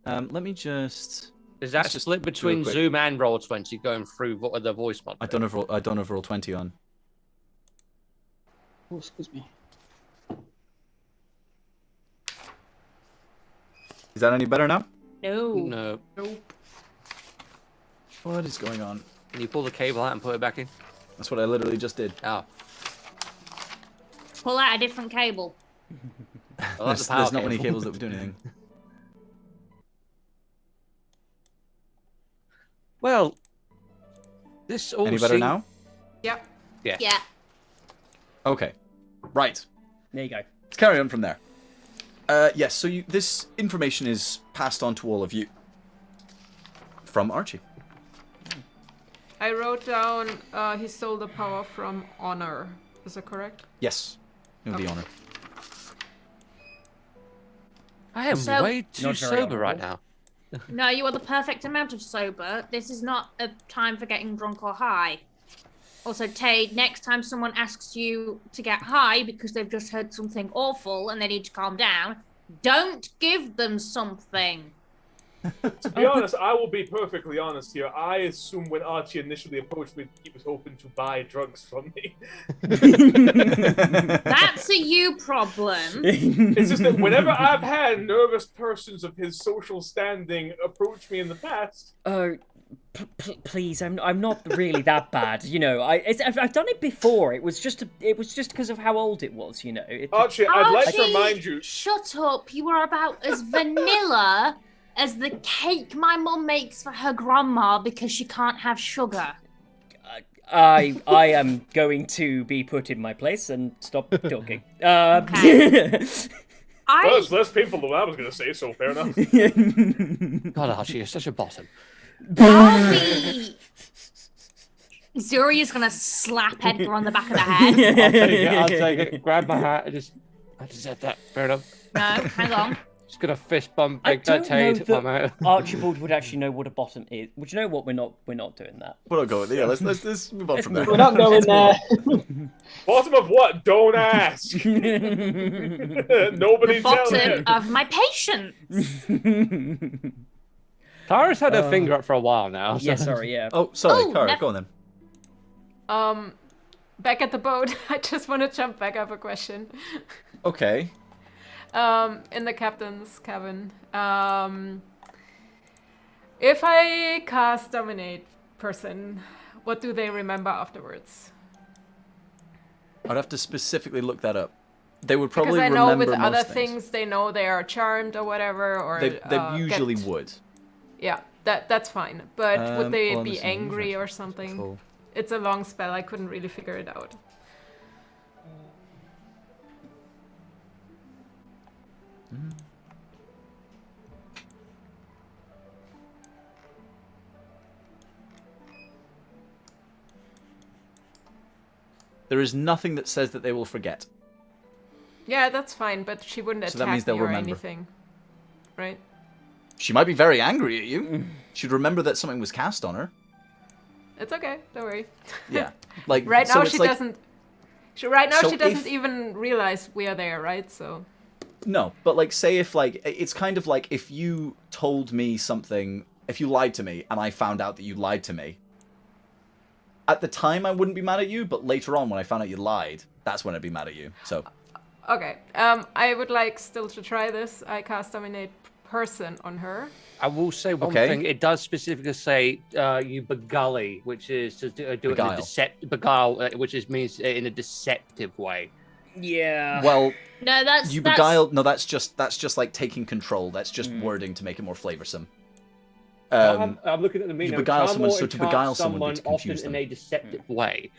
Let me just... Is that split between Zoom and Roll20 going through the voice mod? I don't have Roll20 on. Oh, excuse me. Is that any better now? No. Nope. What is going on? Can you pull the cable out and put it back in? That's what I literally just did. Oh. Pull out a different cable. Well, There's not many cables that would do anything. Well, this all Any better now? Yep. Yeah. Okay. Right. There you go. Let's carry on from there. Yes, so this information is passed on to all of you. From Archie. I wrote down he stole the power from Honor. Is that correct? Yes. It would be honor. I am way too sober right now. No, you are the perfect amount of sober. This is not a time for getting drunk or high. Also, Tay, next time someone asks you to get high because they've just heard something awful and they need to calm down, don't give them something. To be honest, I will be perfectly honest here. I assume when Archie initially approached me, he was hoping to buy drugs from me. That's a you problem. It's just that whenever I've had nervous persons of his social standing approach me in the past... Please, I'm not really that bad, you know. I've done it before. It was just because of how old it was, you know. Archie, I'd like to remind you. Shut up! You are about as vanilla as the cake my mum makes for her grandma because she can't have sugar. I am going to be put in my place and stop talking. Okay. Well, it's less painful than I was going to say, so fair enough. God, Archie, you're such a bottom. Zuri is gonna slap Edgar on the back of the head. I'll take it. Grab my hat. I just said that. Fair enough. No, hang on. Just gonna fist bump I Big don't know Tate. that Archibald would actually know what a bottom is. Would you know what? We're not doing that. We're not going there. Yeah, let's move on from there. We're not going there. Bottom of what? Don't ask. Nobody tell Bottom him. of my patience. Tara's had her finger up for a while now. Yeah, sorry, yeah. Oh, sorry, Oh, Cara, never- go on then. Back at the boat, I just want to jump back up a question. Okay. In the captain's cabin. If I cast Dominate person, what do they remember afterwards? I'd have to specifically look that up. They would probably Because I know remember with most other things. things, they know they are charmed or whatever, or They usually would. Yeah, that's fine. But would they well, be listen, angry usually or something? control. It's a long spell. I couldn't really figure it out. There is nothing that says that they will forget. Yeah, that's fine. But she wouldn't So that attack means they'll me or remember. anything, right? She might be very angry at you. She'd remember that something was cast on her. It's okay. Don't worry. Yeah. Like Right so now it's she like, doesn't. Right now So she doesn't if- even realize we are there, right? So. No, but like say if like it's kind of like if you told me something, if you lied to me and I found out that you lied to me. At the time I wouldn't be mad at you, but later on when I found out you lied, that's when I'd be mad at you. So Okay. I would like still to try this. I cast Dominate person on her. I will say one Okay. thing. It does specifically say you begully, which is to do it in Beguile. a beguile, which is means in a deceptive way. Yeah. well, No, that's you that's- beguile. No, that's just like taking control. That's just wording to make it more flavorsome. I'm looking at the meaning. you beguile someone, so to beguile someone would be to often confuse in them. a deceptive way.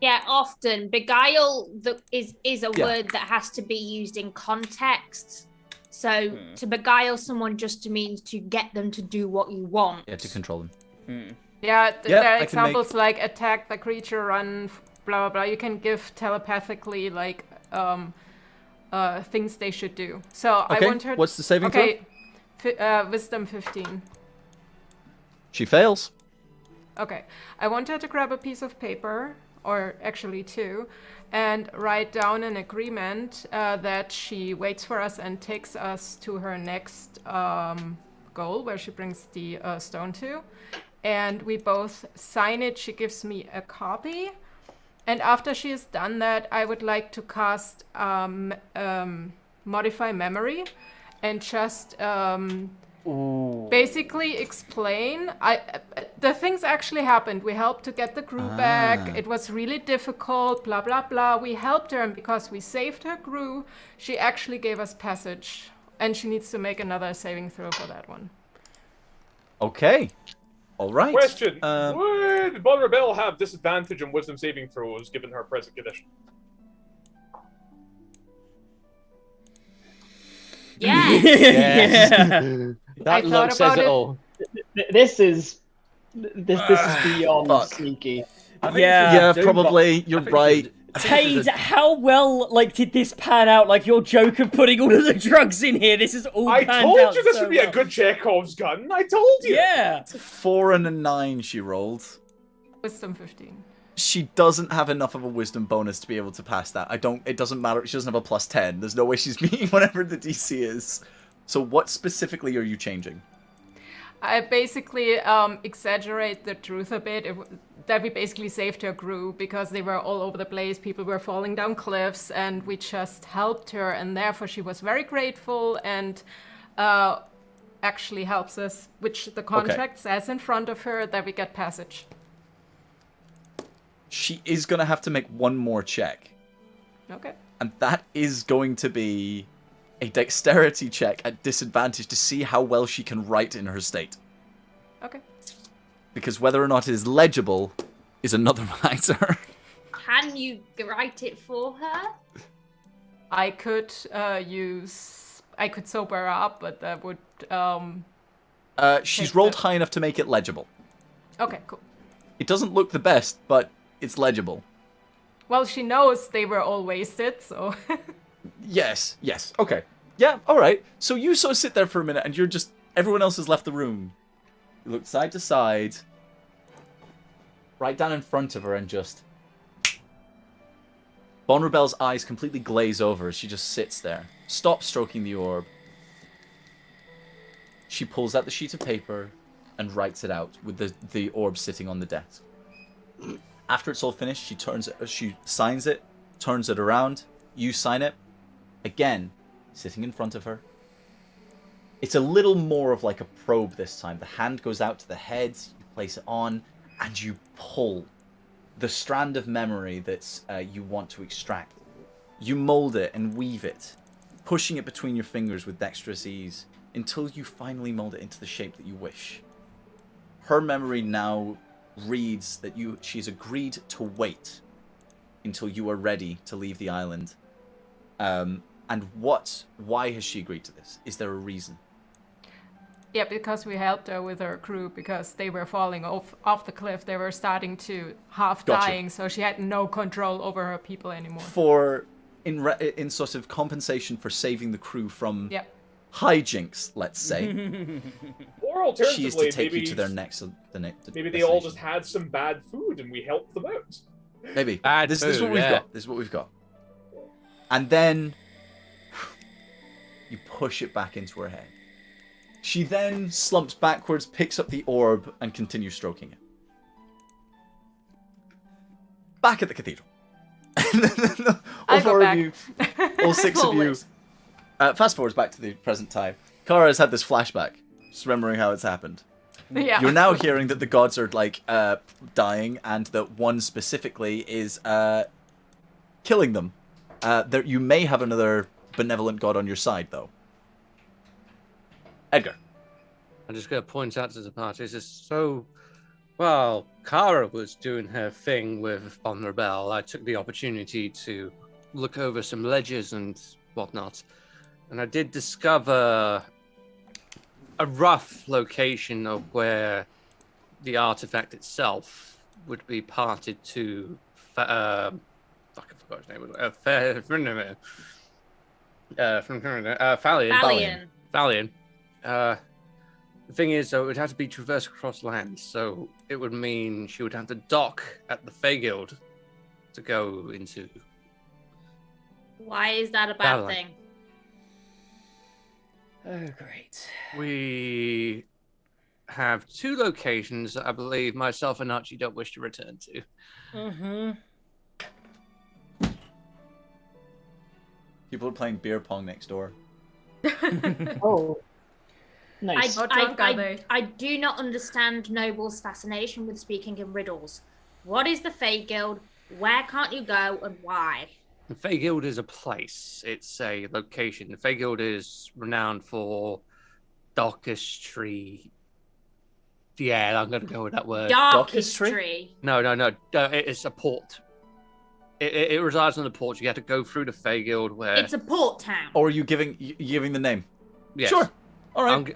Yeah, often beguile is a Yeah. word that has to be used in context. So to beguile someone just means to get them to do what you want. Yeah, to control them. Yeah, Yeah, there I are can examples like attack the creature, run, blah blah blah. You can give telepathically like things they should do. So Okay, I want her. what's the saving okay, wisdom 15. She fails. Okay, I want her to grab a piece of paper, or actually two, and write down an agreement that she waits for us and takes us to her next goal, where she brings the stone to. And we both sign it. She gives me a copy. And after she has done that, I would like to cast Modify Memory and just basically explain. The things actually happened. We helped to get the crew back. It was really difficult, blah, blah, blah. We helped her, and because we saved her crew, she actually gave us passage. And she needs to make another saving throw for that one. Okay. All right. Question: would Vulnerable have disadvantage on wisdom saving throws given her present condition? Yeah. Yes. That thought look says about it it. all. This is beyond Fuck. sneaky. Yeah, probably. You're right. Tade, how well did this pan out? Like your joke of putting all of the drugs in here. This is all I panned told out you this so would be a well. good Chekhov's gun. I told you. Yeah. 4 and a 9 she rolled. Wisdom 15. She doesn't have enough of a wisdom bonus to be able to pass that. It doesn't matter. She doesn't have a plus 10. There's no way she's meeting whatever the DC is. So what specifically are you changing? I basically exaggerate the truth a bit. That we basically saved her crew because they were all over the place. People were falling down cliffs, and we just helped her, and therefore she was very grateful and actually helps us, which the contract says in front of her that we get passage. She is going to have to make one more check. Okay. And that is going to be a dexterity check at disadvantage to see how well she can write in her state. Okay. Because whether or not it is legible is another matter. Can you write it for her? I could I could sober her up, but that would She's take rolled the- high enough to make it legible. Okay, cool. It doesn't look the best, but it's legible. Well, she knows they were all wasted, so Yes. Okay. Yeah, all right. So you sort of sit there for a minute, and you're just... Everyone else has left the room. You look side to side, right down in front of her, and just... Bonrebelle's eyes completely glaze over as she just sits there. Stops stroking the orb. She pulls out the sheet of paper and writes it out with the orb sitting on the desk. After it's all finished, she signs it, turns it around. You sign it. Again, sitting in front of her. It's a little more of like a probe this time. The hand goes out to the head, you place it on, and you pull the strand of memory that you want to extract. You mold it and weave it, pushing it between your fingers with dexterous ease until you finally mold it into the shape that you wish. Her memory now reads that she's agreed to wait until you are ready to leave the island. And why has she agreed to this? Is there a reason? Yeah, because we helped her with her crew because they were falling off the cliff. They were starting to dying, so she had no control over her people anymore. In sort of compensation for saving the crew from Yep. hijinks, let's say. Or alternatively, She is to take you to their next. Maybe they all just had some bad food and we helped them out. Maybe. Bad This is food, what we've yeah. got. This is what we've got. And then you push it back into her head. She then slumps backwards, picks up the orb, and continues stroking it. Back at the cathedral. I go back. All six of you. Always. Fast forwards back to the present time. Kara has had this flashback, just remembering how it's happened. Yeah. You're now hearing that the gods are like dying, and that one specifically is killing them. You may have another benevolent god on your side, though. Edgar. I'm just going to point out to the party, while Kara was doing her thing with Von Rebel, I took the opportunity to look over some ledgers and whatnot, and I did discover a rough location of where the artifact itself would be parted to. I forgot his name. Falion. Falion. The thing is, though, it would have to be traversed across land, so it would mean she would have to dock at the Fey Guild to go into. Why is that a bad Babylon. thing? Oh, great. We have two locations that I believe myself and Archie don't wish to return to. Mm-hmm. People are playing beer pong next door. Oh. Nice. How drunk are they? I do not understand Noble's fascination with speaking in riddles. What is the Fate Guild? Where can't you go, and why? The Fey Guild is a place. It's a location. The Fey Guild is renowned for darkistry. Yeah, I'm going to go with that word. Darkistry. No. It's a port. It resides on the port. You have to go through the Fey Guild where... It's a port town. Or are you giving the name? Yes. Sure. All right.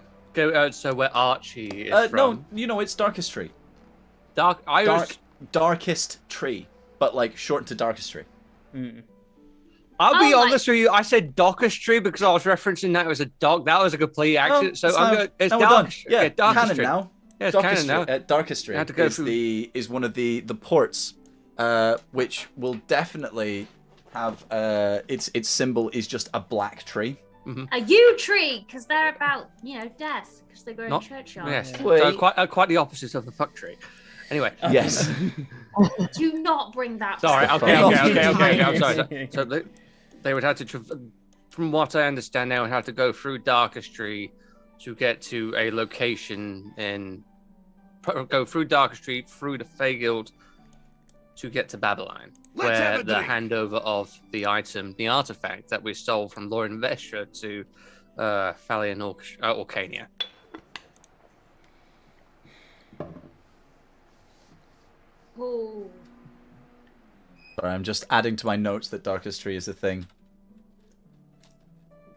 So where Archie is from. No, it's Darkest Tree. Darkest Tree, but like shortened to Darkest Tree. Mm. I'll be honest with you. I said Darkest Tree because I was referencing that as a dog. That was a complete accident. So I'm going. It's Darkest. Yeah, Darkest canon Tree. now. Yeah, it's canon now. Darkest Tree You have to go is one of the ports, which will definitely have its symbol is just a black tree. Mm-hmm. A yew tree, because they're about, death, because they grow in Not- churchyards. Yes. Wait. So quite the opposite of the fuck tree. Anyway. Yes. Do not bring that Sorry. back. Okay. Okay. I'm sorry. So they would have to, from what I understand, they would have to go through Darkest Tree to get to a location and go through Darkest Tree through the Fey Guild to get to Babylon, where the handover of the item, the artifact that we stole from Lauren Vestra to Falion Orcania. Ooh. Sorry, I'm just adding to my notes that Darkest Tree is a thing.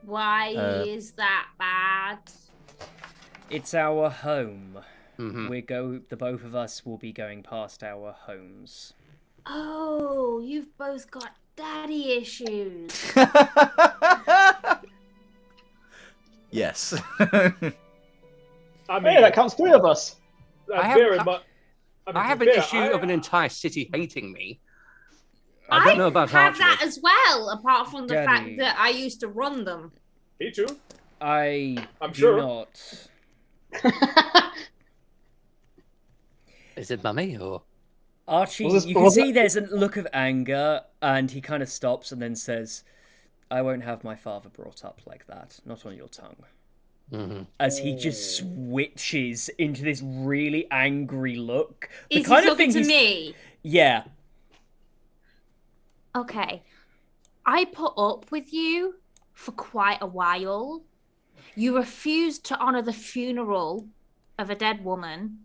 Why is that bad? It's our home. Mm-hmm. The both of us will be going past our homes. Oh, you've both got daddy issues. Yes. I mean, Hey, that counts 3 of us. I have- very much. I have an issue of an entire city hating me. I I don't know about have that Archie. as well, apart from the Danny. fact that I used to run them. Me too. I'm I'm do sure. not. Is it mummy or? Archie, Was this- you can was see it- there's a look of anger, and he kind of stops and then says, I won't have my father brought up like that, not on your tongue. Mm-hmm. As he just switches into this really angry look. The Is kind he of thing talking to he's- me? Yeah. Okay. I put up with you for quite a while. You refused to honor the funeral of a dead woman.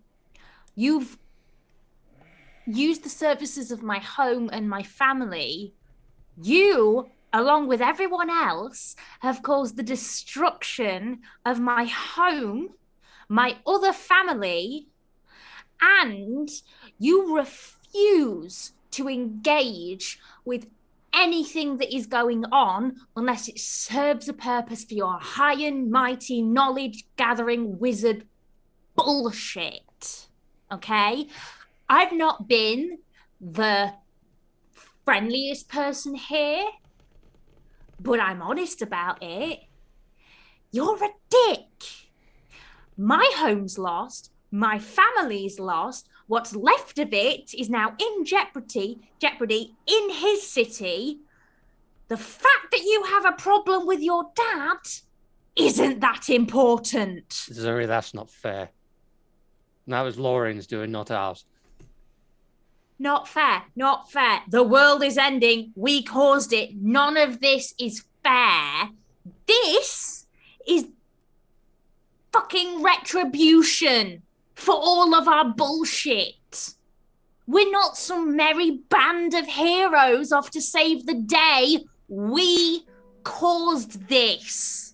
You've used the services of my home and my family. You, along with everyone else, have caused the destruction of my home, my other family, and you refuse to engage with anything that is going on unless it serves a purpose for your high and mighty knowledge gathering wizard bullshit. Okay? I've not been the friendliest person here, but I'm honest about it. You're a dick. My home's lost. My family's lost. What's left of it is now in jeopardy in his city. The fact that you have a problem with your dad isn't that important. Zuri, that's not fair. That was Lauren's doing, not ours. Not fair, not fair. The world is ending. We caused it. None of this is fair. This is fucking retribution for all of our bullshit. We're not some merry band of heroes off to save the day. We caused this.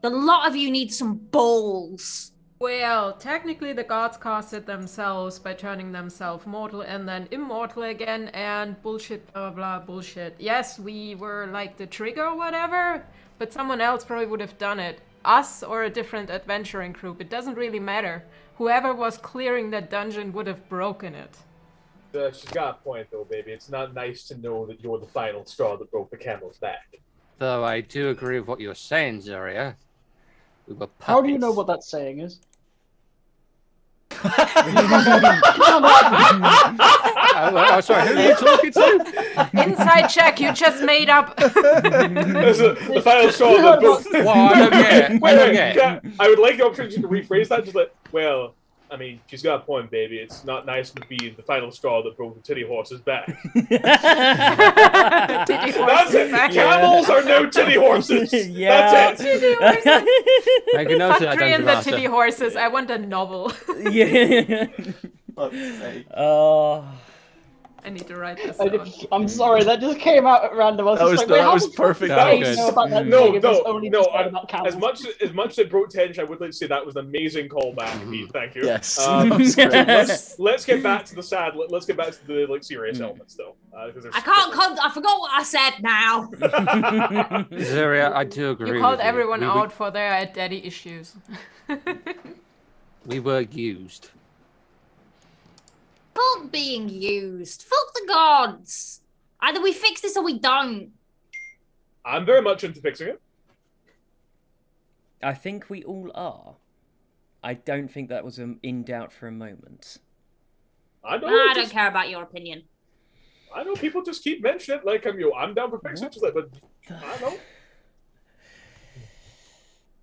The lot of you need some balls. Well, technically the gods caused it themselves by turning themselves mortal and then immortal again and bullshit, blah, blah, bullshit. Yes, we were like the trigger or whatever, but someone else probably would have done it. Us or a different adventuring group, it doesn't really matter. Whoever was clearing that dungeon would have broken it. She's got a point, though, baby. It's not nice to know that you're the final straw that broke the camel's back. Though I do agree with what you're saying, Zaria. We were puppets. How do you know what that saying is? Oh, sorry, who are you talking to? Inside check you just made up. The final straw that broke... Well, I don't get it. I don't get it. I would like the opportunity to rephrase that, just like, well, I mean, she's got a point, baby. It's not nice to be the final straw that broke the titty horse's back. Titty That's horse's it! back. Camels are no titty horses! Yeah. That's it! Titty horses. Make a note of that, Factory and Dungeon the Master. titty horses. I want a novel. Yeah. Oh. I need to write this I down. did- I'm sorry, that just came out at random. I was That just was- like, no, wait, that how was the fuck perfect. do That they was know about that No, thing if it's only no, just about as camels? much as it broke tension, I would like to say that was an amazing callback, Pete. Thank you. Yes. So Yes. let's get back to the sad. Let's get back to the like serious elements, though. 'Cause there's- I can't. I forgot what I said now. Zaria, I do agree You with called you. everyone we out for their daddy issues. We were used. Fuck being used. Fuck the gods. Either we fix this or we don't. I'm very much into fixing it. I think we all are. I don't think that was in doubt for a moment. I know. I don't care about your opinion. I know people just keep mentioning it like I'm down for fixing it, just like, but I don't know.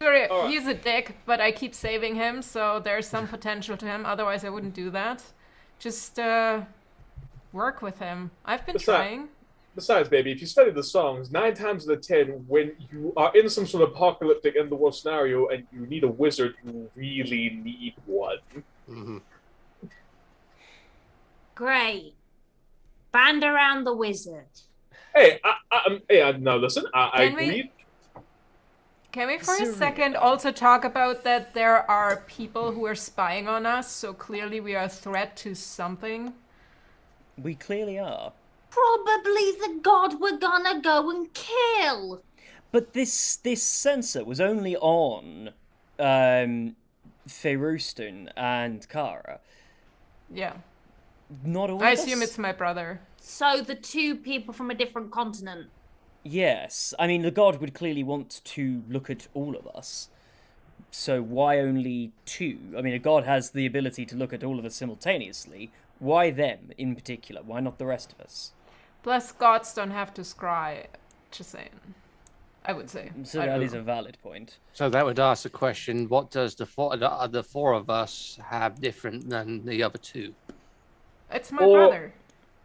Sorry, All right. he's a dick, but I keep saving him, so there's some potential to him. Otherwise, I wouldn't do that. Just work with him. I've been trying. Besides, baby, if you study the songs, 9 times out of 10, when you are in some sort of apocalyptic end-the-world scenario and you need a wizard, you really need one. Mm-hmm. Great. Band around the wizard. Hey, now listen, I Can we- agree. Can we for a Syria. second also talk about that there are people who are spying on us, so clearly we are a threat to something? We clearly are. Probably the god we're gonna go and kill. But this sensor was only on Feiruston and Kara. Yeah. Not all I of assume us? it's my brother. So the two people from a different continent. Yes. I mean, the god would clearly want to look at all of us. So why only two? I mean, a god has the ability to look at all of us simultaneously. Why them in particular? Why not the rest of us? Plus, gods don't have to scry. Just saying. I would say. So I that don't is know. a valid point. So that would ask the question: what does the four of us have different than the other two? It's my Or- brother.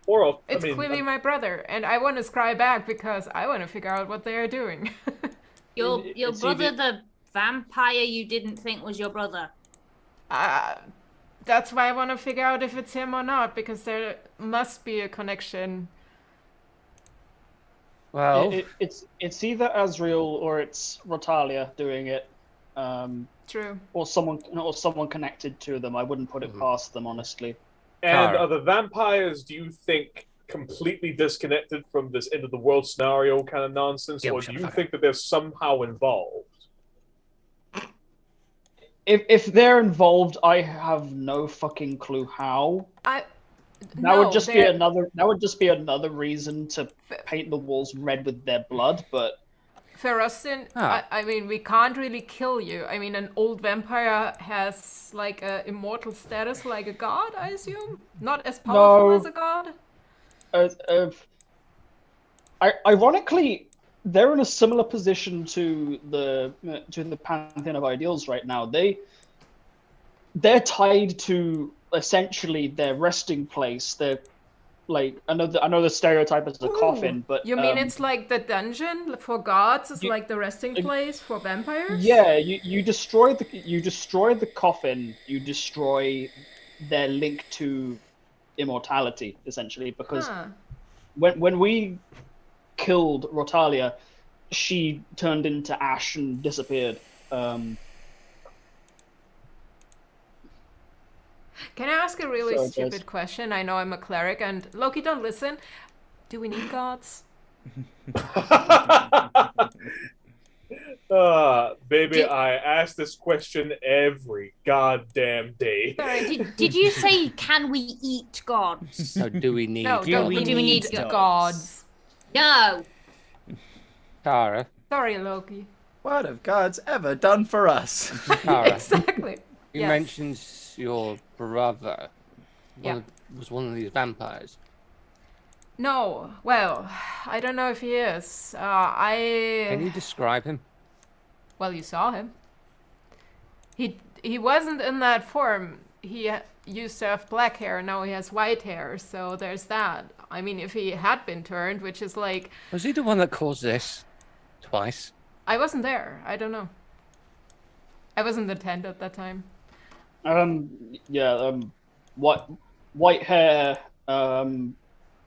Or It's clearly my brother, and I want to scry back because I want to figure out what they are doing. Your It's brother, either- the vampire you didn't think was your brother. That's why I want to figure out if it's him or not, because there must be a connection. Well, It's either Azriel or it's Rotalia doing it, True. or someone connected to them. I wouldn't put it past them, honestly. And Kara. are the vampires, do you think, completely disconnected from this end of the world scenario kind of nonsense, Yeah, or shut do the you fuck think that they're somehow involved? If they're involved, I have no fucking clue how. That would just be another reason to paint the walls red with their blood, but Ferrustin, I mean, we can't really kill you. I mean, an old vampire has like a immortal status like a god, I assume? Not as powerful No. as a god? Ironically, they're in a similar position to the Pantheon of Ideals right now. They're tied to essentially their resting place. They're like I know the stereotype is a coffin, but You mean it's like the dungeon for gods is like the resting place for vampires? yeah, you destroy the coffin, you destroy their link to immortality essentially, because when we killed Rotalia, she turned into ash and disappeared. Can I ask a really Sorry, stupid guys. question? I know I'm a cleric, and Loki, don't listen. Do we need gods? Baby, I ask this question every goddamn day. Sorry, did you say can we eat gods? so do we need No, Do don't we we do we need need gods? No. Kara? Sorry, Loki. What have gods ever done for us? Kara, Exactly. you Yes. mentioned your brother Yeah. was one of these vampires. No, well, I don't know if he is. Can you describe him? Well, you saw him. He wasn't in that form. He used to have black hair, now he has white hair, so there's that. I mean, if he had been turned, which is like... Was he the one that caused this twice? I wasn't there. I don't know. I wasn't the tent at that time. White hair,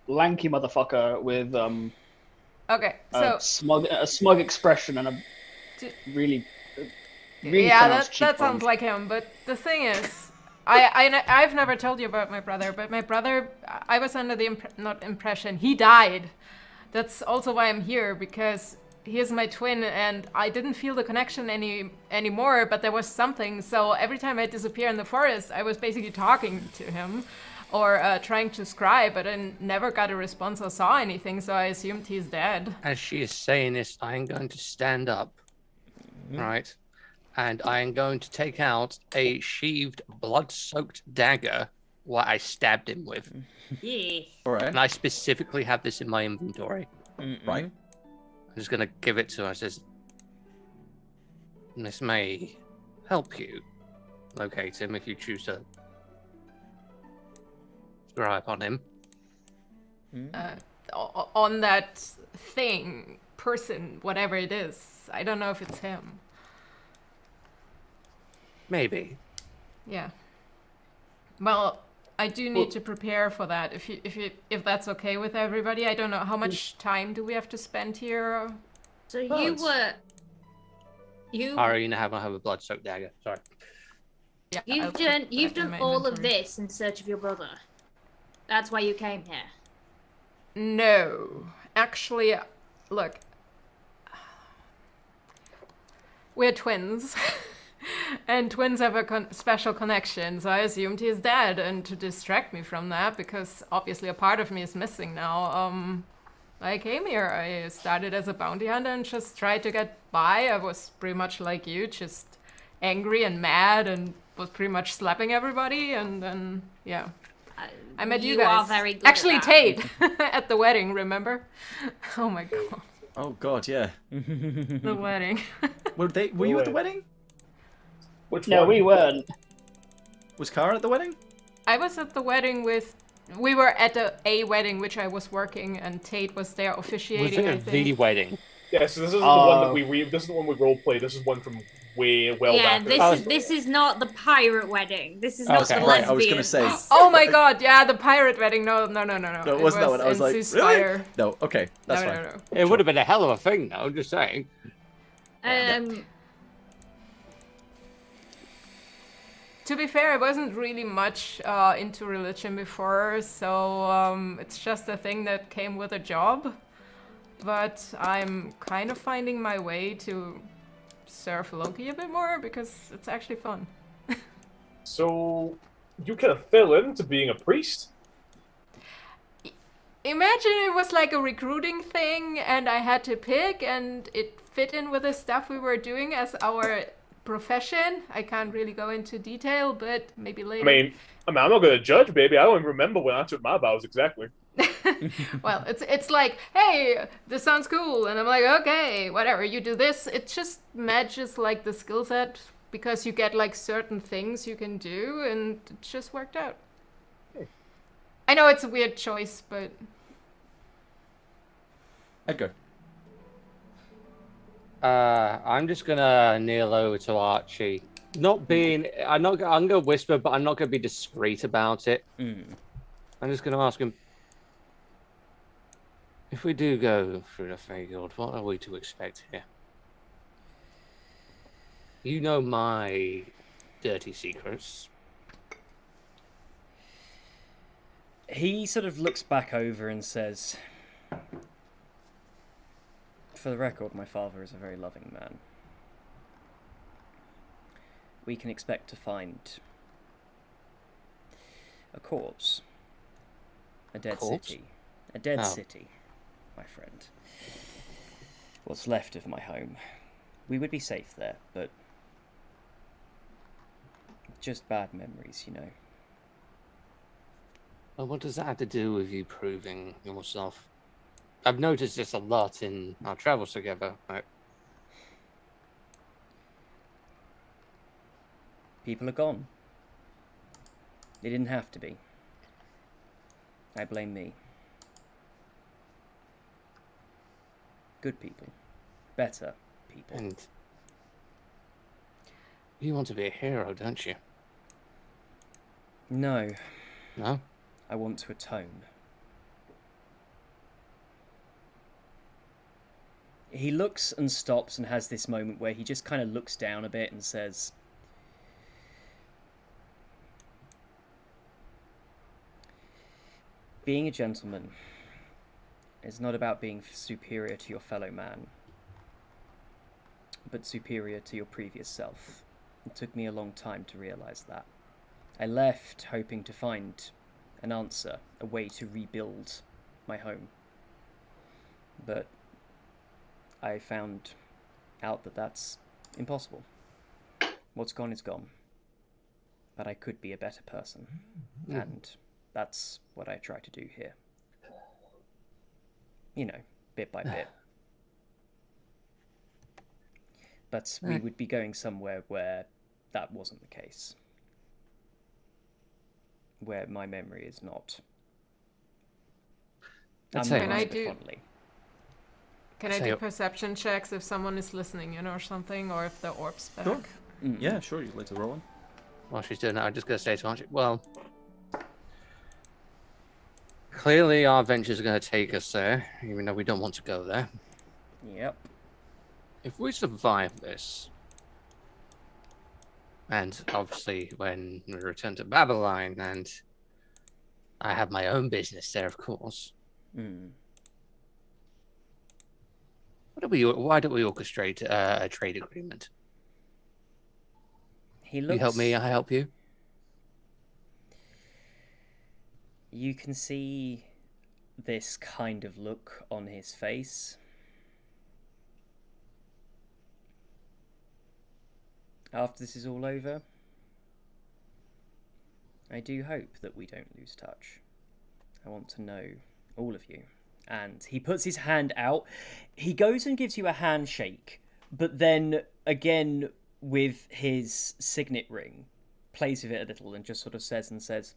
lanky motherfucker with Okay, so... a smug expression and a D- really yeah, pronounced that sounds cheekbones. like him, but the thing is... I've never told you about my brother, but my brother, I was under the impression he died. That's also why I'm here, because he is my twin, and I didn't feel the connection anymore, but there was something. So every time I disappear in the forest, I was basically talking to him or trying to scry, but I never got a response or saw anything, so I assumed he's dead. As she is saying this, I am going to stand up, right? And I am going to take out a sheathed, blood-soaked dagger, what I stabbed him with. Yeah. Alright. And I specifically have this in my inventory. Right. I'm just going to give it to her. It says, this may help you locate him if you choose to scry upon him. On that thing, person, whatever it is. I don't know if it's him. Maybe. Yeah. Well, I do need to prepare for that. If that's okay with everybody, I don't know how much time do we have to spend here. So you were. Arena have a blood-soaked dagger. Sorry. Yeah, You've done all of this in search of your brother. That's why you came here. No, actually, look. We're twins. And twins have a special connection, so I assumed he's dead. And to distract me from that, because obviously a part of me is missing now, I came here. I started as a bounty hunter and just tried to get by. I was pretty much like you, just angry and mad, and was pretty much slapping everybody. And then, yeah, I met you guys. You are very good Actually, at that. Tate at the wedding. Remember? Oh my god, Oh God, yeah. the wedding. Were you at the wedding? Which No, one? we weren't. Was Kara at the wedding? I was at the wedding with. We were at a wedding which I was working, and Tate was there Was officiating. I it think. the wedding? Yeah, so this isn't the one that this is the one we roleplay. This is one from way well Yeah, back. this is not the pirate wedding. This is not Okay. the Right, lesbian. I was gonna say. Oh my god, yeah, the pirate wedding. No. No, it wasn't that one. I was like, NC really? Spire. No, okay, that's fine. No. It would have been a hell of a thing, though. I'm just saying. To be fair, I wasn't really much into religion before, so it's just a thing that came with a job. But I'm kind of finding my way to serve Loki a bit more because it's actually fun. So you kind of fell into being a priest. Imagine it was like a recruiting thing and I had to pick and it fit in with the stuff we were doing as our profession. I can't really go into detail, but maybe later. I mean, I'm not going to judge, baby. I don't even remember when I took my vows exactly. Well, it's like, hey, this sounds cool, and I'm like, okay, whatever, you do this. It just matches like the skill set because you get like certain things you can do, and it just worked out. I know it's a weird choice, but Edgar. I'm just gonna kneel over to Archie. I'm gonna whisper, but I'm not gonna be discreet about it. I'm just gonna ask him, if we do go through the Fey Guild, what are we to expect here? You know my dirty secrets. He sort of looks back over and says, for the record, my father is a very loving man. We can expect to find a corpse. A dead city. A dead city, my friend. What's left of my home. We would be safe there, but just bad memories, you know. Well, what does that have to do with you proving yourself? I've noticed this a lot in our travels together. Right? People are gone. They didn't have to be. I blame me. Good people. Better people. And you want to be a hero, don't you? No. No? I want to atone. He looks and stops and has this moment where he just kind of looks down a bit and says, being a gentleman is not about being superior to your fellow man, but superior to your previous self. It took me a long time to realize that. I left hoping to find an answer, a way to rebuild my home. But I found out that that's impossible. What's gone is gone. But I could be a better person. And that's what I try to do here. You know, bit by bit. But we would be going somewhere where that wasn't the case. Where my memory is not. Can I do Say it. perception checks if someone is listening in or something, or if the orb's back? Sure. Yeah, sure. You'd like to roll one? While she's doing that, I'm just going to say to Archie, well, clearly our ventures are going to take us there, even though we don't want to go there. Yep. If we survive this, and obviously when we return to Babylon, and I have my own business there, of course, why don't we orchestrate a trade agreement? He looks... You help me, I help you. You can see this kind of look on his face. After this is all over, I do hope that we don't lose touch. I want to know all of you. And he puts his hand out. He goes and gives you a handshake, but then again with his signet ring, plays with it a little and just sort of says,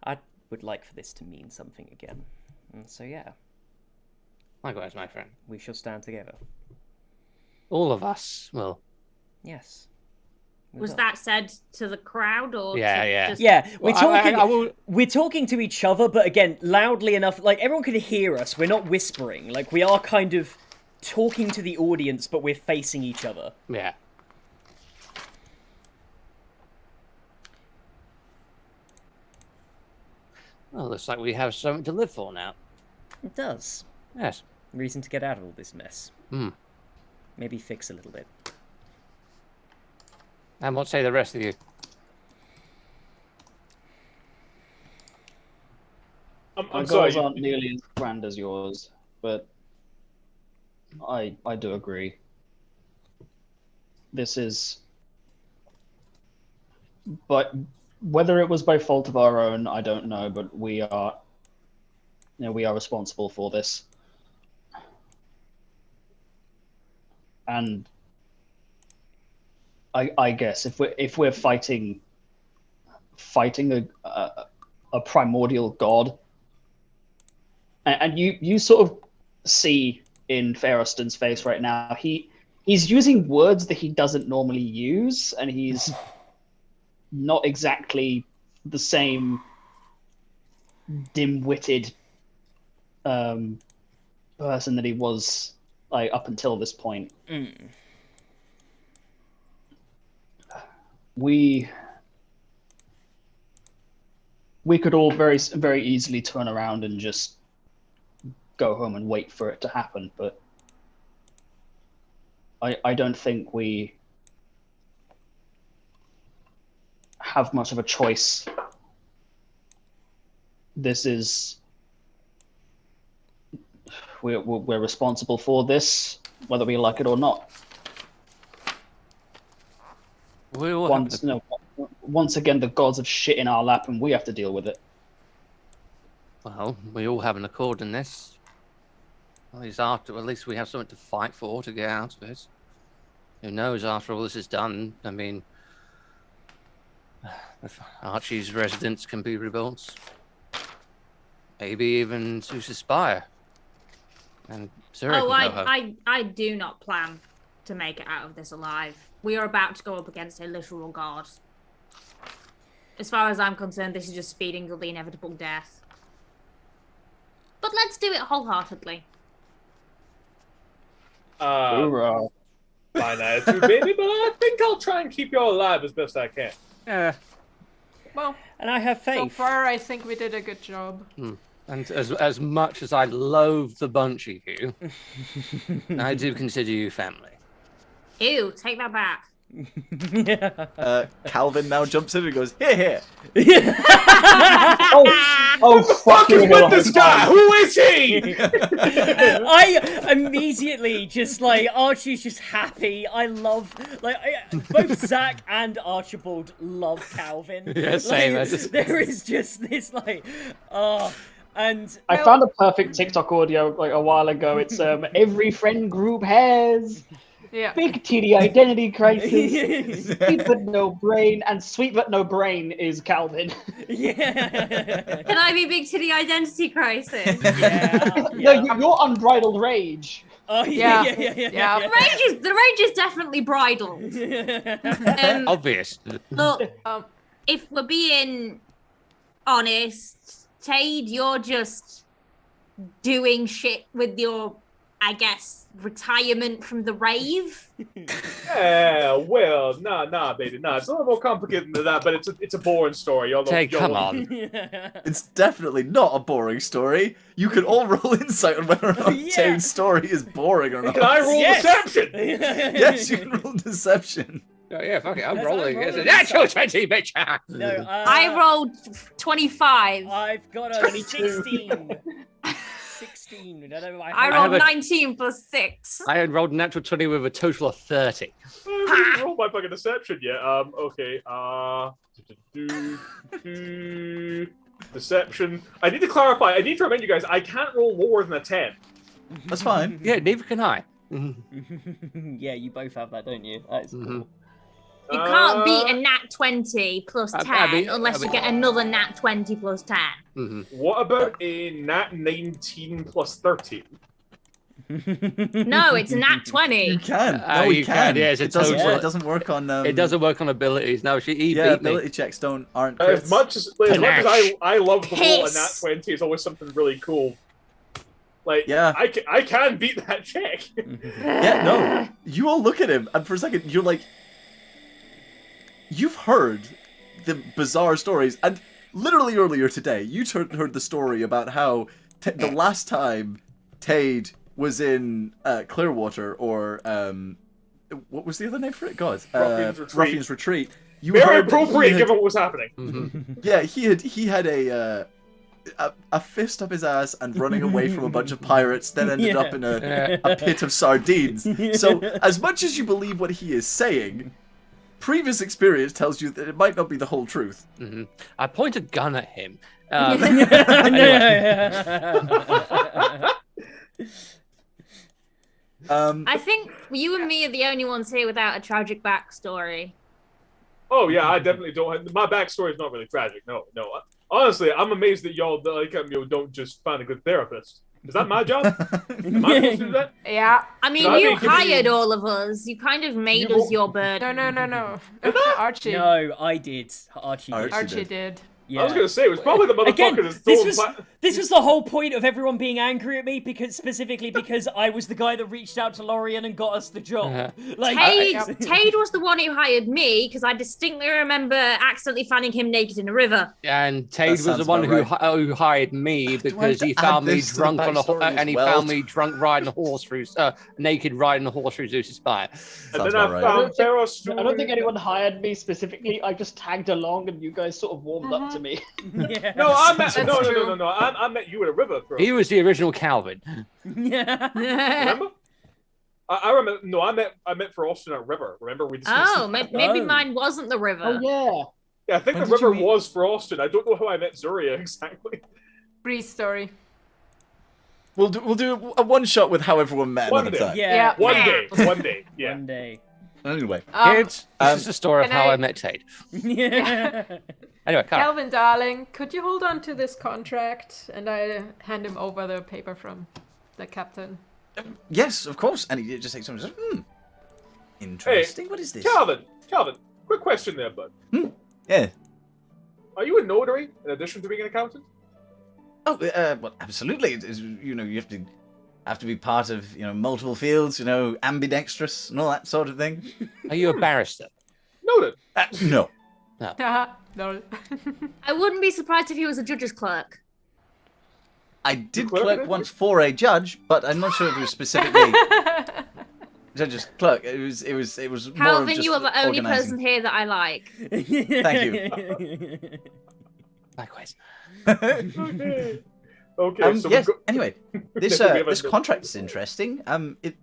I would like for this to mean something again. And so yeah. Likewise, my friend. We shall stand together. All of us will. Yes. Was that said to the crowd or? Yeah. Just... Yeah, we're talking. will... We're talking to each other, but again, loudly enough, like everyone can hear us. We're not whispering. Like we are kind of talking to the audience, but we're facing each other. Yeah. Well, looks like we have something to live for now. It does. Yes. Reason to get out of all this mess. Maybe fix a little bit. And what say the rest of you? My goals aren't nearly as grand as yours, but I do agree. This is... But whether it was by fault of our own, I don't know, but we are responsible for this. And I guess if we're fighting a primordial god, and you sort of see in Ferriston's face right now, he's using words that he doesn't normally use, and he's not exactly the same dim-witted person that he was like up until this point. We could all very, very easily turn around and just go home and wait for it to happen, but I don't think we have much of a choice. This is... We're responsible for this, whether we like it or not. Once again, the gods have shit in our lap, and we have to deal with it. Well, we all have an accord in this. At least we have something to fight for to get out of it. Who knows, after all this is done, I mean, if Archie's residence can be rebuilt, maybe even Zeus's spire. And Zurich can go home. I do not plan to make it out of this alive. We are about to go up against a literal god. As far as I'm concerned, this is just speeding to the inevitable death. But let's do it wholeheartedly. Hoorah. Fine attitude, baby, but I think I'll try and keep you all alive as best I can. Yeah. Well, and I have faith. So far, I think we did a good job. And as much as I loathe the bunch of you, I do consider you family. Ew, take that back. Calvin now jumps in and goes, here. Fuck is with this guy? Who is he? I immediately just like Archie's just happy. I love both Zach and Archibald love Calvin. Yeah, same. There is just this and I found a perfect TikTok audio like a while ago. It's every friend group has. Yeah. Big titty identity crisis. Sweet but no brain, and sweet but no brain is Calvin. Yeah. Can I be big titty identity crisis? Yeah. No, you're unbridled rage. Oh Yeah. yeah. The rage is definitely bridled. Obvious. Look, if we're being honest, Tade, you're just doing shit with your, I guess, retirement from the rave. Well, nah, baby, nah. It's a little more complicated than that, but it's a boring story. Come on. It's definitely not a boring story. You can all roll insight on whether or not Tade's story is boring or not. Can I roll deception? Yes, you can roll deception. Oh, yeah, fuck it. I'm Yes, rolling. I'm It's a rolling. natural 20, bitch. No, I rolled 25. I've got a 16. 16. I rolled 19 plus 6. I had rolled a natural 20 with a total of 30. I didn't roll my fucking deception yet. Okay. Deception. I need to clarify. I need to remind you guys. I can't roll lower than a 10. That's fine. Yeah, neither can I. Yeah, you both have that, don't you? That is cool. You can't beat a nat 20 plus 10 I mean- unless you get another nat 20 plus 10. What about a nat 19 plus 13? No, it's a nat 20. You can. No, No, you can, yeah, it's a it doesn't. total- It doesn't work on. It doesn't work on abilities. No, he Yeah, beat me. ability checks aren't As crits. much as I love the roll a nat 20 is always something really cool. Like, Yeah. I can beat that check. Yeah, no. You all look at him, and for a second, you're like, you've heard the bizarre stories, and literally earlier today, you heard the story about how the last time Tade was in Clearwater, or what was the other name for it? God, Ruffian's Retreat. You Very heard that he appropriate had- given what was happening. Yeah, he had a fist up his ass and running away from a bunch of pirates, then ended up in a pit of sardines. So, as much as you believe what he is saying, previous experience tells you that it might not be the whole truth. I point a gun at him. I think you and me are the only ones here without a tragic backstory. Oh yeah, I definitely don't. My backstory is not really tragic. No. Honestly, I'm amazed that y'all don't just find a good therapist. Is that my job? Am I supposed to do that? Yeah. I mean, Should I you be giving hired you- all of us. You kind of made You- us your burden. No. Archie. No, I did. Archie did. Archie did. Yeah. I was gonna say it was probably the motherfucker Again, that's this was the whole point of everyone being angry at me because I was the guy that reached out to Lorian and got us the job. Like, Tade was the one who hired me because I distinctly remember accidentally finding him naked in a river. And Tade was the sounds one about who hired me because to he add found me this to the drunk on a backstory as and he well? found me drunk riding a horse through naked riding a horse through Zeus's spire. And Sounds then about I right. found Theros. I don't think anyone hired me specifically. I just tagged along, and you guys sort of warmed up to me. No, I met. That's No. true. I met you at a river. Bro. He was the original Calvin. yeah. Remember? I remember. No, I met Frost in a river. Remember we discussed. Oh, maybe mine wasn't the river. Oh yeah. Yeah, I think When the did you river meet- was Frosted. I don't know how I met Zuria exactly. Brief story. We'll do a one shot with how everyone met One another day. time. Yeah. One day. Yeah. One day. Anyway, Kids, this is the story of can how I- I met Tade. Yeah. Anyway, Cara. Calvin, darling, could you hold on to this contract? And I hand him over the paper from the captain. yes, of course. And he just takes some. Interesting. What is this? Calvin, quick question there, bud. Yeah. Are you a notary in addition to being an accountant? Oh, well, absolutely. It is, you have to be part of multiple fields. Ambidextrous and all that sort of thing. Are you a barrister? Noted. No. No. I wouldn't be surprised if he was a judge's clerk. I did clerk clerk in once for a judge, but I'm not sure if it was specifically judge's clerk. It was more of Calvin, just you are the only organising. person here that I like. Thank you. Likewise. Okay. So yes. we go- Anyway, this We have a- this contract is interesting. It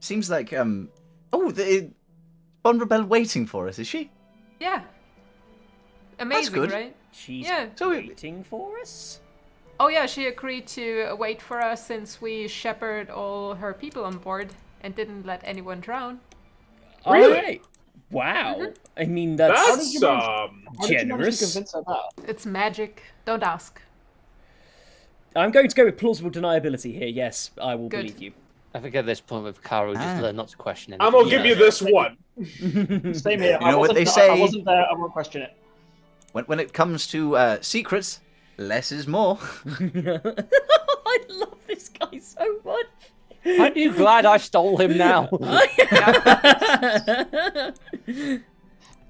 seems like the Bon Rebel waiting for us. Is she? Yeah. Amazing, good. right? She's Yeah. So waiting for us? Oh yeah, she agreed to wait for us since we shepherded all her people on board and didn't let anyone drown. Really? Alright. Wow. I mean, That's How did you manage to generous. convince her that? It's magic. Don't ask. I'm going to go with plausible deniability here. Yes, I will Good. believe you. I think at this point with Cara, we just learn not to question anything. I'm gonna give you this one. Same here. You know what they say? I wasn't there. I won't question it. when it comes to secrets, less is more. I love this guy so much. Aren't you glad I stole him now?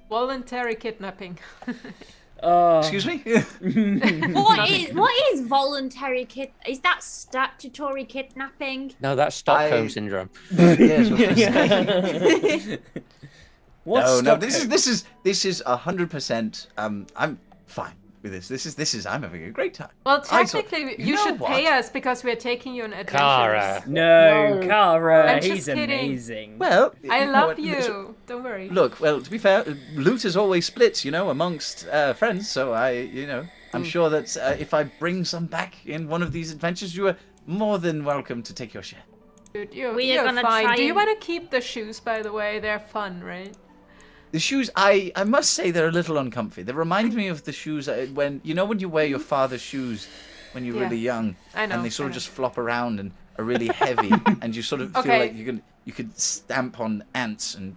Voluntary kidnapping. Excuse me. What is voluntary kid? Is that statutory kidnapping? No, that's Stockholm syndrome. Yes, I was gonna say. No, Stockholm? this is 100%. I'm fine with this. This is. I'm having a great time. Well, I saw- technically, you you know should pay what? us because we're taking you on adventures. Kara. No, Kara, I'm just he's kidding. amazing. Well, I you know love what, you. Don't worry. Look, well, to be fair, loot is always split, amongst friends. So I'm sure that if I bring some back in one of these adventures, you are more than welcome to take your share. Dude, We are you're gonna fine. try Do you and- want to keep the shoes, by the way? They're fun, right? The shoes, I must say, they're a little uncomfy. They remind me of the shoes when you wear your father's shoes when you're Yeah. really young, I know. and they sort I of know. just flop around and are really heavy, and you sort of feel Okay. like you could stamp on ants and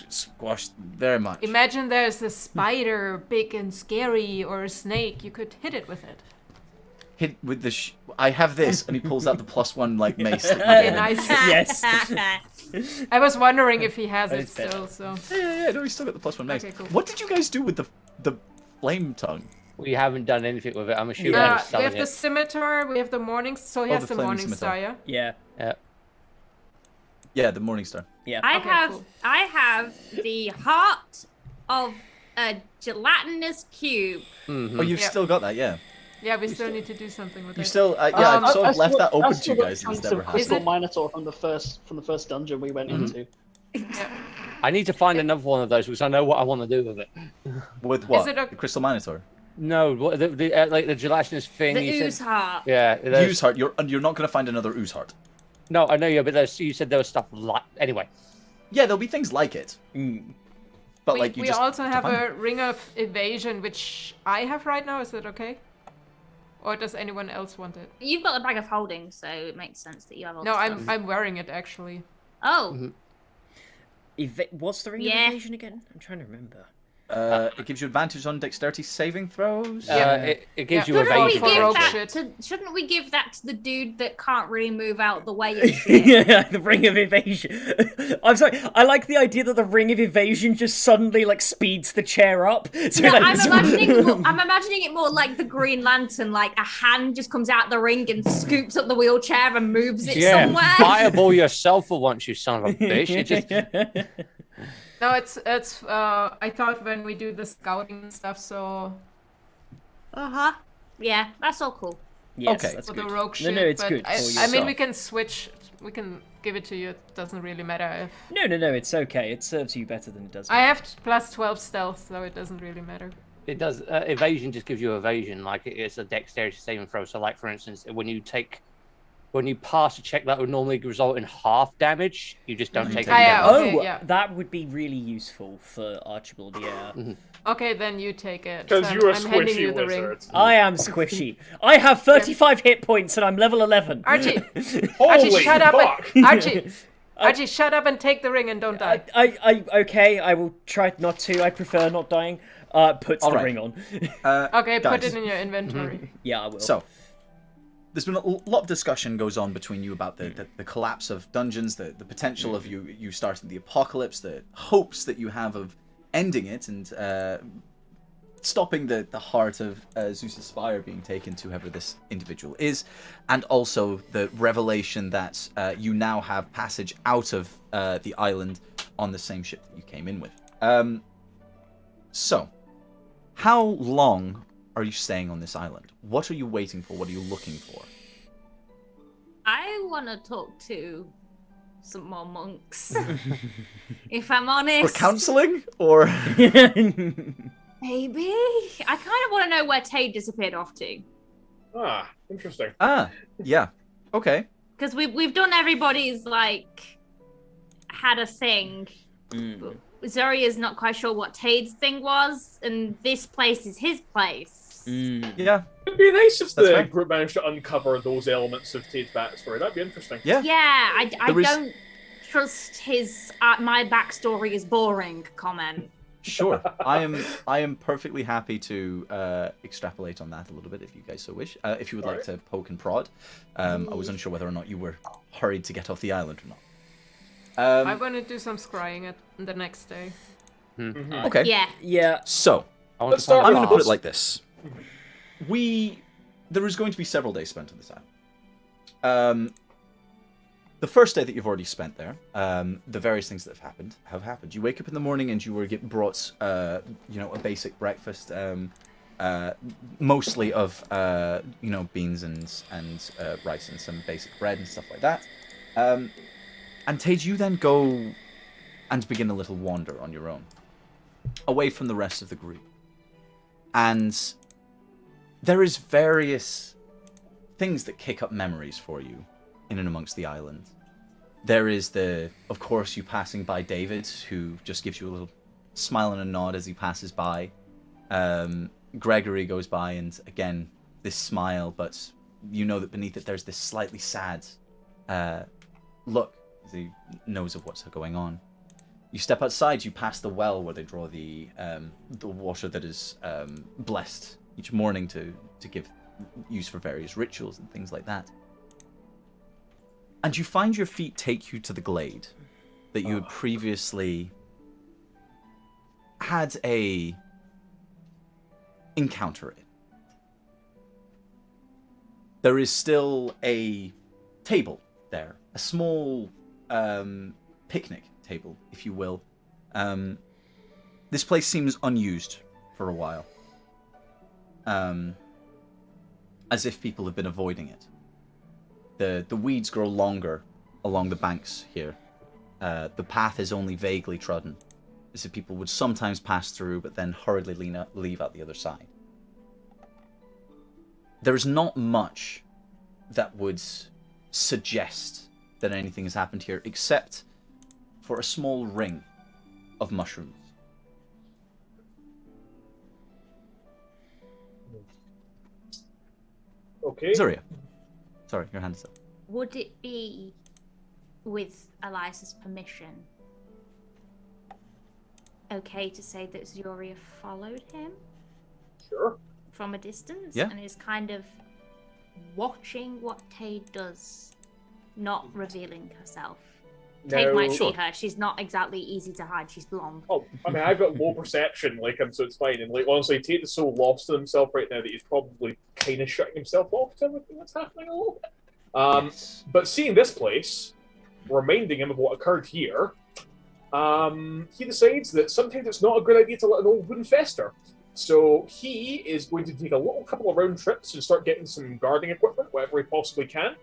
squash very much. Imagine there's a spider, big and scary, or a snake. You could hit it with it. Hit with the. I have this, and he pulls out the +1 like mace. That you Okay, get. nice. Yes. I was wondering if he has That it is better. still. So Yeah. No, he's still got the +1 mace. Okay, cool. What did you guys do with the flame tongue? We haven't done anything with it. I'm assuming Yeah. we're we selling have the it. scimitar. We have the morning. So he Oh, has the the flaming morning scimitar. star. Yeah. Yeah. Yeah. Yeah, the Morningstar. Yeah. Okay, cool. I have the heart of a gelatinous cube. Mhm. Oh, you've Yeah. still got that, yeah. Yeah, we still need to do something with You it. still, I've sort of left that open to still you got guys. It's chunks never of happened. crystal Is it- minotaur from the first dungeon we went into. Yeah. I need to find another one of those because I know what I want to do with it. With what? it a- The Crystal Minotaur. No, like the gelatinous thing. The you ooze said, heart. yeah. there's- Ooze heart. You're not going to find another ooze heart. No, I know you, but you said there was stuff like. Anyway, Yeah, there'll be things like it, Mm. but we like you we just also have define a it. ring of evasion, which I have right now. Is that okay? Or does anyone else want it? You've got a bag of holding, so it makes sense that you have all No, the I'm stuff. I'm wearing it actually. Oh, Mhm. What's the ring Yeah. of evasion again? I'm trying to remember. It gives you advantage on dexterity saving throws. it gives Yeah. you shouldn't we evasion. for give rogue that shit. to? Shouldn't we give that to the dude that can't really move out the way and shit? Yeah, the ring of evasion. I'm sorry. I like the idea that the ring of evasion just suddenly like speeds the chair up. So No, like, I'm imagining it more like the Green Lantern, like a hand just comes out the ring and scoops up the wheelchair and moves it Yeah, somewhere. fireball yourself for once, you son of a bitch. It just No, it's I thought when we do the scouting and stuff, so Uh-huh. Yeah, that's all cool. Yes, Okay. that's for good. the rogue shit. No, it's but good I, for you. I mean, So- we can switch. We can give it to you. It doesn't really matter if No, it's okay. It serves you better than it does. I have plus 12 stealth, so it doesn't really matter. it does. Evasion just gives you evasion. Like it's a dexterity saving throw. So, like for instance, when you pass a check that would normally result in half damage, you just don't take Ah, any yeah, damage. okay, Oh, yeah. that would be really useful for Archibald. Yeah. Okay, then you take it. Because So you're a I'm handing squishy you the ring. wizard. I am squishy. I have 35 hit points and I'm level 11. Archie, Holy Archie, shut up! fuck! And, Archie, shut up and take the ring and don't die. Okay, I will try not to. I prefer not dying. Puts All the right. ring on. Okay, put guys. it in your inventory. Yeah, I will. So, there's been a lot of discussion goes on between you about the collapse of dungeons, the potential of you starting the apocalypse, the hopes that you have of ending it and stopping the heart of Zeus's spire being taken to whoever this individual is, and also the revelation that you now have passage out of the island on the same ship that you came in with. So, how long are you staying on this island? What are you waiting for? What are you looking for? I want to talk to some more monks. If I'm honest. For counseling? Or Maybe. I kind of want to know where Tay disappeared off to. Ah, interesting. yeah. Okay. Because we've done everybody's, like, had a thing. Zoria's not quite sure what Tade's thing was, and this place is his place. Yeah. It'd be nice if That's the fair. group managed to uncover those elements of Tate's backstory. That'd be interesting. Yeah. Yeah, I There is- don't trust his my backstory is boring comment. Sure. I am perfectly happy to extrapolate on that a little bit if you guys so wish. If you would like to poke and prod. I was unsure whether or not you were hurried to get off the island or not. I'm gonna do some scrying the next day. Okay. Yeah. yeah. So, I want Let's to find start I'm a going to with put glass. it like this. There is going to be several days spent on this island. the first day that you've already spent there, the various things that have happened. You wake up in the morning and you were brought, a basic breakfast, mostly of, beans and rice and some basic bread and stuff like that. And Tage, you then go and begin a little wander on your own, away from the rest of the group. And there is various things that kick up memories for you in and amongst the island. There is of course, you passing by David, who just gives you a little smile and a nod as he passes by. Gregory goes by, and again, this smile, but you know that beneath it there's this slightly sad look, as he knows of what's going on. You step outside, you pass the well where they draw the water that is blessed each morning to give use for various rituals and things like that. And you find your feet take you to the glade that you had previously had a encounter in. There is still a table there, a small picnic table, if you will. This place seems unused for a while. As if people have been avoiding it. The weeds grow longer along the banks here. The path is only vaguely trodden, as if people would sometimes pass through, but then hurriedly leave out the other side. There is not much that would suggest that anything has happened here, except for a small ring of mushrooms. Okay. Zuria. Sorry, your hand is up. Would it be with Eliza's permission okay to say that Zuria followed him Sure. from a distance? Yeah. And is kind of watching what Tade does, not revealing herself. Tade might see her. She's not exactly easy to hide. She's blonde. Oh, I mean, I've got low perception, so it's fine. And honestly, Tate is so lost in himself right now that he's probably kind of shutting himself off to everything that's happening a little bit. Yes. But seeing this place, reminding him of what occurred here, he decides that sometimes it's not a good idea to let an old wound fester. So he is going to take a couple of round trips and start getting some gardening equipment, whatever he possibly can.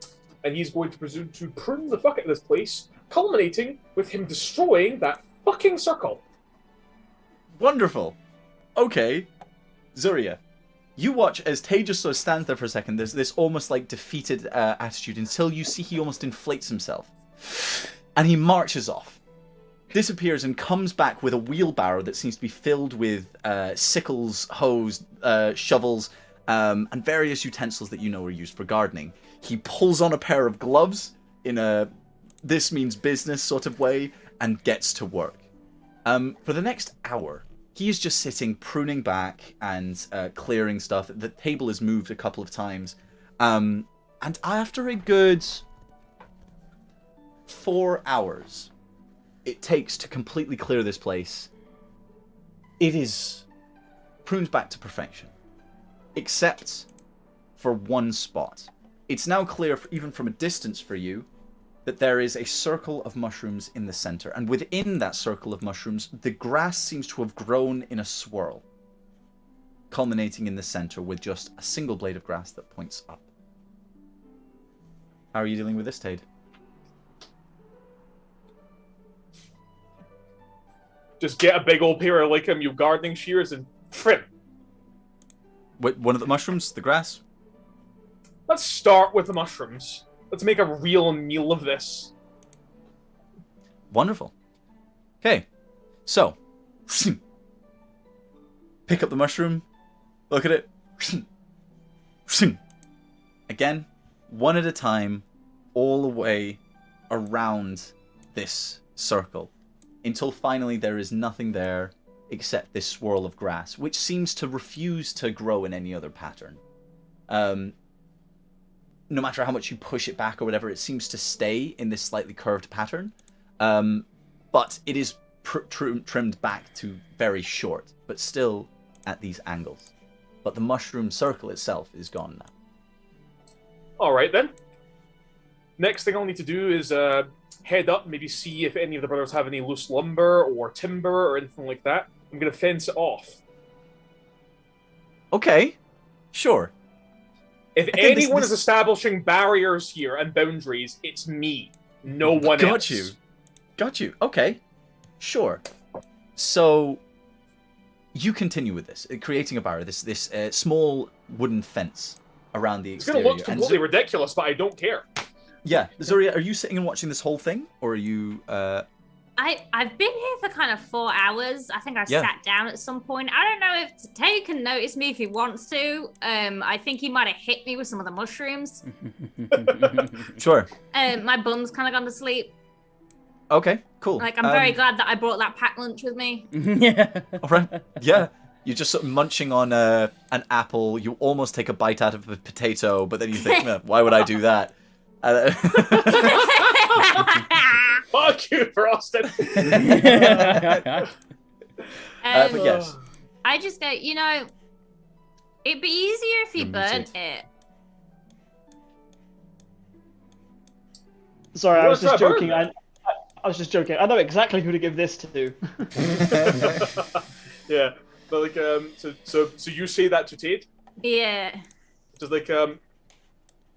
And he's going to presume to prune the fuck out of this place, culminating with him destroying that fucking circle. Wonderful. Okay. Zuria, you watch as Tay just sort of stands there for a second. There's this almost like defeated attitude until you see he almost inflates himself. And he marches off. Disappears and comes back with a wheelbarrow that seems to be filled with sickles, hoes, shovels, and various utensils that you know are used for gardening. He pulls on a pair of gloves in a this means business sort of way and gets to work. For the next hour, he is just sitting, pruning back and clearing stuff. The table is moved a couple of times. And after a good 4 hours it takes to completely clear this place, it is pruned back to perfection. Except for one spot. It's now clear, even from a distance for you, that there is a circle of mushrooms in the center. And within that circle of mushrooms, the grass seems to have grown in a swirl, culminating in the center with just a single blade of grass that points up. How are you dealing with this, Tade? Just get a big old pair of you gardening shears and trim. Wait, one of the mushrooms? The grass? Let's start with the mushrooms. Let's make a real meal of this. Wonderful. Okay, so pick up the mushroom, look at it. Again, one at a time, all the way around this circle, until finally there is nothing there except this swirl of grass, which seems to refuse to grow in any other pattern. No matter how much you push it back or whatever, it seems to stay in this slightly curved pattern. But it is trimmed back to very short, but still at these angles. But the mushroom circle itself is gone now. Alright then. next thing I'll need to do is head up, maybe see if any of the brothers have any loose lumber or timber or anything like that. I'm going to fence it off. Okay, sure. If anyone is establishing barriers here and boundaries, it's me. No one else. Got you. Okay, sure. So you continue with this, creating a barrier, this small wooden fence around the exterior. It's going to look completely ridiculous, but I don't care. Yeah, Zuria, are you sitting and watching this whole thing, or are you? I've been here for kind of 4 hours. I think I sat down at some point. I don't know if Tay can notice me if he wants to. I think he might have hit me with some of the mushrooms. Sure. My bum's kind of gone to sleep. Okay, cool. Like, I'm very glad that I brought that packed lunch with me. Yeah. All right. Yeah. You're just sort of munching on an apple. You almost take a bite out of a potato, but then you think, why would I do that? Fuck you, Frosted. But yes. I just go, it'd be easier if you burnt it. Sorry, I was just joking. I was just joking. I know exactly who to give this to. Yeah, but like, so you say that to Tate? Yeah. Just like,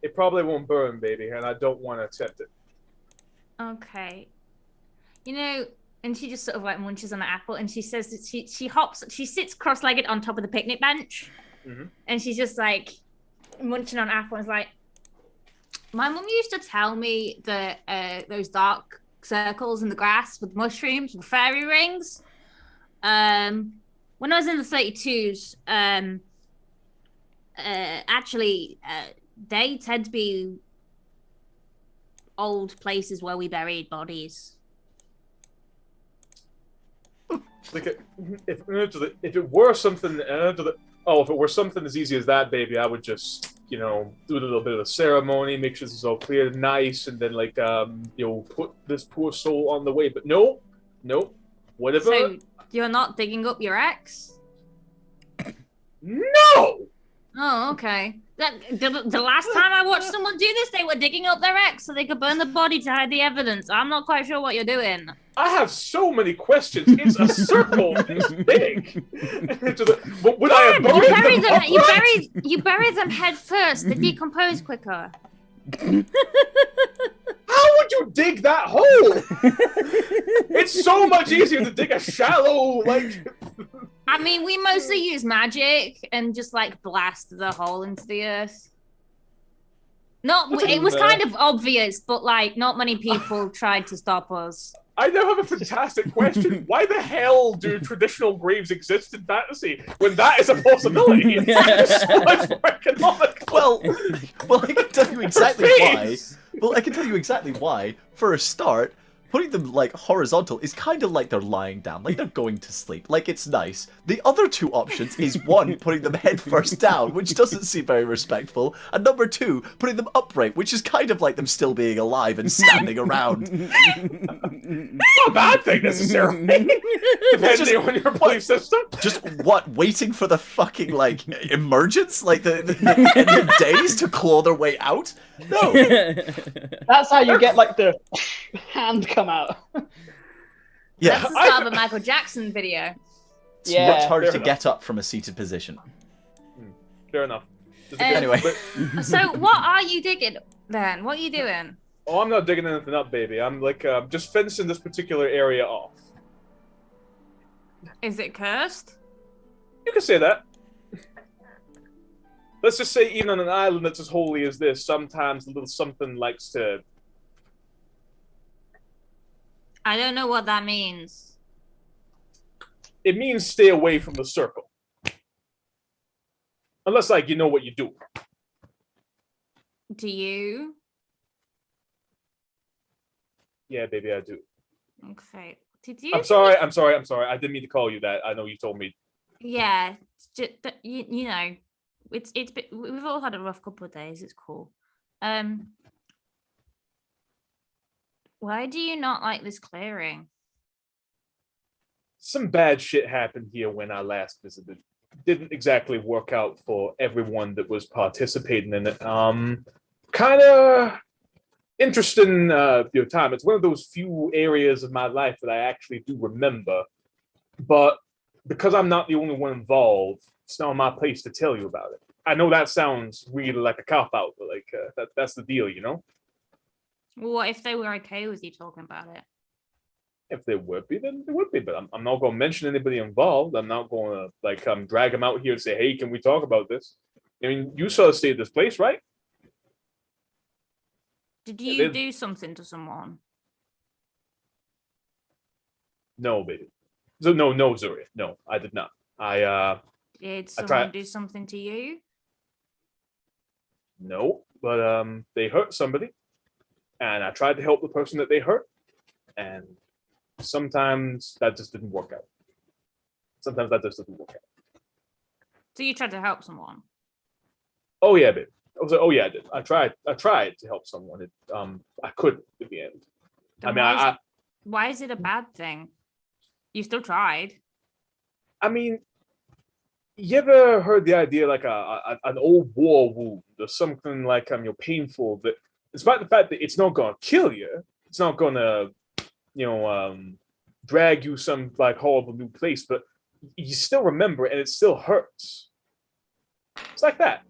it probably won't burn, baby, and I don't want to accept it. Okay. And she just sort of like munches on an apple, and she says that she sits cross-legged on top of the picnic bench, and she's just like munching on an apple, and is like, my mum used to tell me that those dark circles in the grass with mushrooms were fairy rings. When I was in the 32s, actually, they tend to be old places where we buried bodies. Like, if it were something, if it were something as easy as that, baby, I would just, do a little bit of a ceremony, make sure this is all clear and nice, and then put this poor soul on the way. But no, whatever. So you're not digging up your ex? No. Oh, okay. The last time I watched someone do this, they were digging up their ex so they could burn the body to hide the evidence. I'm not quite sure what you're doing. I have so many questions. It's a circle. It's big. Would I have buried them upright? You bury them head first. They decompose quicker. How would you dig that hole? It's so much easier to dig a shallow, I mean, we mostly use magic and just blast the hole into the earth. It was kind of obvious, but not many people tried to stop us. I now have a fantastic question. Why the hell do traditional graves exist in fantasy when that is a possibility? It's so much more economical. Well, I can tell you exactly why. Well, I can tell you exactly why. For a start, putting them horizontal is kind of like they're lying down, like they're going to sleep, like it's nice. The other two options is one, putting them head first down, which doesn't seem very respectful, and number two, putting them upright, which is kind of like them still being alive and standing around. Not a bad thing necessarily, depending on your belief system. Just what? Waiting for the fucking emergence, the end of days to claw their way out? No. That's how you get the hand come out. Yeah, that's the start of a Michael Jackson video. It's much harder to get up from a seated position. Fair enough. Anyway. So what are you digging then? What are you doing? Oh, I'm not digging anything up, baby. I'm just fencing this particular area off. Is it cursed? You can say that. Let's just say even on an island that's as holy as this, sometimes a little something likes to... I don't know what that means. It means stay away from the circle. Unless, you know what you do. Do you? Yeah, baby, I do. Okay. Did you? I'm sorry. I didn't mean to call you that. I know you told me. Yeah. Just, we've all had a rough couple of days. It's cool. Why do you not like this clearing? Some bad shit happened here when I last visited. Didn't exactly work out for everyone that was participating in it. Kind of interesting time. It's one of those few areas of my life that I actually do remember, but because I'm not the only one involved, it's not my place to tell you about it. I know that sounds really like a cop out, but like that's the deal, you know. Well, what if they were okay with you talking about it? If they would be, then they would be. But I'm not going to mention anybody involved. I'm not going to drag them out here and say, "Hey, can we talk about this?" I mean, you saw us stay at this place, right? Did you do something to someone? No, baby. So no, Zuri. No, I did not. Did someone do something to you? No, but they hurt somebody, and I tried to help the person that they hurt, and sometimes that just didn't work out. Sometimes that just didn't work out. So you tried to help someone? Oh yeah, babe. I was like, oh yeah, I did. I tried to help someone. I couldn't in the end. Then why is it a bad thing? You still tried. I mean, you ever heard the idea like an old war wound or something like painful, that despite the fact that it's not gonna kill you, it's not gonna drag you some like horrible new place, but you still remember it and it still hurts. It's like that.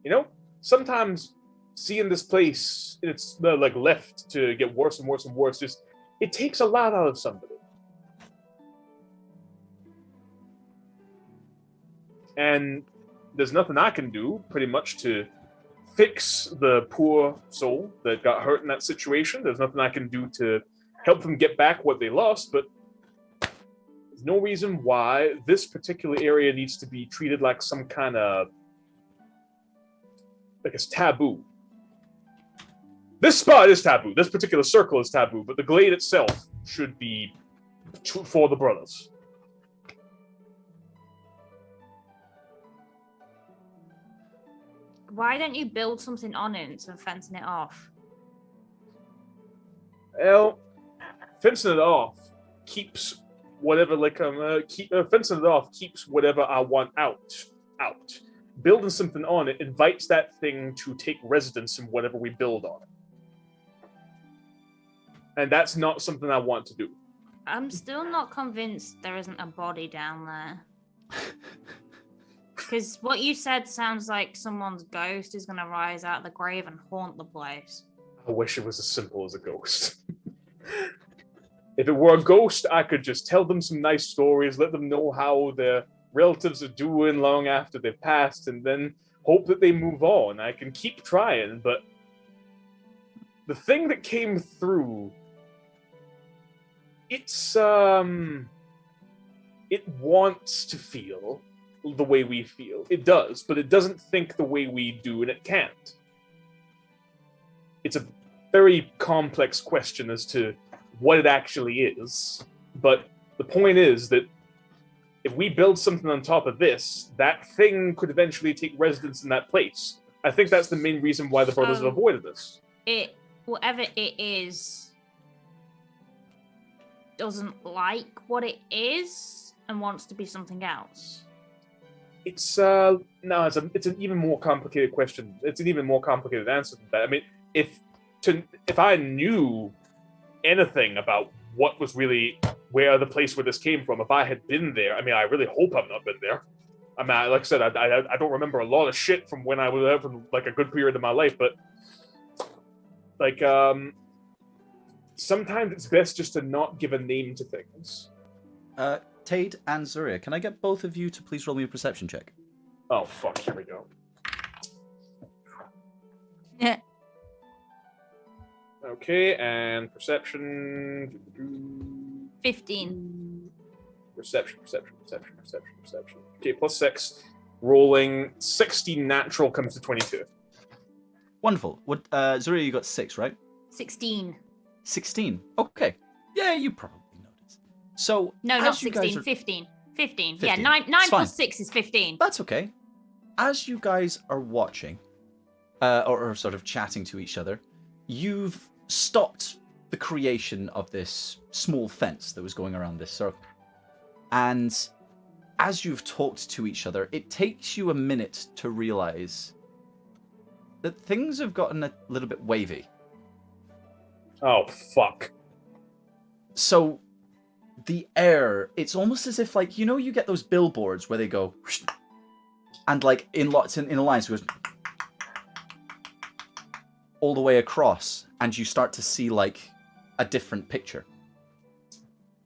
You know, sometimes seeing this place, it's like left to get worse and worse and worse. Just it takes a lot out of somebody. And there's nothing I can do, pretty much, to fix the poor soul that got hurt in that situation. There's nothing I can do to help them get back what they lost, but there's no reason why this particular area needs to be treated like some kind of, like it's taboo. This spot is taboo. This particular circle is taboo, but the glade itself should be for the brothers. Why don't you build something on it instead of fencing it off? Well, fencing it off keeps whatever fencing it off keeps whatever I want out. Building something on it invites that thing to take residence in whatever we build on it. And that's not something I want to do. I'm still not convinced there isn't a body down there. Because what you said sounds like someone's ghost is going to rise out of the grave and haunt the place. I wish it was as simple as a ghost. If it were a ghost, I could just tell them some nice stories, let them know how their relatives are doing long after they've passed, and then hope that they move on. I can keep trying, but the thing that came through, it wants to feel the way we feel. It does, but it doesn't think the way we do, and it can't. It's a very complex question as to what it actually is, but the point is that if we build something on top of this, that thing could eventually take residence in that place. I think that's the main reason why the brothers have avoided this. Whatever it is, doesn't like what it is and wants to be something else. It's it's an even more complicated question. It's an even more complicated answer than that. I mean, if I knew anything about what was really where the place where this came from, if I had been there, I mean, I really hope I've not been there. I mean, like I said, I don't remember a lot of shit from when I was there from like a good period of my life, but like sometimes it's best just to not give a name to things. Tade and Zuria, can I get both of you to please roll me a perception check? Oh fuck! Here we go. Yeah. Okay, and perception. 15. Perception. Okay, plus 6. Rolling 60 natural comes to 22. Wonderful. What, Zuria, you got 6, right? 16. 16. Okay. Yeah, you probably noticed. So no, not 16. 15. 15. Yeah, 9 plus 6 is 15. That's okay. As you guys are watching, or sort of chatting to each other, you've stopped the creation of this small fence that was going around this circle. And as you've talked to each other, it takes you a minute to realize that things have gotten a little bit wavy. Oh, fuck. So, the air, it's almost as if, like, you know, you get those billboards where they go, and, like, in lots in a line, so it goes all the way across, and you start to see, like, a different picture.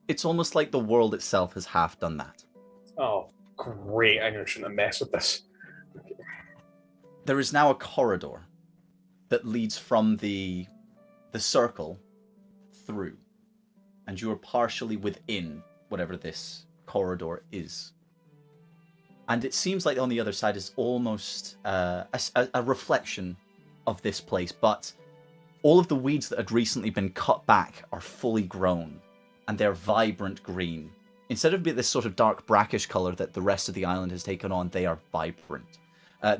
It's almost like the world itself has half done that. Oh, great. I shouldn't have messed with this. There is now a corridor that leads from the circle through, and you are partially within whatever this corridor is. And it seems like on the other side is almost a reflection of this place, but all of the weeds that had recently been cut back are fully grown, and they're vibrant green. Instead of being this sort of dark brackish color that the rest of the island has taken on, they are vibrant.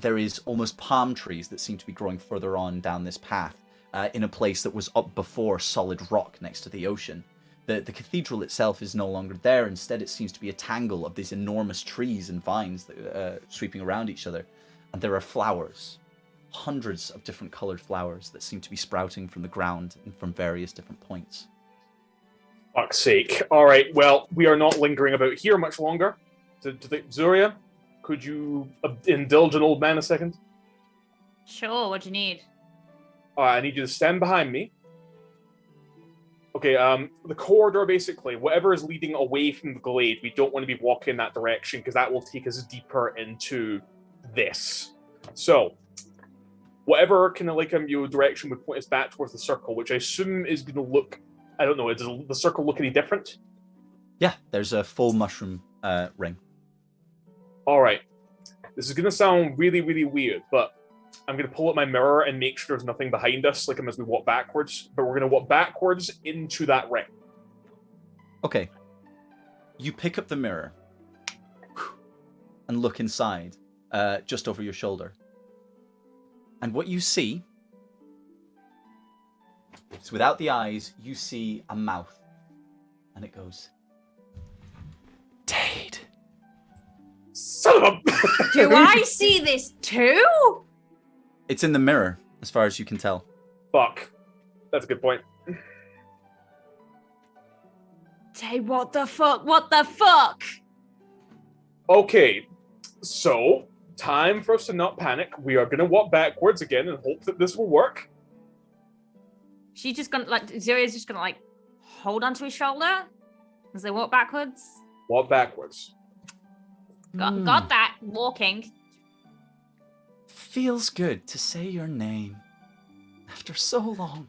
There is almost palm trees that seem to be growing further on down this path, in a place that was up before solid rock next to the ocean. The cathedral itself is no longer there. Instead, it seems to be a tangle of these enormous trees and vines that sweeping around each other. And there are flowers, hundreds of different colored flowers that seem to be sprouting from the ground and from various different points. Fuck's sake. All right, well, we are not lingering about here much longer. Zuria, could you indulge an old man a second? Sure, what do you need? I need you to stand behind me. Okay, the corridor, basically, whatever is leading away from the glade, we don't want to be walking in that direction, because that will take us deeper into this. So, whatever kind of like your direction would point us back towards the circle, which I assume is going to look, I don't know, does the circle look any different? Yeah, there's a full mushroom ring. All right. This is going to sound really, really weird, but I'm going to pull up my mirror and make sure there's nothing behind us, like as we walk backwards. But we're going to walk backwards into that ring. Okay. You pick up the mirror and look inside, just over your shoulder. And what you see is, without the eyes, you see a mouth. And it goes, Tade. Son of a... Do I see this too? It's in the mirror, as far as you can tell. Fuck. That's a good point. Tay, what the fuck? What the fuck? Okay, so time for us to not panic. We are going to walk backwards again and hope that this will work. She's just gonna, like, Zuria's just gonna, like, hold onto his shoulder as they walk backwards. Walk backwards. Got that. Walking. Feels good to say your name after so long.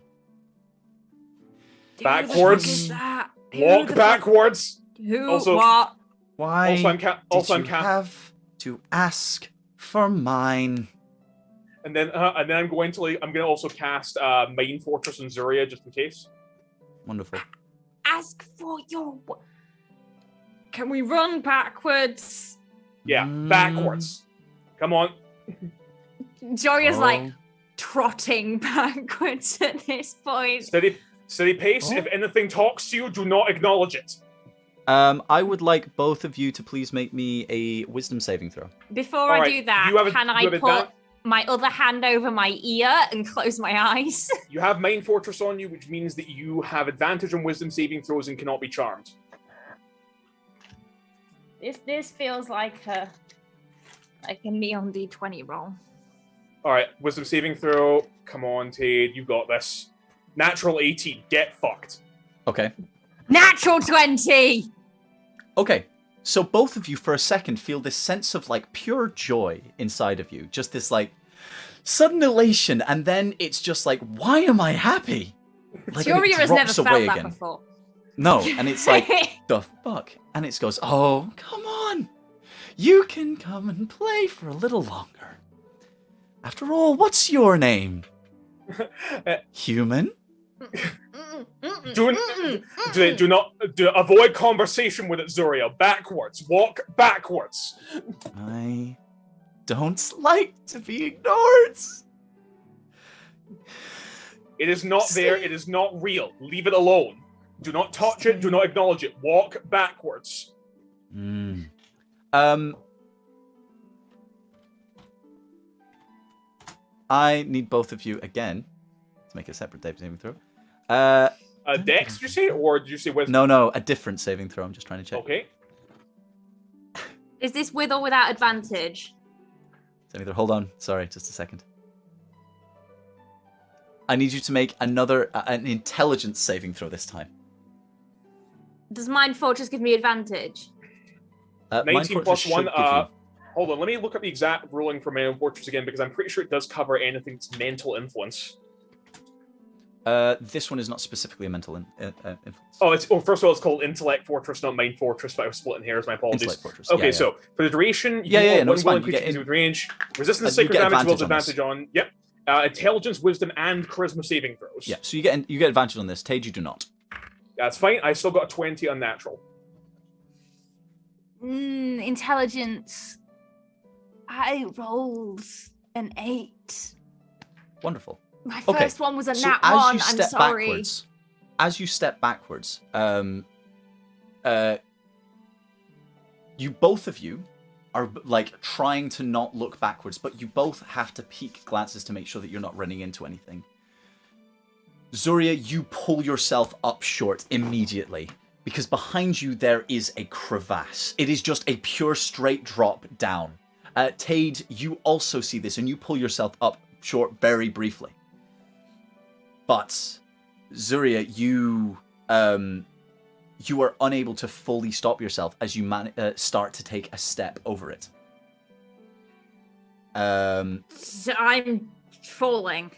Backwards. That? Walk backwards. Who? Also- What? Why Also, did you have to ask for mine? And then I'm going to I'm going to also cast Main Fortress on Zuria just in case. Wonderful. Ask for your. Can we run backwards? Yeah, backwards. Come on. Zuria's like trotting backwards at this point. Steady pace. If anything talks to you, do not acknowledge it. I would like both of you to please make me a wisdom saving throw. Before I do that, can I put my other hand over my ear and close my eyes? You have Main Fortress on you, which means that you have advantage on wisdom saving throws and cannot be charmed. This feels like a neon D20 roll. All right, wisdom saving throw. Come on, Tade, you got this. Natural 18. Get fucked. Okay. Natural 20! Okay. So both of you for a second feel this sense of like pure joy inside of you. Just this like sudden elation, and then it's just like, why am I happy? Like, Zuria has never felt that again. before. No, and it's like, the fuck? And it goes, oh, come on. You can come and play for a little longer. After all, what's your name? Human? Do not avoid conversation with it, Zuria. Backwards. Walk backwards. I don't like to be ignored. It is not there. It is not real. Leave it alone. Do not touch it. Do not acknowledge it. Walk backwards. I need both of you again to make a separate saving throw. Dex, did you say, or did you say wisdom? No, a different saving throw. I'm just trying to check. Okay. Is this with or without advantage? Saving throw. Hold on. Sorry, just a second. I need you to make an intelligence saving throw this time. Does Mind Fortress give me advantage? 19 Mind plus Fortress 1. should give you- Hold on, let me look up the exact ruling for Mind Fortress again, because I'm pretty sure it does cover anything that's mental influence. This one is not specifically a mental influence. First of all, it's called Intellect Fortress, not Mind Fortress, but I was splitting hairs, my apologies. Intellect Fortress. Okay, yeah. so for the duration, No, it's fine. willing creature with range, resistance, you sacred get damage, advantage wills on this. advantage on. Yep. Intelligence, wisdom, and charisma saving throws. Yeah, so you get advantage on this. Tage, you do not. That's fine. I still got a 20 unnatural. Intelligence. I rolled an 8. Wonderful. My Okay, first one was a So nat as 1. you I'm step sorry. backwards, you both of you are like trying to not look backwards, but you both have to peek glances to make sure that you're not running into anything. Zuria, you pull yourself up short immediately because behind you there is a crevasse. It is just a pure straight drop down. Tade, you also see this and you pull yourself up short very briefly. But Zuria, you are unable to fully stop yourself as you start to take a step over it. So I'm falling.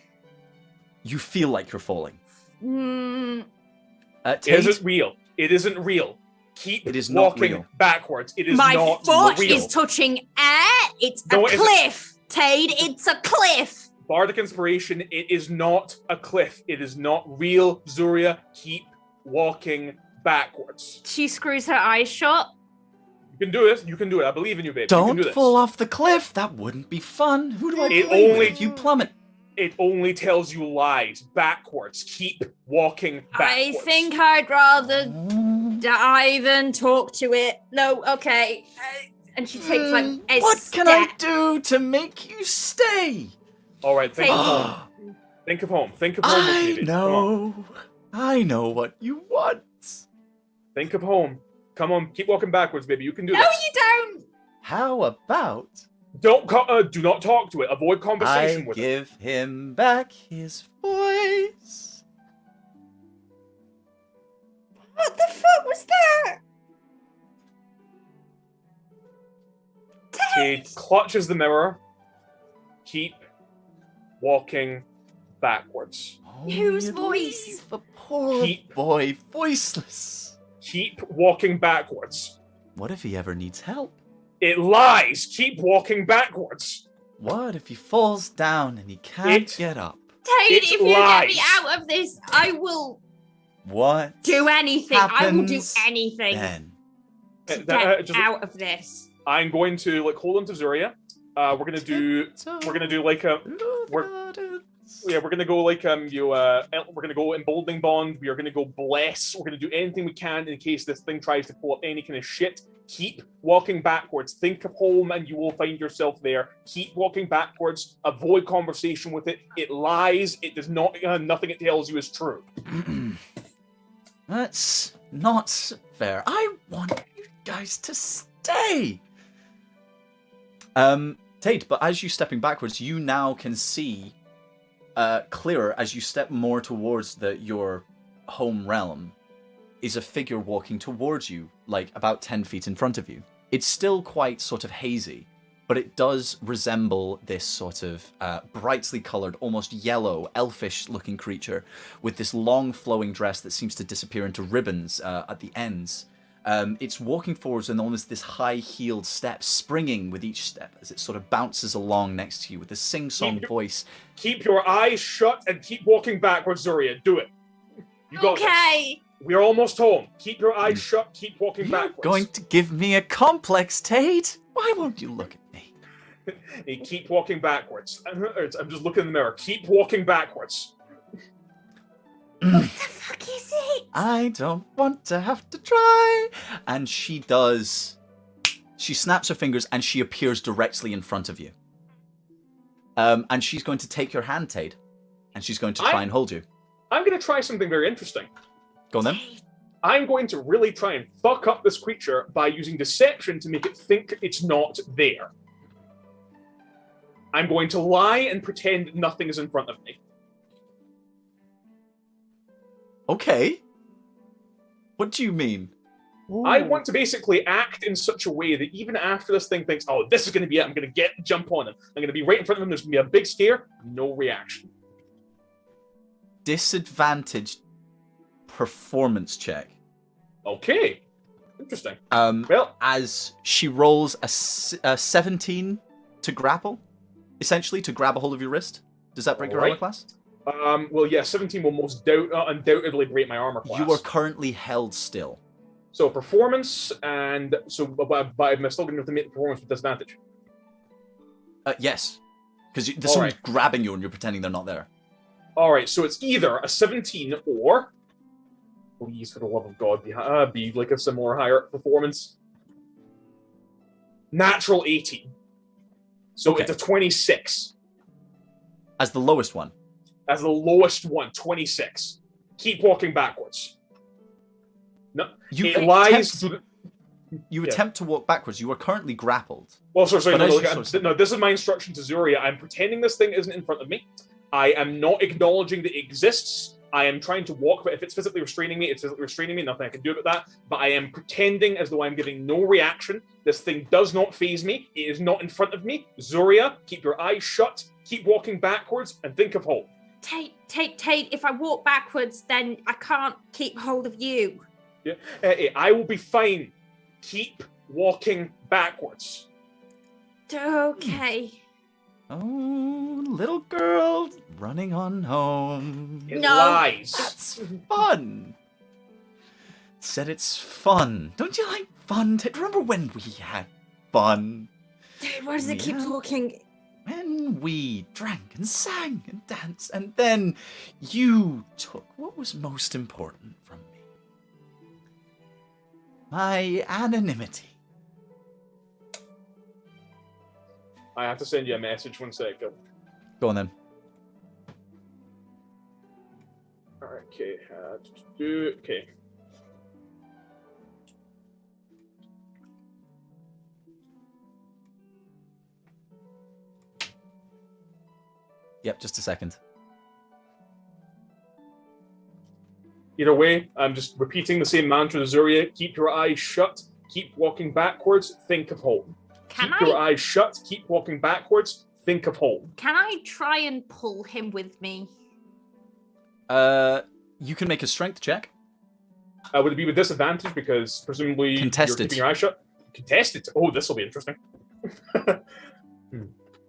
You feel like you're falling. Mm, It Tade, isn't real. It isn't real. Keep It is not walking real. backwards. It is my not foot real. is touching air. It's No, a it isn't. cliff. Tade, it's a cliff. Bardic Inspiration, it is not a cliff. It is not real. Zuria, keep walking backwards. She screws her eyes shut. You can do it. You can do it. I believe in you, babe. You can don't do this. fall off the cliff. That wouldn't be fun. Who do I It play only- with if you plummet? It only tells you lies. Backwards. Keep walking backwards. I think I'd rather die than talk to it. No, okay. And she takes like a What step. can I do to make you stay? All right, think of Take- home. Think of home. Think of home with me, I babe. Come on. I know what you want. Think of home. Come on, keep walking backwards, baby. You can do No, this. you don't. How about Do not talk to it. Avoid conversation I with it. give him back his voice? What the fuck was that? He clutches the mirror. Keep walking backwards. Whose you voice? leave the poor Keep- boy voiceless. Keep walking backwards. What if he ever needs help? It lies. Keep walking backwards. What if he falls down and he can't It- get up? Tade, It if you get me lies. out of this, I will What do anything. I will do happens anything then? to Uh, get just- out of this. I'm going to hold on to Zuria. We're gonna do like a we're gonna go like we're gonna go emboldening bond. We are gonna go bless. We're gonna do anything we can in case this thing tries to pull up any kind of shit. Keep walking backwards. Think of home, and you will find yourself there. Keep walking backwards. Avoid conversation with it. It lies. It does not. Nothing it tells you is true. That's not fair. I want you guys to stay. Tate, but as you stepping backwards, you now can see clearer as you step more towards your home realm. Is a figure walking towards you, like about 10 feet in front of you. It's still quite sort of hazy, but it does resemble this sort of brightly coloured, almost yellow, elfish-looking creature with this long flowing dress that seems to disappear into ribbons at the ends. It's walking forwards and almost this high-heeled step, springing with each step as it sort of bounces along next to you with a sing-song voice. Keep your eyes shut and keep walking backwards, Zuria. Do it. You got this. Okay. We're almost home. Keep your eyes shut. Keep walking You're backwards. going to give me a complex, Tate? Why won't you look at me? Hey, keep walking backwards. I'm just looking in the mirror. Keep walking backwards. What the fuck is it? I don't want to have to try. And she does. She snaps her fingers and she appears directly in front of you. And she's going to take your hand, Tade, and she's going to try and hold you. I'm going to try something very interesting. Go on then. I'm going to really try and fuck up this creature by using deception to make it think it's not there. I'm going to lie and pretend nothing is in front of me. Okay. What do you mean? I want to basically act in such a way that even after this thing thinks, oh, this is going to be it, I'm going to jump on him. I'm going to be right in front of him, there's going to be a big scare, no reaction. Disadvantaged performance check. Okay. Interesting. Well, as she rolls a 17 to grapple, essentially, to grab a hold of your wrist. Does that break your armor class? Well, yeah, 17 will most undoubtedly break my armor class. You are currently held still. So performance, and so, but I'm still going to have to make the performance with disadvantage. Yes, because someone's grabbing you and you're pretending they're not there. All right, so it's either a 17 or, please, for the love of God, be like a similar higher performance. Natural 18. So it's a 26. As the lowest one? As the lowest one, 26. Keep walking backwards. No, it lies. You attempt to walk backwards. You are currently grappled. Well, sorry. No, this is my instruction to Zuria. I'm pretending this thing isn't in front of me. I am not acknowledging that it exists. I am trying to walk, but if it's physically restraining me, it's physically restraining me. Nothing I can do about that. But I am pretending as though I'm giving no reaction. This thing does not faze me. It is not in front of me. Zuria, keep your eyes shut. Keep walking backwards and think of home. Tate, if I walk backwards, then I can't keep hold of you. Yeah, I will be fine. Keep walking backwards. Okay. Oh, little girl running on home. It lies. That's fun. Said it's fun. Don't you like fun? Remember when we had fun? Dude, why does it keep talking? When we drank and sang and danced, and then you took what was most important from me. My anonymity. I have to send you a message 1 second. Go on then. Alright, okay. Okay. Yep, just a second. Either way, I'm just repeating the same mantra to Zuria. Keep your eyes shut. Keep walking backwards. Think of home. Keep your eyes shut. Keep walking backwards. Think of home. Can I try and pull him with me? You can make a strength check. Would it be with disadvantage because presumably Contested. You're keeping your eyes shut? Contested. Oh, this will be interesting.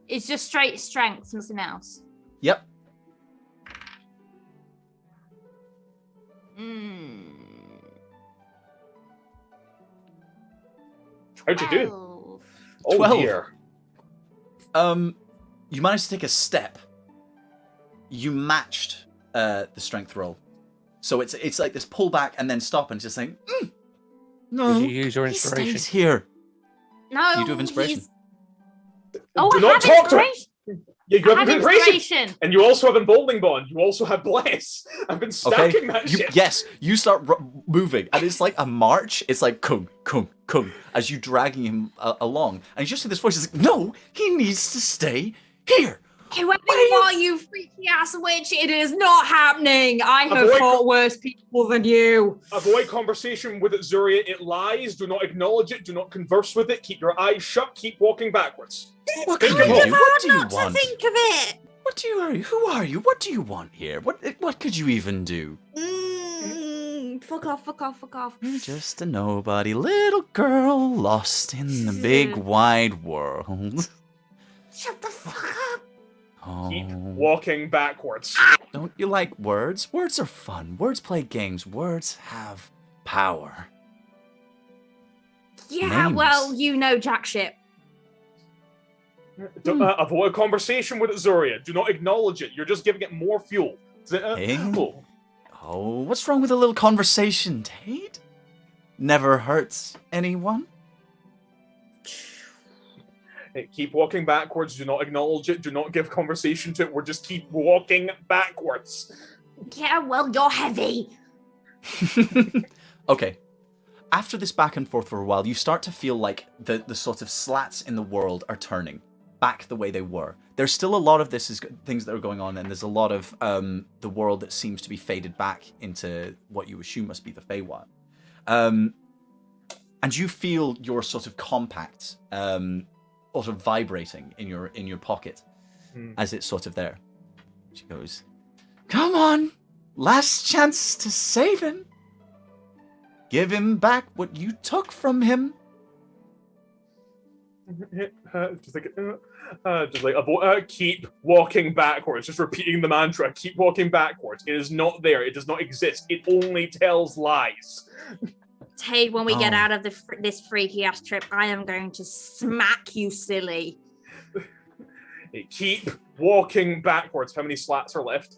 It's just straight strength, nothing else. Yep. How'd you do? 12. Dear. You managed to take a step. You matched the strength roll. So it's like this pull back and then stop and just saying, no, Did you use your he inspiration? stays here. No, You do have inspiration. Oh, Do I not have talk to inspiration. Yeah, you I have have inspiration. inspiration. And you also have emboldening bond. You also have bless. I've been stacking that shit. Yes, you start moving, and it's like a march. It's like kung, kung, kung, as you dragging him along, and you just hear this voice. It's like, no, he needs to stay here. Whoever you are, you freaky ass witch, it is not happening. I have fought worse people than you. Avoid conversation with it, Zuria. It lies. Do not acknowledge it. Do not converse with it. Keep your eyes shut. Keep walking backwards. What Think can of you home. do? What do you Not to want? think of it. What do you are? Who are you? What do you want here? What could you even do? Fuck off. You're just a nobody little girl lost in the big wide world. Shut the fuck up. Oh, Keep walking backwards. don't you like words? Words are fun. Words play games. Words have power. Yeah, Names. well, you know jack shit. Avoid conversation with it, Zuria. Do not acknowledge it. You're just giving it more fuel. Hey. Cool. Oh, what's wrong with a little conversation, Tate? Never hurts anyone. Hey, keep walking backwards. Do not acknowledge it. Do not give conversation to it. We're just keep walking backwards. Yeah, well, you're heavy. Okay. After this back and forth for a while, you start to feel like the sort of slats in the world are turning back the way they were. There's still a lot of things that are going on, and there's a lot of the world that seems to be faded back into what you assume must be the Feywild. And you feel your sort of compact sort of vibrating in your pocket as it's sort of there. She goes, "Come on, last chance to save him. Give him back what you took from him." Keep walking backwards. Just repeating the mantra. Keep walking backwards. It is not there. It does not exist. It only tells lies. Tade, when we get out of this freaky ass trip, I am going to smack you silly. Keep walking backwards. How many slats are left?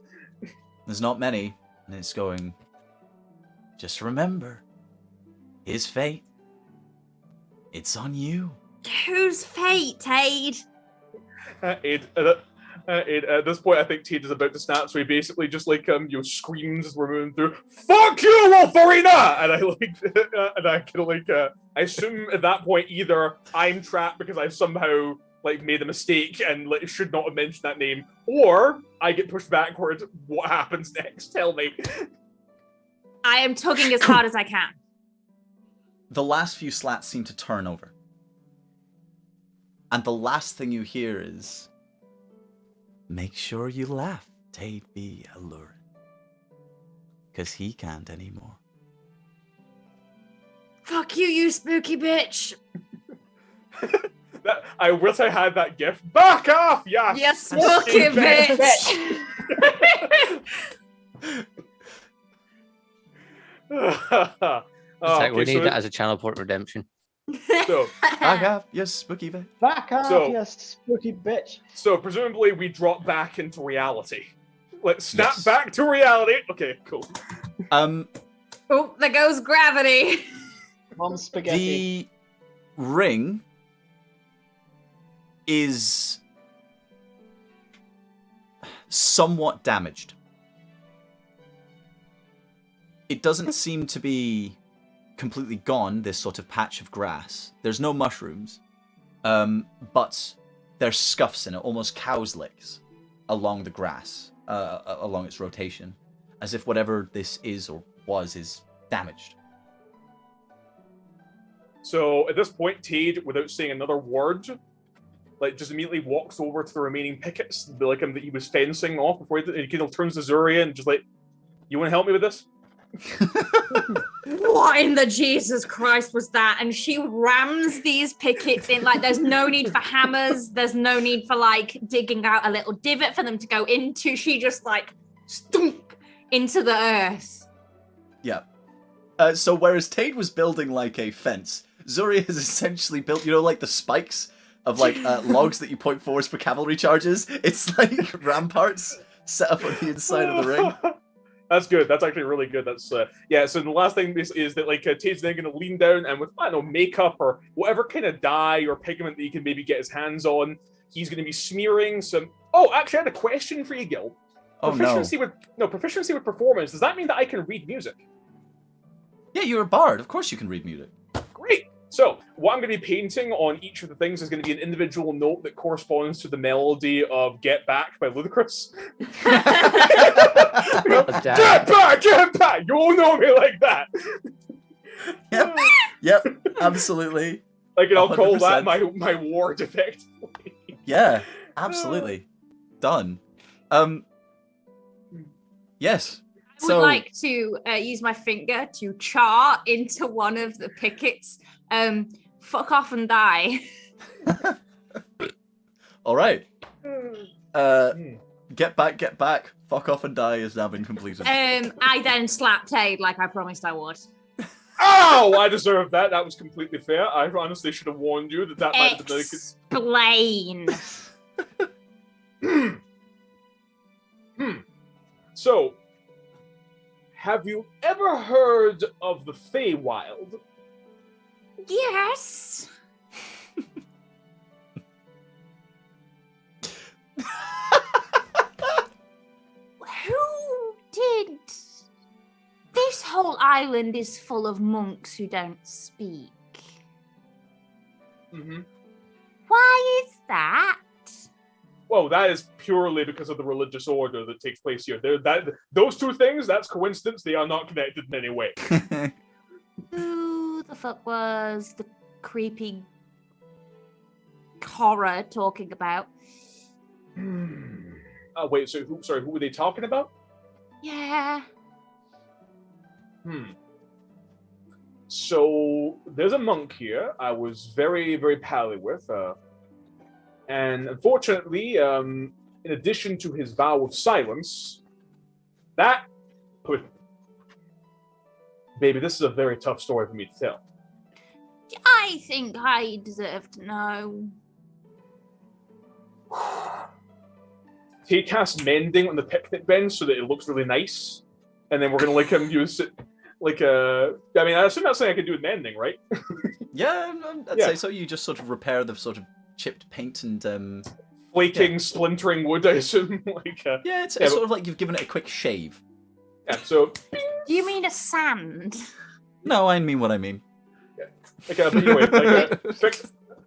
There's not many, and it's going, "Just remember, his fate, it's on you." Whose fate, Tade? At this point, I think Tade is about to snap, so he basically just screams as we're moving through, "Fuck you, Wolverina!" And I assume at that point either I'm trapped because I've somehow made a mistake and should not have mentioned that name, or I get pushed backwards. What happens next? Tell me. I am tugging as hard as I can. The last few slats seem to turn over. And the last thing you hear is, "Make sure you laugh, Tade be alluring. 'Cause he can't anymore." Fuck you, you spooky bitch. I wish I had that gift. Back off! Yeah. Yes, spooky bitch. We need that as a channel port redemption. So, back off, you spooky bitch. Back off, you spooky bitch. So presumably we drop back into reality. Let's snap back to reality. Okay, cool. Oh, there goes gravity. Mom spaghetti. The ring is somewhat damaged. It doesn't seem to be completely gone, this sort of patch of grass. There's no mushrooms, but there's scuffs in it, almost cow's licks, along the grass, along its rotation, as if whatever this is or was is damaged. So at this point, Tade, without saying another word, just immediately walks over to the remaining pickets, that he was fencing off before he kind of turns to Zuria and just "You want to help me with this?" What in the Jesus Christ was that? And she rams these pickets in. There's no need for hammers. There's no need for digging out a little divot for them to go into. She just stunk into the earth. Yeah. So whereas Tade was building a fence, Zuri has essentially built, the spikes of logs that you point forwards for cavalry charges. It's ramparts set up on the inside of the ring. That's good. That's actually really good. That's So the last thing is that Tade's then going to lean down and with makeup or whatever kind of dye or pigment that he can maybe get his hands on, he's going to be smearing some. Oh, actually, I had a question for you, Gil. Proficiency with performance. Does that mean that I can read music? Yeah, you're a bard. Of course, you can read music. Great. So, what I'm going to be painting on each of the things is going to be an individual note that corresponds to the melody of Get Back by Ludacris. Get back! Get back! You all know me like that. Yep, absolutely. I'll call that my ward effect. Yeah, absolutely. Done. Yes. I would like to use my finger to char into one of the pickets. Fuck off and die. All right. Get back. Fuck off and die has now been completed. I then slapped Tade like I promised I would. Oh, I deserve that. That was completely fair. I honestly should have warned you that might have been Explain. So, have you ever heard of the Feywild? Yes. island is full of monks who don't speak. Mm-hmm. Why is that? Well, that is purely because of the religious order that takes place here. Those two things, that's coincidence. They are not connected in any way. Who the fuck was the creepy horror talking about? Wait, so who were they talking about? Yeah. So there's a monk here I was very, very pally with, and unfortunately, in addition to his vow of silence, baby, this is a very tough story for me to tell. I think I deserve to know. He cast mending on the picnic bench so that it looks really nice, and then we're gonna use it I mean, I assume that's something I can do with mending, right? Yeah, I'd say so. You just sort of repair the sort of chipped paint and flaking, splintering wood, I assume. Yeah, it's sort of like you've given it a quick shave. Yeah, so Do you mean a sand? No, I mean what I mean. Yeah. But anyway,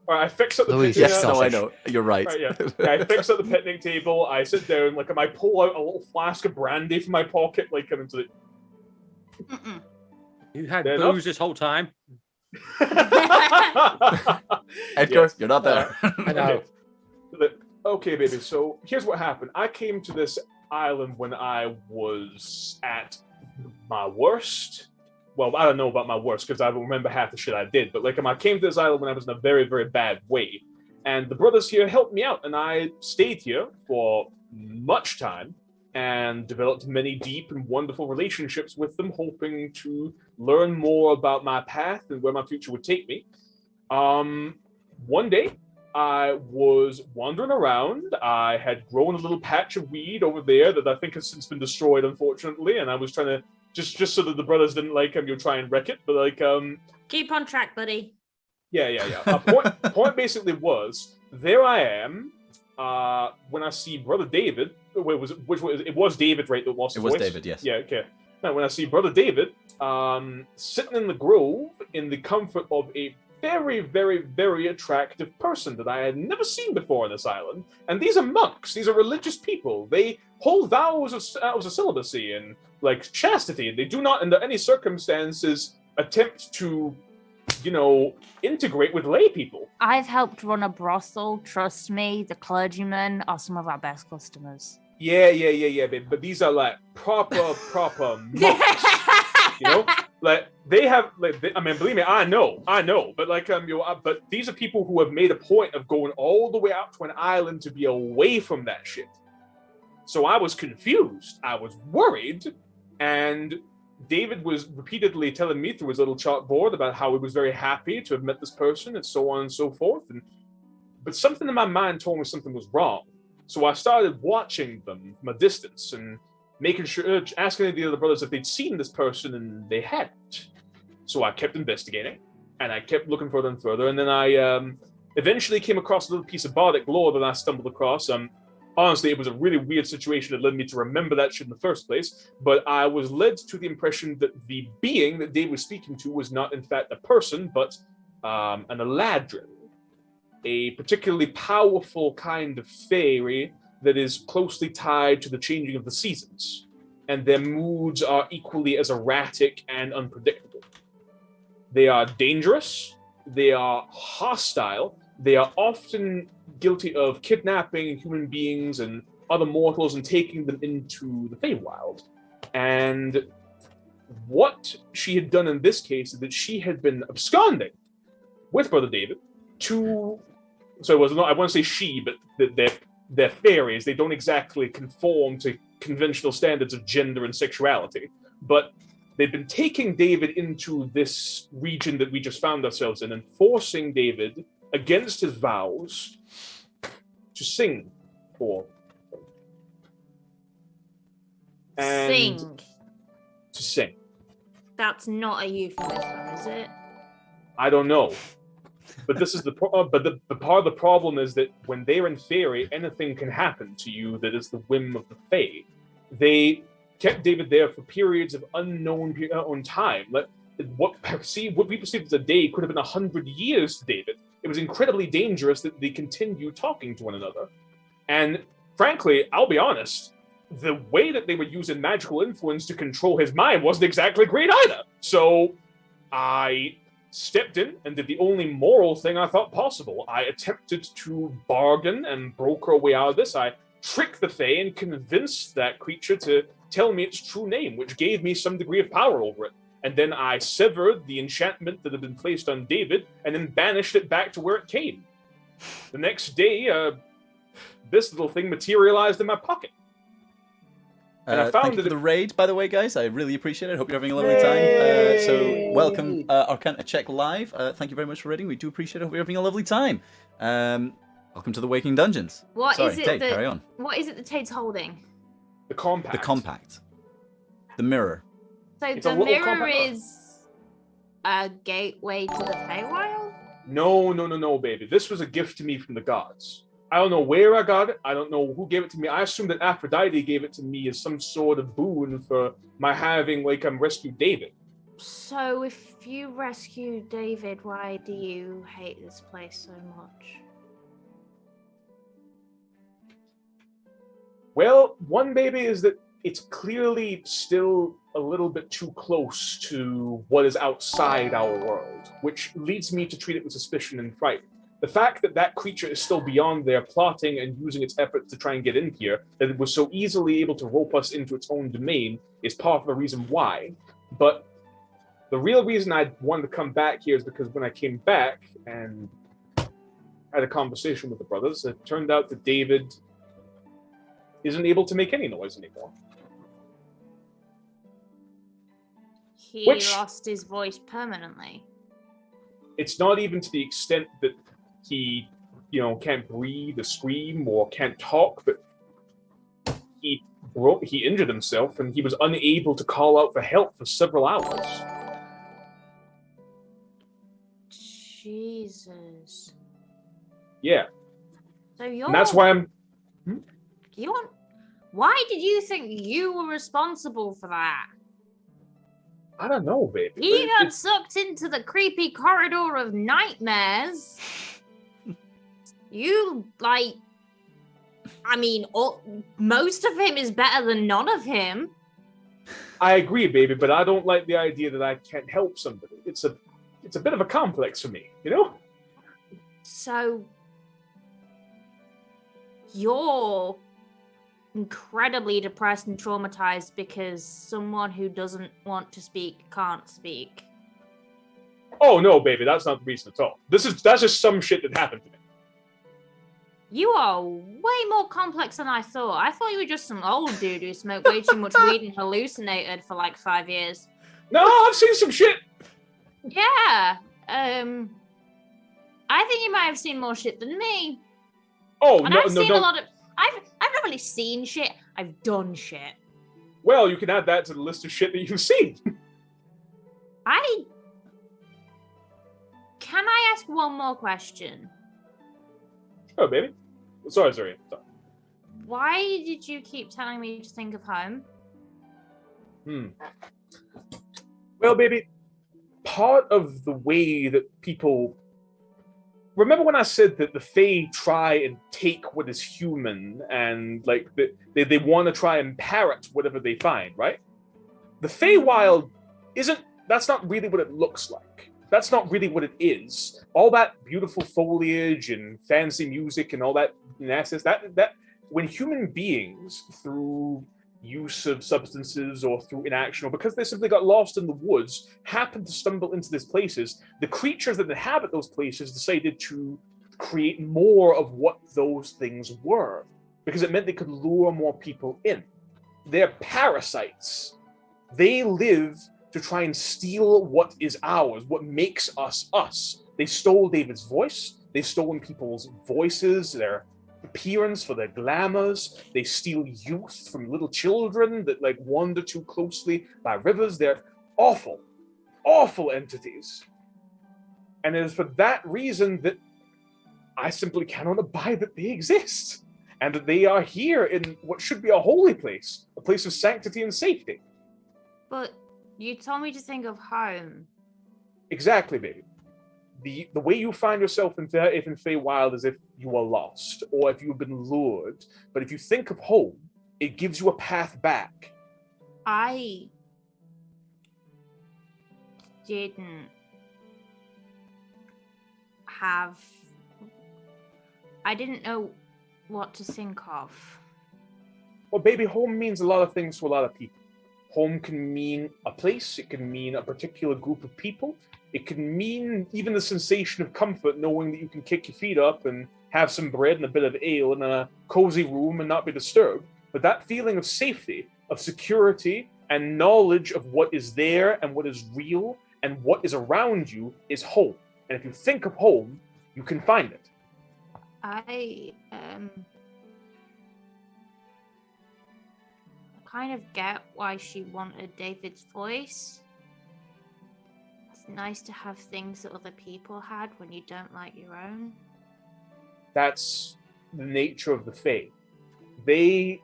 I fix up the Louis, picnic. Yes, no, I know. You're right. Yeah, I fix up the picnic table. I sit down. I pull out a little flask of brandy from my pocket. Into the. You had Fair booze enough. this whole time. Edgar, Yes. you're not there. I know. Okay, baby. So here's what happened. I came to this island when I was at my worst. Well, I don't know about my worst because I don't remember half the shit I did. But I came to this island when I was in a very, very bad way, and the brothers here helped me out, and I stayed here for much time and developed many deep and wonderful relationships with them, hoping to learn more about my path and where my future would take me. One day, I was wandering around. I had grown a little patch of weed over there that I think has since been destroyed, unfortunately, and I was trying to just so that the brothers didn't like him, you'll try and wreck it. But Keep on track, buddy. Yeah. Point basically was there I am. When I see Brother David, it was David, right? That lost his voice? David, yes. Yeah, okay. Now, when I see Brother David sitting in the grove in the comfort of a very, very, very attractive person that I had never seen before on this island, and these are monks. These are religious people. They hold vows of celibacy and chastity. They do not, under any circumstances, attempt to, integrate with lay people. I've helped run a brothel. Trust me, the clergymen are some of our best customers. Yeah, babe. But these are proper monks. They have I mean, believe me, I know. But but these are people who have made a point of going all the way out to an island to be away from that shit. So I was confused. I was worried, and David was repeatedly telling me through his little chalkboard about how he was very happy to have met this person and so on and so forth. But something in my mind told me something was wrong. So I started watching them from a distance and making sure, asking the other brothers if they'd seen this person, and they hadn't. So I kept investigating, and I kept looking further and further, and then I eventually came across a little piece of bardic lore that I stumbled across. Honestly, it was a really weird situation that led me to remember that shit in the first place, but I was led to the impression that the being that Dave was speaking to was not, in fact, a person, but an Eladrin, a particularly powerful kind of fairy that is closely tied to the changing of the seasons, and their moods are equally as erratic and unpredictable. They are dangerous, they are hostile, they are often guilty of kidnapping human beings and other mortals and taking them into the Feywild. And what she had done in this case is that she had been absconding with Brother David to... So it was not, I want to say she, but they're fairies. They don't exactly conform to conventional standards of gender and sexuality. But they'd been taking David into this region that we just found ourselves in and forcing David, against his vows, to sing for them. And Sing. to sing. That's not a euphemism, is it? I don't know. But this is the part of the problem is that when they're in fairy, anything can happen to you that is the whim of the Fae. They kept David there for periods of unknown time. What we perceive as a day could have been 100 years to David. It was incredibly dangerous that they continued talking to one another. And frankly, I'll be honest, the way that they were using magical influence to control his mind wasn't exactly great either. So I stepped in and did the only moral thing I thought possible. I attempted to bargain and broker a way out of this. I tricked the Fae and convinced that creature to tell me its true name, which gave me some degree of power over it. And then I severed the enchantment that had been placed on David and then banished it back to where it came. The next day, this little thing materialized in my pocket. And I found thank you for the raid, by the way, guys. I really appreciate it. Hope you're having a lovely time. So welcome, Arcana Check Live. Thank you very much for raiding. We do appreciate it. Hope you're having a lovely time. Welcome to the Waking Dungeons. Carry on. What is it that Tate's holding? The compact. The compact. The mirror. So It's the a little mirror compact. is a gateway to the Feywild? No, baby. This was a gift to me from the gods. I don't know where I got it. I don't know who gave it to me. I assume that Aphrodite gave it to me as some sort of boon for my having, rescued David. So if you rescued David, why do you hate this place so much? Well, one, baby, is that it's clearly still a little bit too close to what is outside our world, which leads me to treat it with suspicion and fright. The fact that that creature is still beyond there, plotting and using its efforts to try and get in here, that it was so easily able to rope us into its own domain, is part of the reason why. But the real reason I wanted to come back here is because when I came back and had a conversation with the brothers, it turned out that David isn't able to make any noise anymore. He Which- lost his voice permanently. It's not even to the extent that he, can't breathe or scream or can't talk, but he injured himself and he was unable to call out for help for several hours. Jesus. Yeah, So you're and that's why I'm... Why did you think you were responsible for that? I don't know, baby. He but got it's- sucked into the creepy corridor of nightmares. Most of him is better than none of him. I agree, baby, but I don't like the idea that I can't help somebody. It's a bit of a complex for me, So you're incredibly depressed and traumatized because someone who doesn't want to speak can't speak. Oh no, baby, that's not the reason at all. That's just some shit that happened to me. You are way more complex than I thought. I thought you were just some old dude who smoked way too much weed and hallucinated for 5 years. No, I've seen some shit. Yeah. I think you might have seen more shit than me. Oh, And no, I've no, seen no. a lot of. I've not really seen shit. I've done shit. Well, you can add that to the list of shit that you've seen. Can I ask one more question? Oh, baby. Sorry. Why did you keep telling me to think of home? Well, baby, part of the way that people... Remember when I said that the Fae try and take what is human and, they want to try and parrot whatever they find, right? The Feywild that's not really what it looks like. That's not really what it is. All that beautiful foliage and fancy music and all that nastiness, that when human beings, through use of substances or through inaction, or because they simply got lost in the woods, happen to stumble into these places, the creatures that inhabit those places decided to create more of what those things were, because it meant they could lure more people in. They're parasites. They live to try and steal what is ours, what makes us us. They stole David's voice. They've stolen people's voices, their appearance, for their glamours. They steal youth from little children that wander too closely by rivers. They're awful, awful entities. And it is for that reason that I simply cannot abide that they exist. and that they are here in what should be a holy place, a place of sanctity and safety. But you told me to think of home. Exactly, baby. The way you find yourself in Feywild is if you are lost, or if you've been lured. But if you think of home, it gives you a path back. I didn't have... I didn't know what to think of. Well, baby, home means a lot of things to a lot of people. Home can mean a place, it can mean a particular group of people, it can mean even the sensation of comfort knowing that you can kick your feet up and have some bread and a bit of ale in a cozy room and not be disturbed. But that feeling of safety, of security, and knowledge of what is there and what is real and what is around you is home. And if you think of home, you can find it. I kind of get why she wanted David's voice. It's nice to have things that other people had when you don't like your own. That's the nature of the Fae. They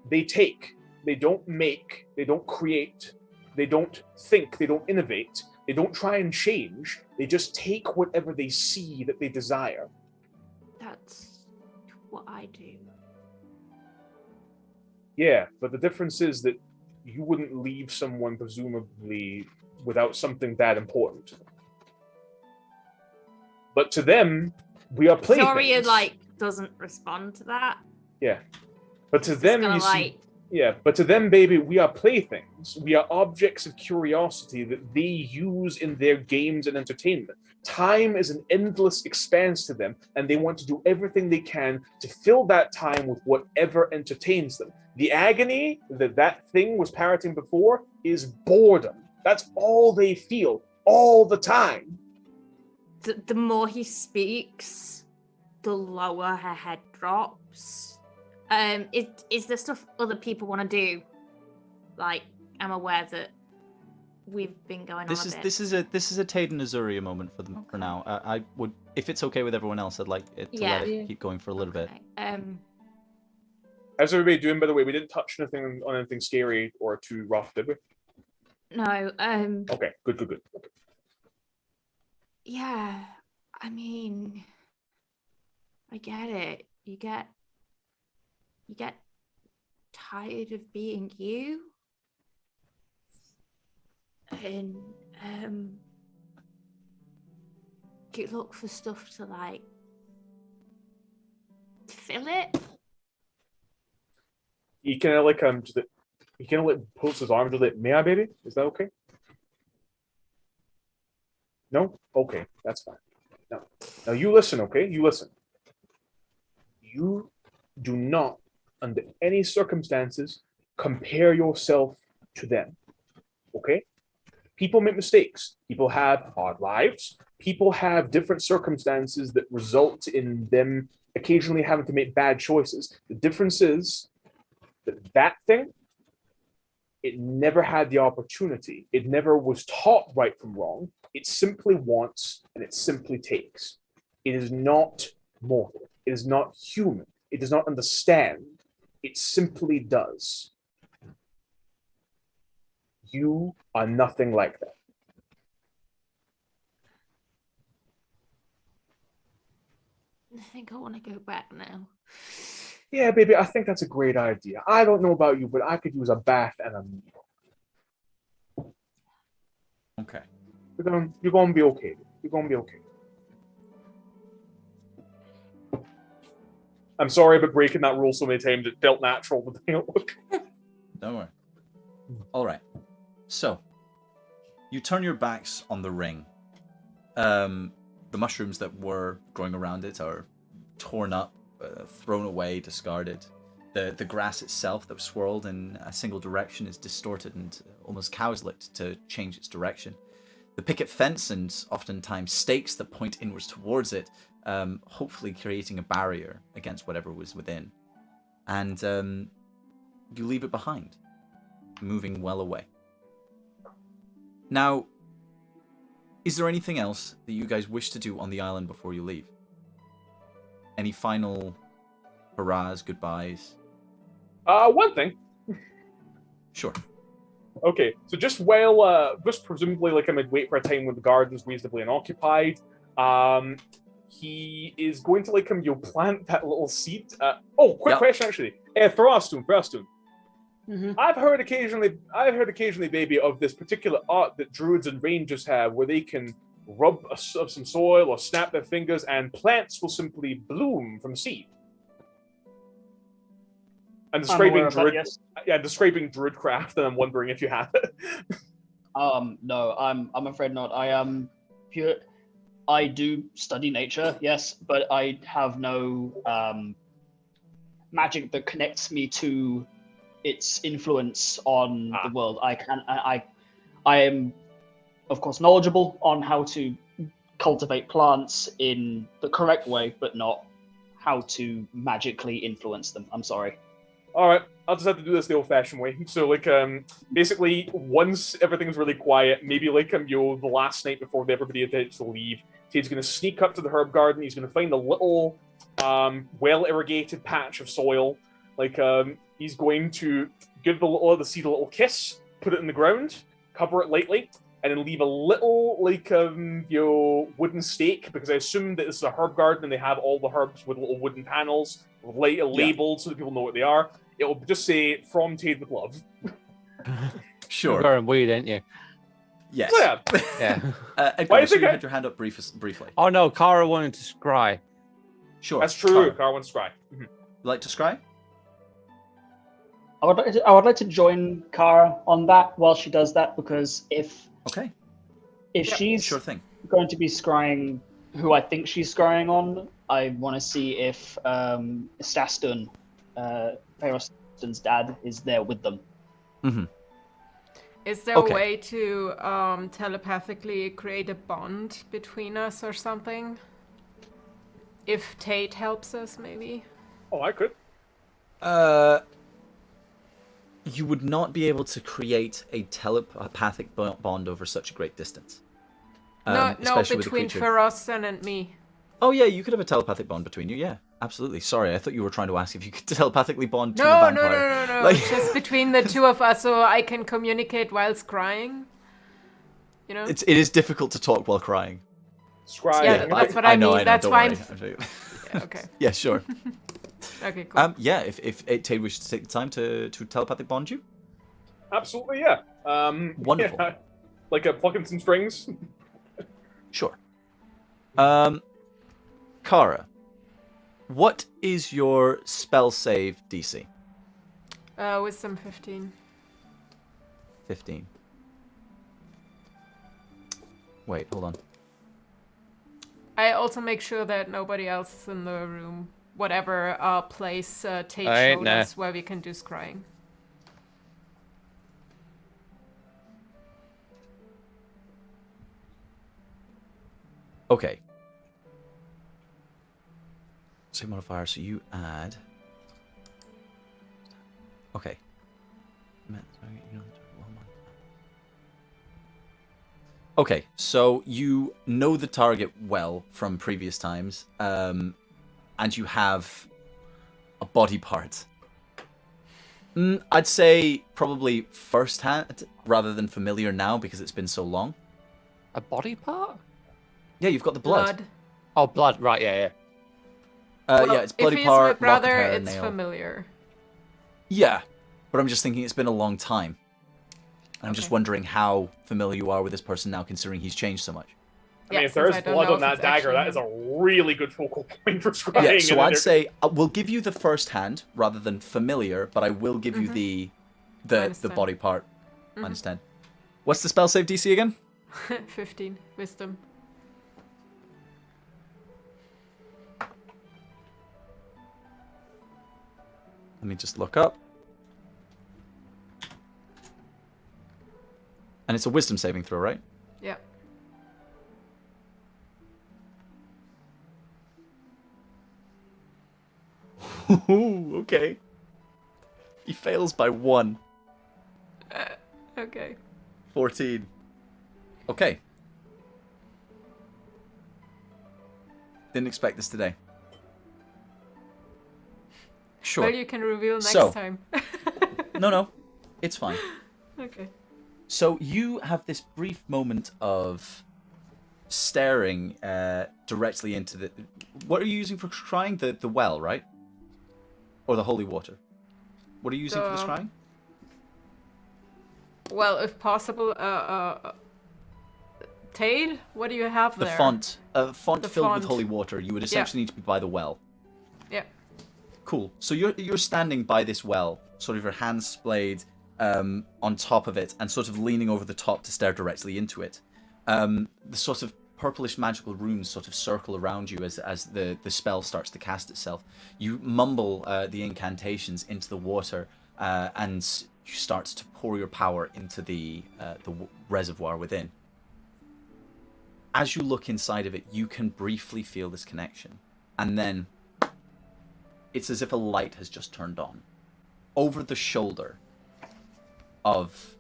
take, they don't make, they don't create, they don't think, they don't innovate, they don't try and change, they just take whatever they see that they desire. That's what I do. Yeah, but the difference is that you wouldn't leave someone presumably without something that important. But to them, we are playthings. Zoria, doesn't respond to that. Yeah. But to them, gonna, you see... Yeah, but to them, baby, we are playthings. We are objects of curiosity that they use in their games and entertainment. Time is an endless expanse to them, and they want to do everything they can to fill that time with whatever entertains them. The agony that thing was parroting before is boredom. That's all they feel, all the time. The more he speaks, the lower her head drops. Is there stuff other people want to do? I'm aware that we've been going on a bit. This is a Tade and Azuria moment for them for now. I would, if it's okay with everyone else, I'd like it to let it keep going for a little bit. How's everybody doing, by the way? We didn't touch anything on anything scary or too rough, did we? No. Okay, good. Okay. Yeah, I mean, I get it. You get tired of being you, and you look for stuff to fill it. He kind of pulls his arm to may I, baby? Is that okay? No? Okay, that's fine. Now you listen, okay? You listen. You do not, under any circumstances, compare yourself to them. Okay? People make mistakes. People have hard lives. People have different circumstances that result in them occasionally having to make bad choices. The difference is that thing, it never had the opportunity. It never was taught right from wrong. It simply wants and it simply takes. It is not mortal. It is not human. It does not understand. It simply does. You are nothing like that. I think I want to go back now. Yeah, baby, I think that's a great idea. I don't know about you, but I could use a bath and a meal. Okay. You're gonna be okay. You're gonna be okay. I'm sorry about breaking that rule so many times. It felt natural, but they don't look. Don't worry. All right. So, you turn your backs on the ring. The mushrooms that were growing around it are torn up, thrown away, discarded. The grass itself that was swirled in a single direction is distorted and almost cowslicked to change its direction. The picket fence and oftentimes stakes that point inwards towards it, hopefully creating a barrier against whatever was within. And you leave it behind, moving well away. Now, is there anything else that you guys wish to do on the island before you leave? Any final hurrahs, goodbyes? One thing. Sure. Okay, so just presumably like I'm wait for a time when the garden's reasonably unoccupied. He is going to like plant that little seed. Quick question actually. Throstone. Mm-hmm. I've heard occasionally, baby, of this particular art that druids and rangers have, where they can rub some soil or snap their fingers, and plants will simply bloom from seed. And describing druidcraft, and I'm wondering if you have it. No, I'm afraid not. I do study nature, yes, but I have no magic that connects me to its influence on the world. I am, of course, knowledgeable on how to cultivate plants in the correct way, but not how to magically influence them. I'm sorry. All right, I'll just have to do this the old-fashioned way. So, basically, once everything's really quiet, maybe the last night before everybody attempts to leave, Tade's going to sneak up to the herb garden. He's going to find a little, well-irrigated patch of soil. He's going to give the seed a little kiss, put it in the ground, cover it lightly, and then leave a little, wooden stake, because I assume that this is a herb garden and they have all the herbs with little wooden panels, labeled so that people know what they are. It'll just say, "From Tade with love." Sure. You're wearing weed, ain't you? Yes. So, yeah. Yeah. Edgar, I saw you had your hand up briefly. Oh no, Kara wanted to scry. Sure. That's true. Kara wants to scry. Mm-hmm. You like to scry? I would like to join Kara on that while she does that, because if she's sure thing. going to be scrying who I think she's scrying on, I want to see if Staston, Feroston's dad, is there with them. Mm-hmm. Is there a way to telepathically create a bond between us or something? If Tate helps us, maybe? Oh, I could. You would not be able to create a telepathic bond over such a great distance. No, between Feroston and me. Oh yeah, you could have a telepathic bond between you, yeah. Absolutely. Sorry, I thought you were trying to ask if you could telepathically bond to a vampire. No. Just between the two of us, so I can communicate whilst crying. You know? It is difficult to talk while crying. Scrying. Yeah, that's what I mean. That's why. Yeah, okay. Yeah, sure. Okay, cool. Yeah, if Tade wishes to take the time to telepathic bond you. Absolutely, yeah. Wonderful. Yeah, plucking some strings. Sure. Kara, what is your spell save DC? Wisdom 15. 15. Wait, hold on. I also make sure that nobody else is in the room. Whatever place Tate showed us where we can do scrying. Okay. Save modifier, so you add... Okay. Okay, so you know the target well from previous times, and you have a body part. I'd say probably first hand rather than familiar now because it's been so long. A body part? Yeah, you've got the blood. Oh, blood, right, yeah. Yeah, it's bloody part. If he's my brother, hair, it's nail. familiar. Yeah, but I'm just thinking it's been a long time. I'm just wondering how familiar you are with this person now, considering he's changed so much. I mean, if there is blood on that dagger, that is a really good focal point for scrying. Yeah, so I'd say we'll give you the first hand rather than familiar, but I will give you the body part. I understand. What's the spell save DC again? 15 wisdom. Let me just look up. And it's a wisdom saving throw, right? Yeah. Okay. He fails by 1. Okay. 14. Okay. Didn't expect this today. Sure. Well, you can reveal next So- time. No, it's fine. Okay. So you have this brief moment of staring directly into the. What are you using for scrying? The well, right? Or the holy water? What are you using for the scrying? Well, if possible, Tade, what do you have The there? font. Font The filled with font. holy water. You would essentially need to be by the well. Yeah. Cool. So you're standing by this well, sort of your hands splayed on top of it, and sort of leaning over the top to stare directly into it. The sort of purplish magical runes sort of circle around you as the spell starts to cast itself. You mumble the incantations into the water, and you start to pour your power into the reservoir within. As you look inside of it, you can briefly feel this connection, and then it's as if a light has just turned on. Over the shoulder of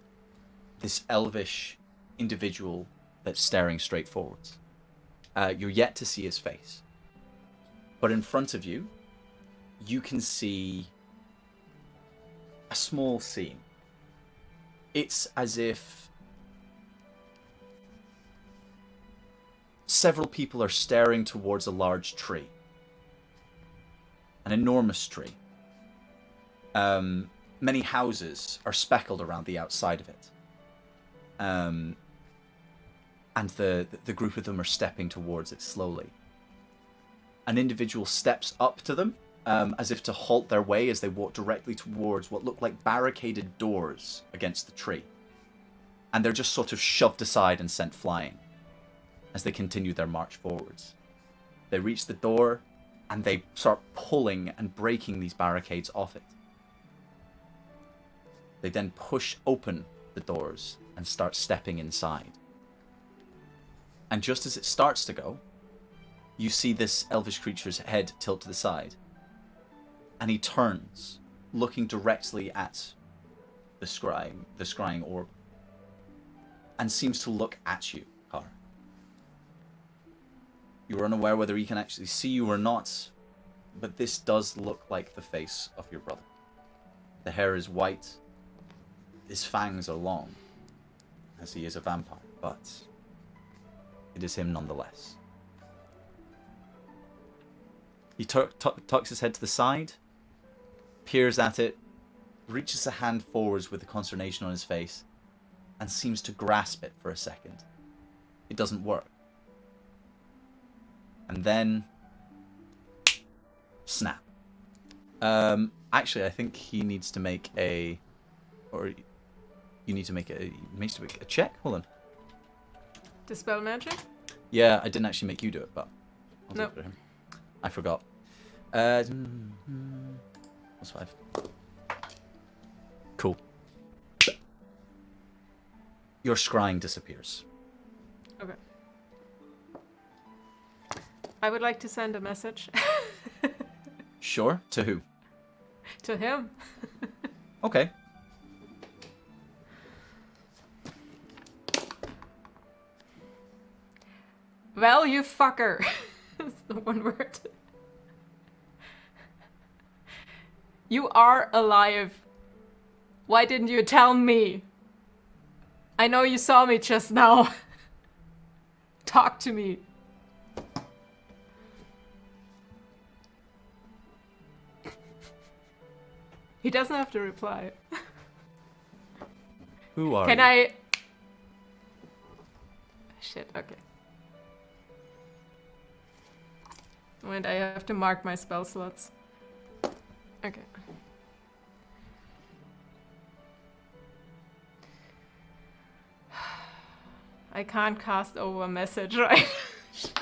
this elvish individual that's staring straight forwards. You're yet to see his face. But in front of you, you can see a small scene. It's as if several people are staring towards a large tree. An enormous tree. Many houses are speckled around the outside of it. And the group of them are stepping towards it slowly. An individual steps up to them, as if to halt their way as they walk directly towards what look like barricaded doors against the tree. And they're just sort of shoved aside and sent flying as they continue their march forwards. They reach the door, and they start pulling and breaking these barricades off it. They then push open the doors and start stepping inside. And just as it starts to go, you see this elvish creature's head tilt to the side. And he turns, looking directly at the scrying orb, and seems to look at you, Kara. You are unaware whether he can actually see you or not, but this does look like the face of your brother. The hair is white, his fangs are long, as he is a vampire, but it is him nonetheless. He tucks his head to the side, peers at it, reaches a hand forwards with the consternation on his face, and seems to grasp it for a second. It doesn't work. And then snap. Actually, I think he needs to make a, or you need to make a, check. Hold on. Dispel magic? Yeah, I didn't actually make you do it, but I'll do Nope. it for him. I forgot. What's 5? Cool. Your scrying disappears. Okay. I would like to send a message Sure. To who? to him. Okay. Well, you fucker. That's the one word. You are alive. Why didn't you tell me? I know you saw me just now. Talk to me. He doesn't have to reply. Who are Can you? I... Shit, okay. Wait, I have to mark my spell slots. Okay. I can't cast over a message, right? Shit.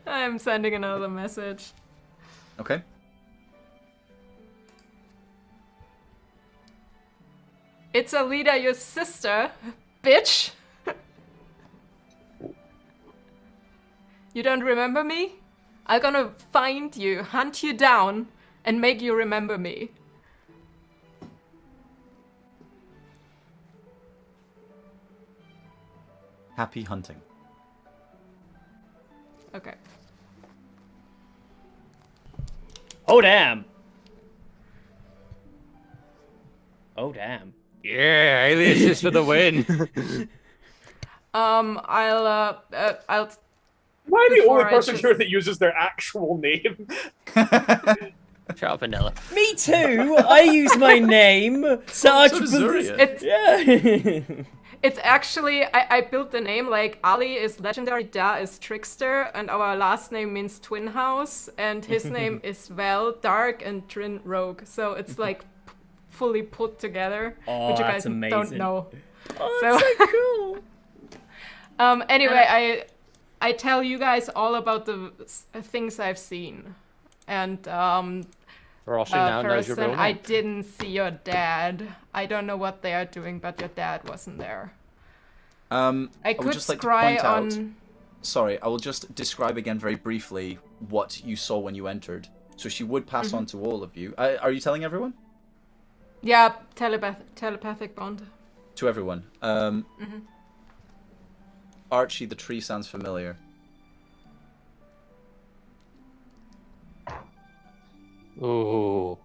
I'm sending another message. Okay. It's Alida, your sister, bitch. You don't remember me? I'm gonna find you, hunt you down, and make you remember me. Happy hunting. Okay. Oh damn. Oh damn. Yeah, aliases for the win. I'll Am I the Before only I person just- here that uses their actual name? Shut up, Vanilla. Me too. I use my name. Sarge. So does Zuria. It's Yeah. It's actually, I built the name like Ali is legendary, Da is trickster, and our last name means twin house, and his name is Vel, dark, and Trin, rogue. So it's like fully put together, Oh, which you that's guys amazing. don't know. Oh, So- that's so cool. Anyway, I tell you guys all about the things I've seen. And Rossi now knows your Ferguson, real I name. didn't see your dad. I don't know what they are doing, but your dad wasn't there. I would could just like to scry point out- on. Sorry, I will just describe again very briefly what you saw when you entered. So she would pass on to all of you. Are you telling everyone? Yeah, telepathic bond. To everyone. Archie, the tree sounds familiar. Ooh.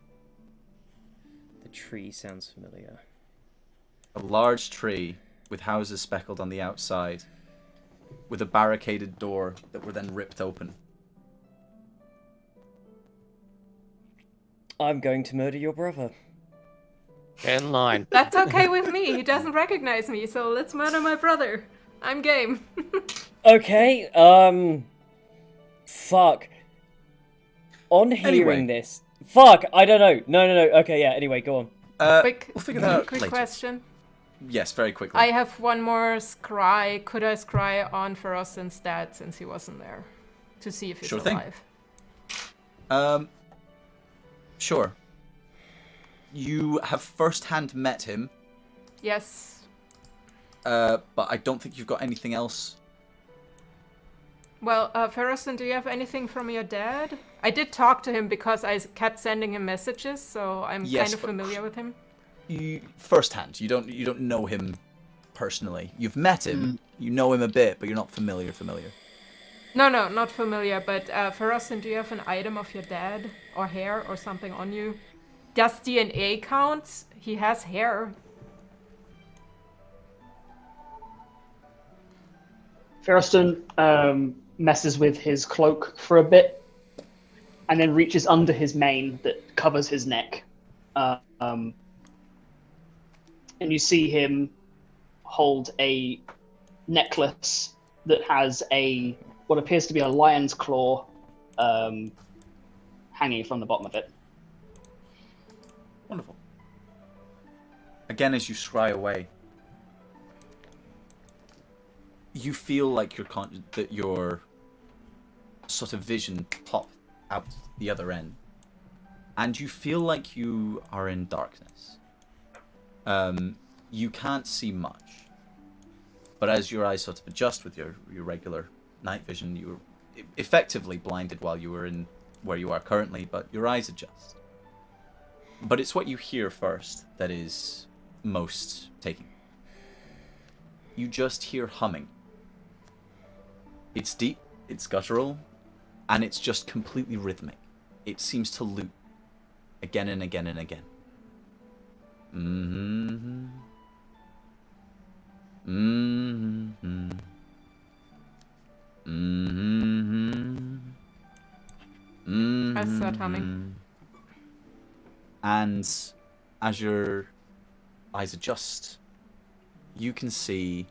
The tree sounds familiar. A large tree with houses speckled on the outside, with a barricaded door that were then ripped open. I'm going to murder your brother. Get in line. That's okay with me. He doesn't recognize me, so let's murder my brother. I'm game. Okay, fuck. On hearing Anyway. this... Fuck, I don't know. No. Okay, yeah, anyway, go on. Quick, We'll figure that out quick later. question. Yes, very quickly. I have one more scry. Could I scry on Feroz instead, since he wasn't there, to see if he's Sure thing. alive? Sure. You have first-hand met him, Yes. but I don't think you've got anything else. Well, Ferguson, do you have anything from your dad? I did talk to him because I kept sending him messages, so I'm Yes, kind of but- familiar with him. You first-hand. You don't know him personally. You've met him. You know him a bit, but you're not familiar. No, not familiar, but Ferguson, do you have an item of your dad, or hair, or something on you? Does DNA count? He has hair. Ferriston messes with his cloak for a bit, and then reaches under his mane that covers his neck. And you see him hold a necklace that has what appears to be a lion's claw hanging from the bottom of it. Wonderful. Again, as you scry away, you feel like that your sort of vision pop out the other end, and you feel like you are in darkness. You can't see much, but as your eyes sort of adjust with your regular night vision, you're effectively blinded while you were in where you are currently, but your eyes adjust. But it's what you hear first that is most taking. You just hear humming. It's deep, it's guttural, and it's just completely rhythmic. It seems to loop again and again and again. Mm-hmm. Mm-hmm. Mm-hmm. Mm-hmm. I start humming. And as your eyes adjust, you can see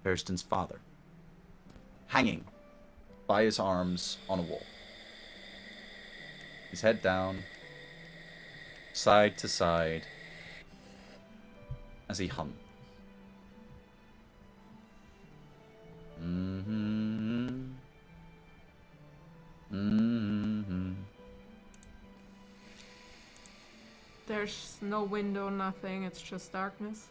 Thurston's father hanging by his arms on a wall. His head down, side to side, as he hums. Mm-hmm. Mm-hmm. There's no window, nothing. It's just darkness.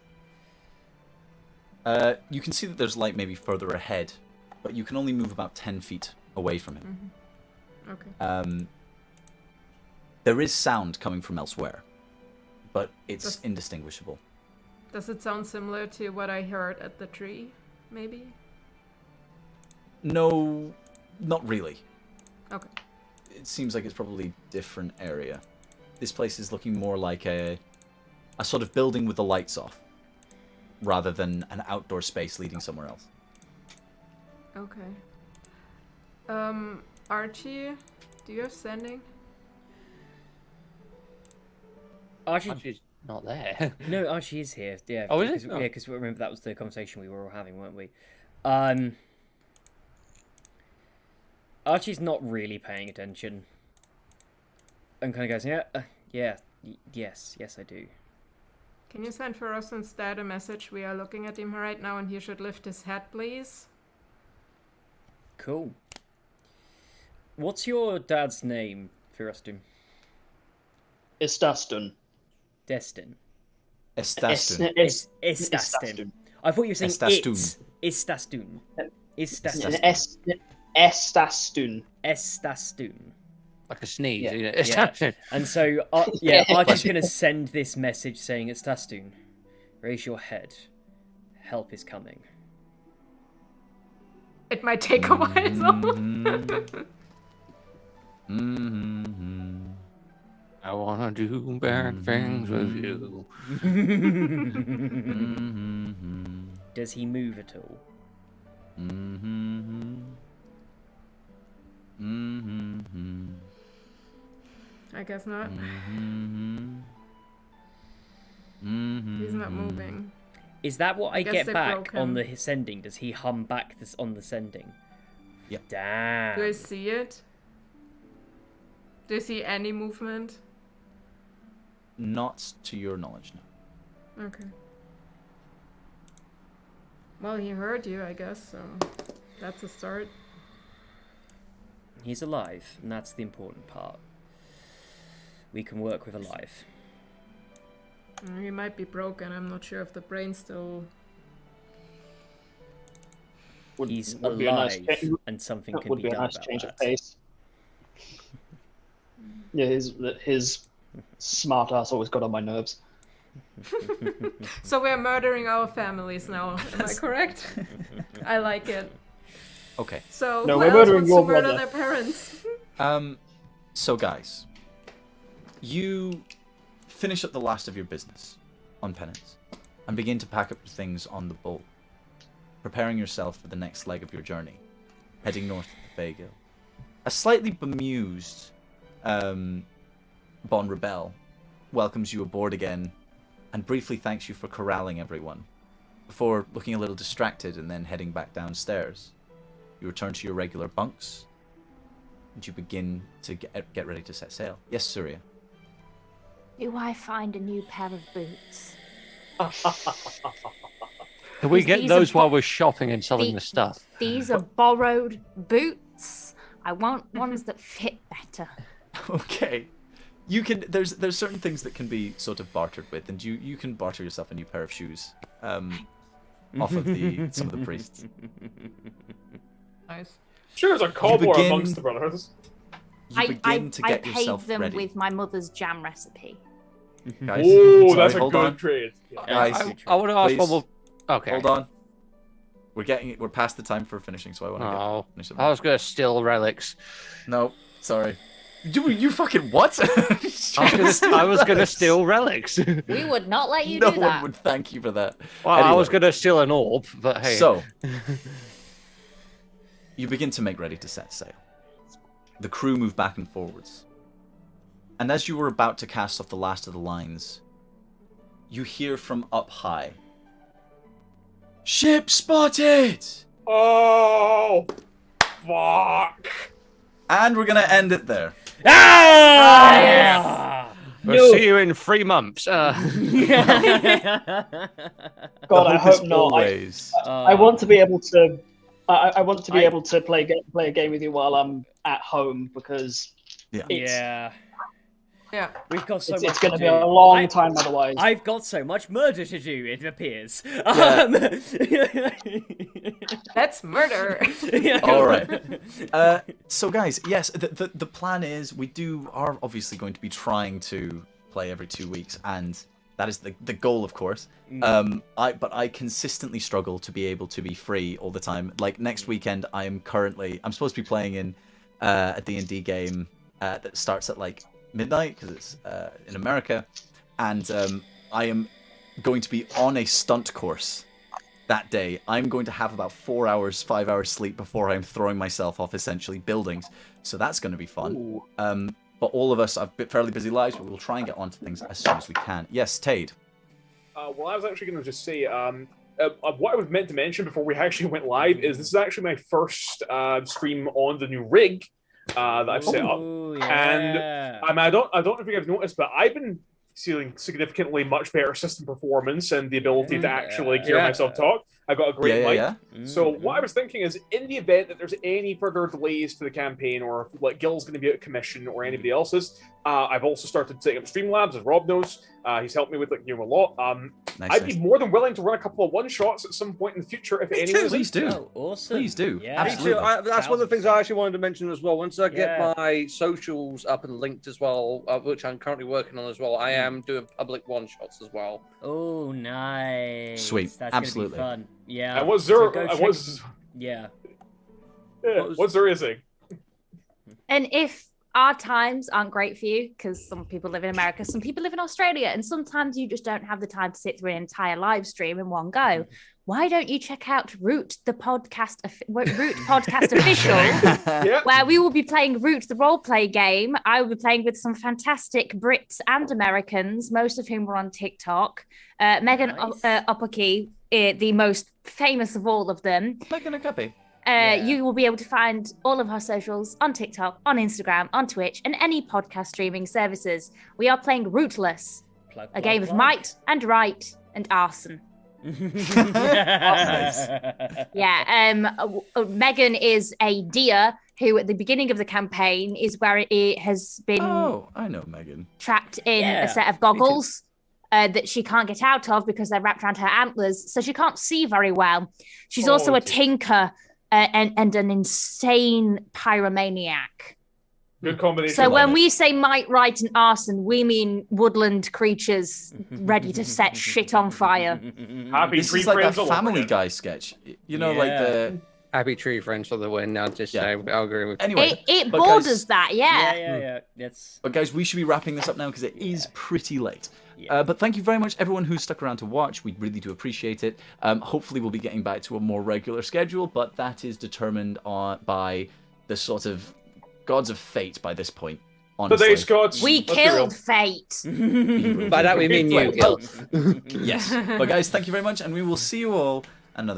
You can see that there's light maybe further ahead, but you can only move about 10 feet away from him. Okay. There is sound coming from elsewhere, but it's Does- indistinguishable. Does it sound similar to what I heard at the tree? Maybe. No, not really. Okay. it seems like it's probably a different area. This place is looking more like a sort of building with the lights off, rather than an outdoor space leading somewhere else. Okay. Archie, do you have sending? Archie's not there. No, Archie is here. Yeah. Oh, is because, it? Oh. Yeah, because remember that was the conversation we were all having, weren't we? Archie's not really paying attention. And kind of goes, yes, I do. Can you send for us instead a message? We are looking at him right now and he should lift his head, please. Cool. What's your dad's name, Firastum? Istastun. Destin. Estastun. Istastun. I thought you were saying Estastun. Istastun. Estastun. Estastun. Like a sneeze. Yeah. You know? Yeah. And so, Archie's going to send this message saying, Istastun, raise your head. Help is coming. It might take a while. I wanna do bad things with you. Does he move at all? I guess not. He's not moving. Is that what I guess get they back broke on him. the sending? Does he hum back this on the sending? Yeah. Damn. Do I see it? Do you see any movement? Not to your knowledge, no. Okay. Well, he heard you, I guess, so that's a start. He's alive, and that's the important part. We can work with alive. He might be broken. I'm not sure if the brain still. He's would be a nice alive, change- and something can would be be a done nice about change of that. pace. Yeah, his smart ass always got on my nerves. So we're murdering our families now. Am I correct? I like it. Okay. So No, who we're else murdering wants your to murder brother. their parents? So guys, you finish up the last of your business on penance and begin to pack up your things on the boat, preparing yourself for the next leg of your journey, heading north to the Faygill. A slightly bemused Bon Rebel welcomes you aboard again and briefly thanks you for corralling everyone, before looking a little distracted and then heading back downstairs. You return to your regular bunks, and you begin to get ready to set sail. Yes, Surya? Do I find a new pair of boots? Can we get These are those while we're shopping and selling the- the stuff? These are borrowed boots. I want ones that fit better. Okay. You can. There's certain things that can be sort of bartered with, and you can barter yourself a new pair of shoes off of some of the priests. Nice. Sure, there's a cobble begin- amongst the brothers. You begin to get paid yourself them ready. with my mother's jam recipe. Guys, Oh, sorry, that's a hold good on. trade. Yeah. Guys, I want to ask please. one more. Okay. Hold on. We're past the time for finishing, so I want to Oh, finish it. I was gonna steal relics. No, sorry. You fucking what? I was gonna steal relics. We would not let you no do one that. would thank you for that. Well, I was Anyway. gonna steal an orb, but hey. So, you begin to make ready to set sail. The crew move back and forwards. And as you were about to cast off the last of the lines, you hear from up high, "Ship spotted!" Oh, fuck. And we're going to end it there. Ah! We'll see you in 3 months. God, The I hope is hope not. always- I want to be able to. I want to be I- able to play a game with you while I'm at home because it's, Yeah. Yeah. We've got so it's, much going to to be do. a long time otherwise. I've got so much murder to do, it appears. That's murder. All right. So, guys, yes, the plan is we are obviously going to be trying to play every 2 weeks, and that is the goal, of course. But I consistently struggle to be able to be free all the time. Like next weekend, I'm supposed to be playing in a D&D game that starts at like midnight because it's in America, and I am going to be on a stunt course that day. I'm going to have about 4 hours, 5 hours sleep before I'm throwing myself off essentially buildings. So that's going to be fun. But all of us have fairly busy lives, but we'll try and get onto things as soon as we can. Yes, Tade. Well, I was actually going to just say, what I was meant to mention before we actually went live is this is actually my first stream on the new rig that I've set up. Yeah. And I don't know if you guys noticed, but I've been feeling significantly much better system performance and the ability to actually hear myself talk. I've got a great mic. So what I was thinking is, in the event that there's any further delays to the campaign, or if like Gil's going to be out of commission or anybody else's, I've also started setting up Streamlabs, as Rob knows. He's helped me with a lot. I'd be more than willing to run a couple of one-shots at some point in the future if anyone. Please do. Oh, awesome. Please do. Yeah. Absolutely. That's one of the things I actually wanted to mention as well. Once I get my socials up and linked as well, which I'm currently working on as well, I am doing public one-shots as well. Oh, nice. Sweet. That's Absolutely. Gonna be fun. Yeah. And what's there? Yeah. What's there is? And if our times aren't great for you, because some people live in America, some people live in Australia, and sometimes you just don't have the time to sit through an entire live stream in one go, why don't you check out Root Podcast Official, where we will be playing Root the roleplay game. I will be playing with some fantastic Brits and Americans, most of whom were on TikTok. Megan Uppakey, the most famous of all of them. Megan Uppakey. You will be able to find all of our socials on TikTok, on Instagram, on Twitch, and any podcast streaming services. We are playing Rootless, a game of might and right and arson. Megan is a deer who, at the beginning of the campaign, is where it has been. Oh, I know Megan. Trapped in a set of goggles that she can't get out of because they're wrapped around her antlers, so she can't see very well. She's also a tinker. And an insane pyromaniac. Good combination. So when we say might, right, and arson, we mean woodland creatures ready to set shit on fire. Happy this Tree is like Friends a Family Guy sketch. You know, like the Happy Tree Friends for the win. I'll just say, I'll agree with. Anyway, it borders that, Yeah. That's. But guys, we should be wrapping this up now because it is pretty late. But thank you very much, everyone who stuck around to watch. We really do appreciate it. Hopefully, we'll be getting back to a more regular schedule, but that is determined by the sort of gods of fate by this point. Honestly. Today's gods. We killed fate. By that we mean you, Gil. Yes. But guys, thank you very much, and we will see you all another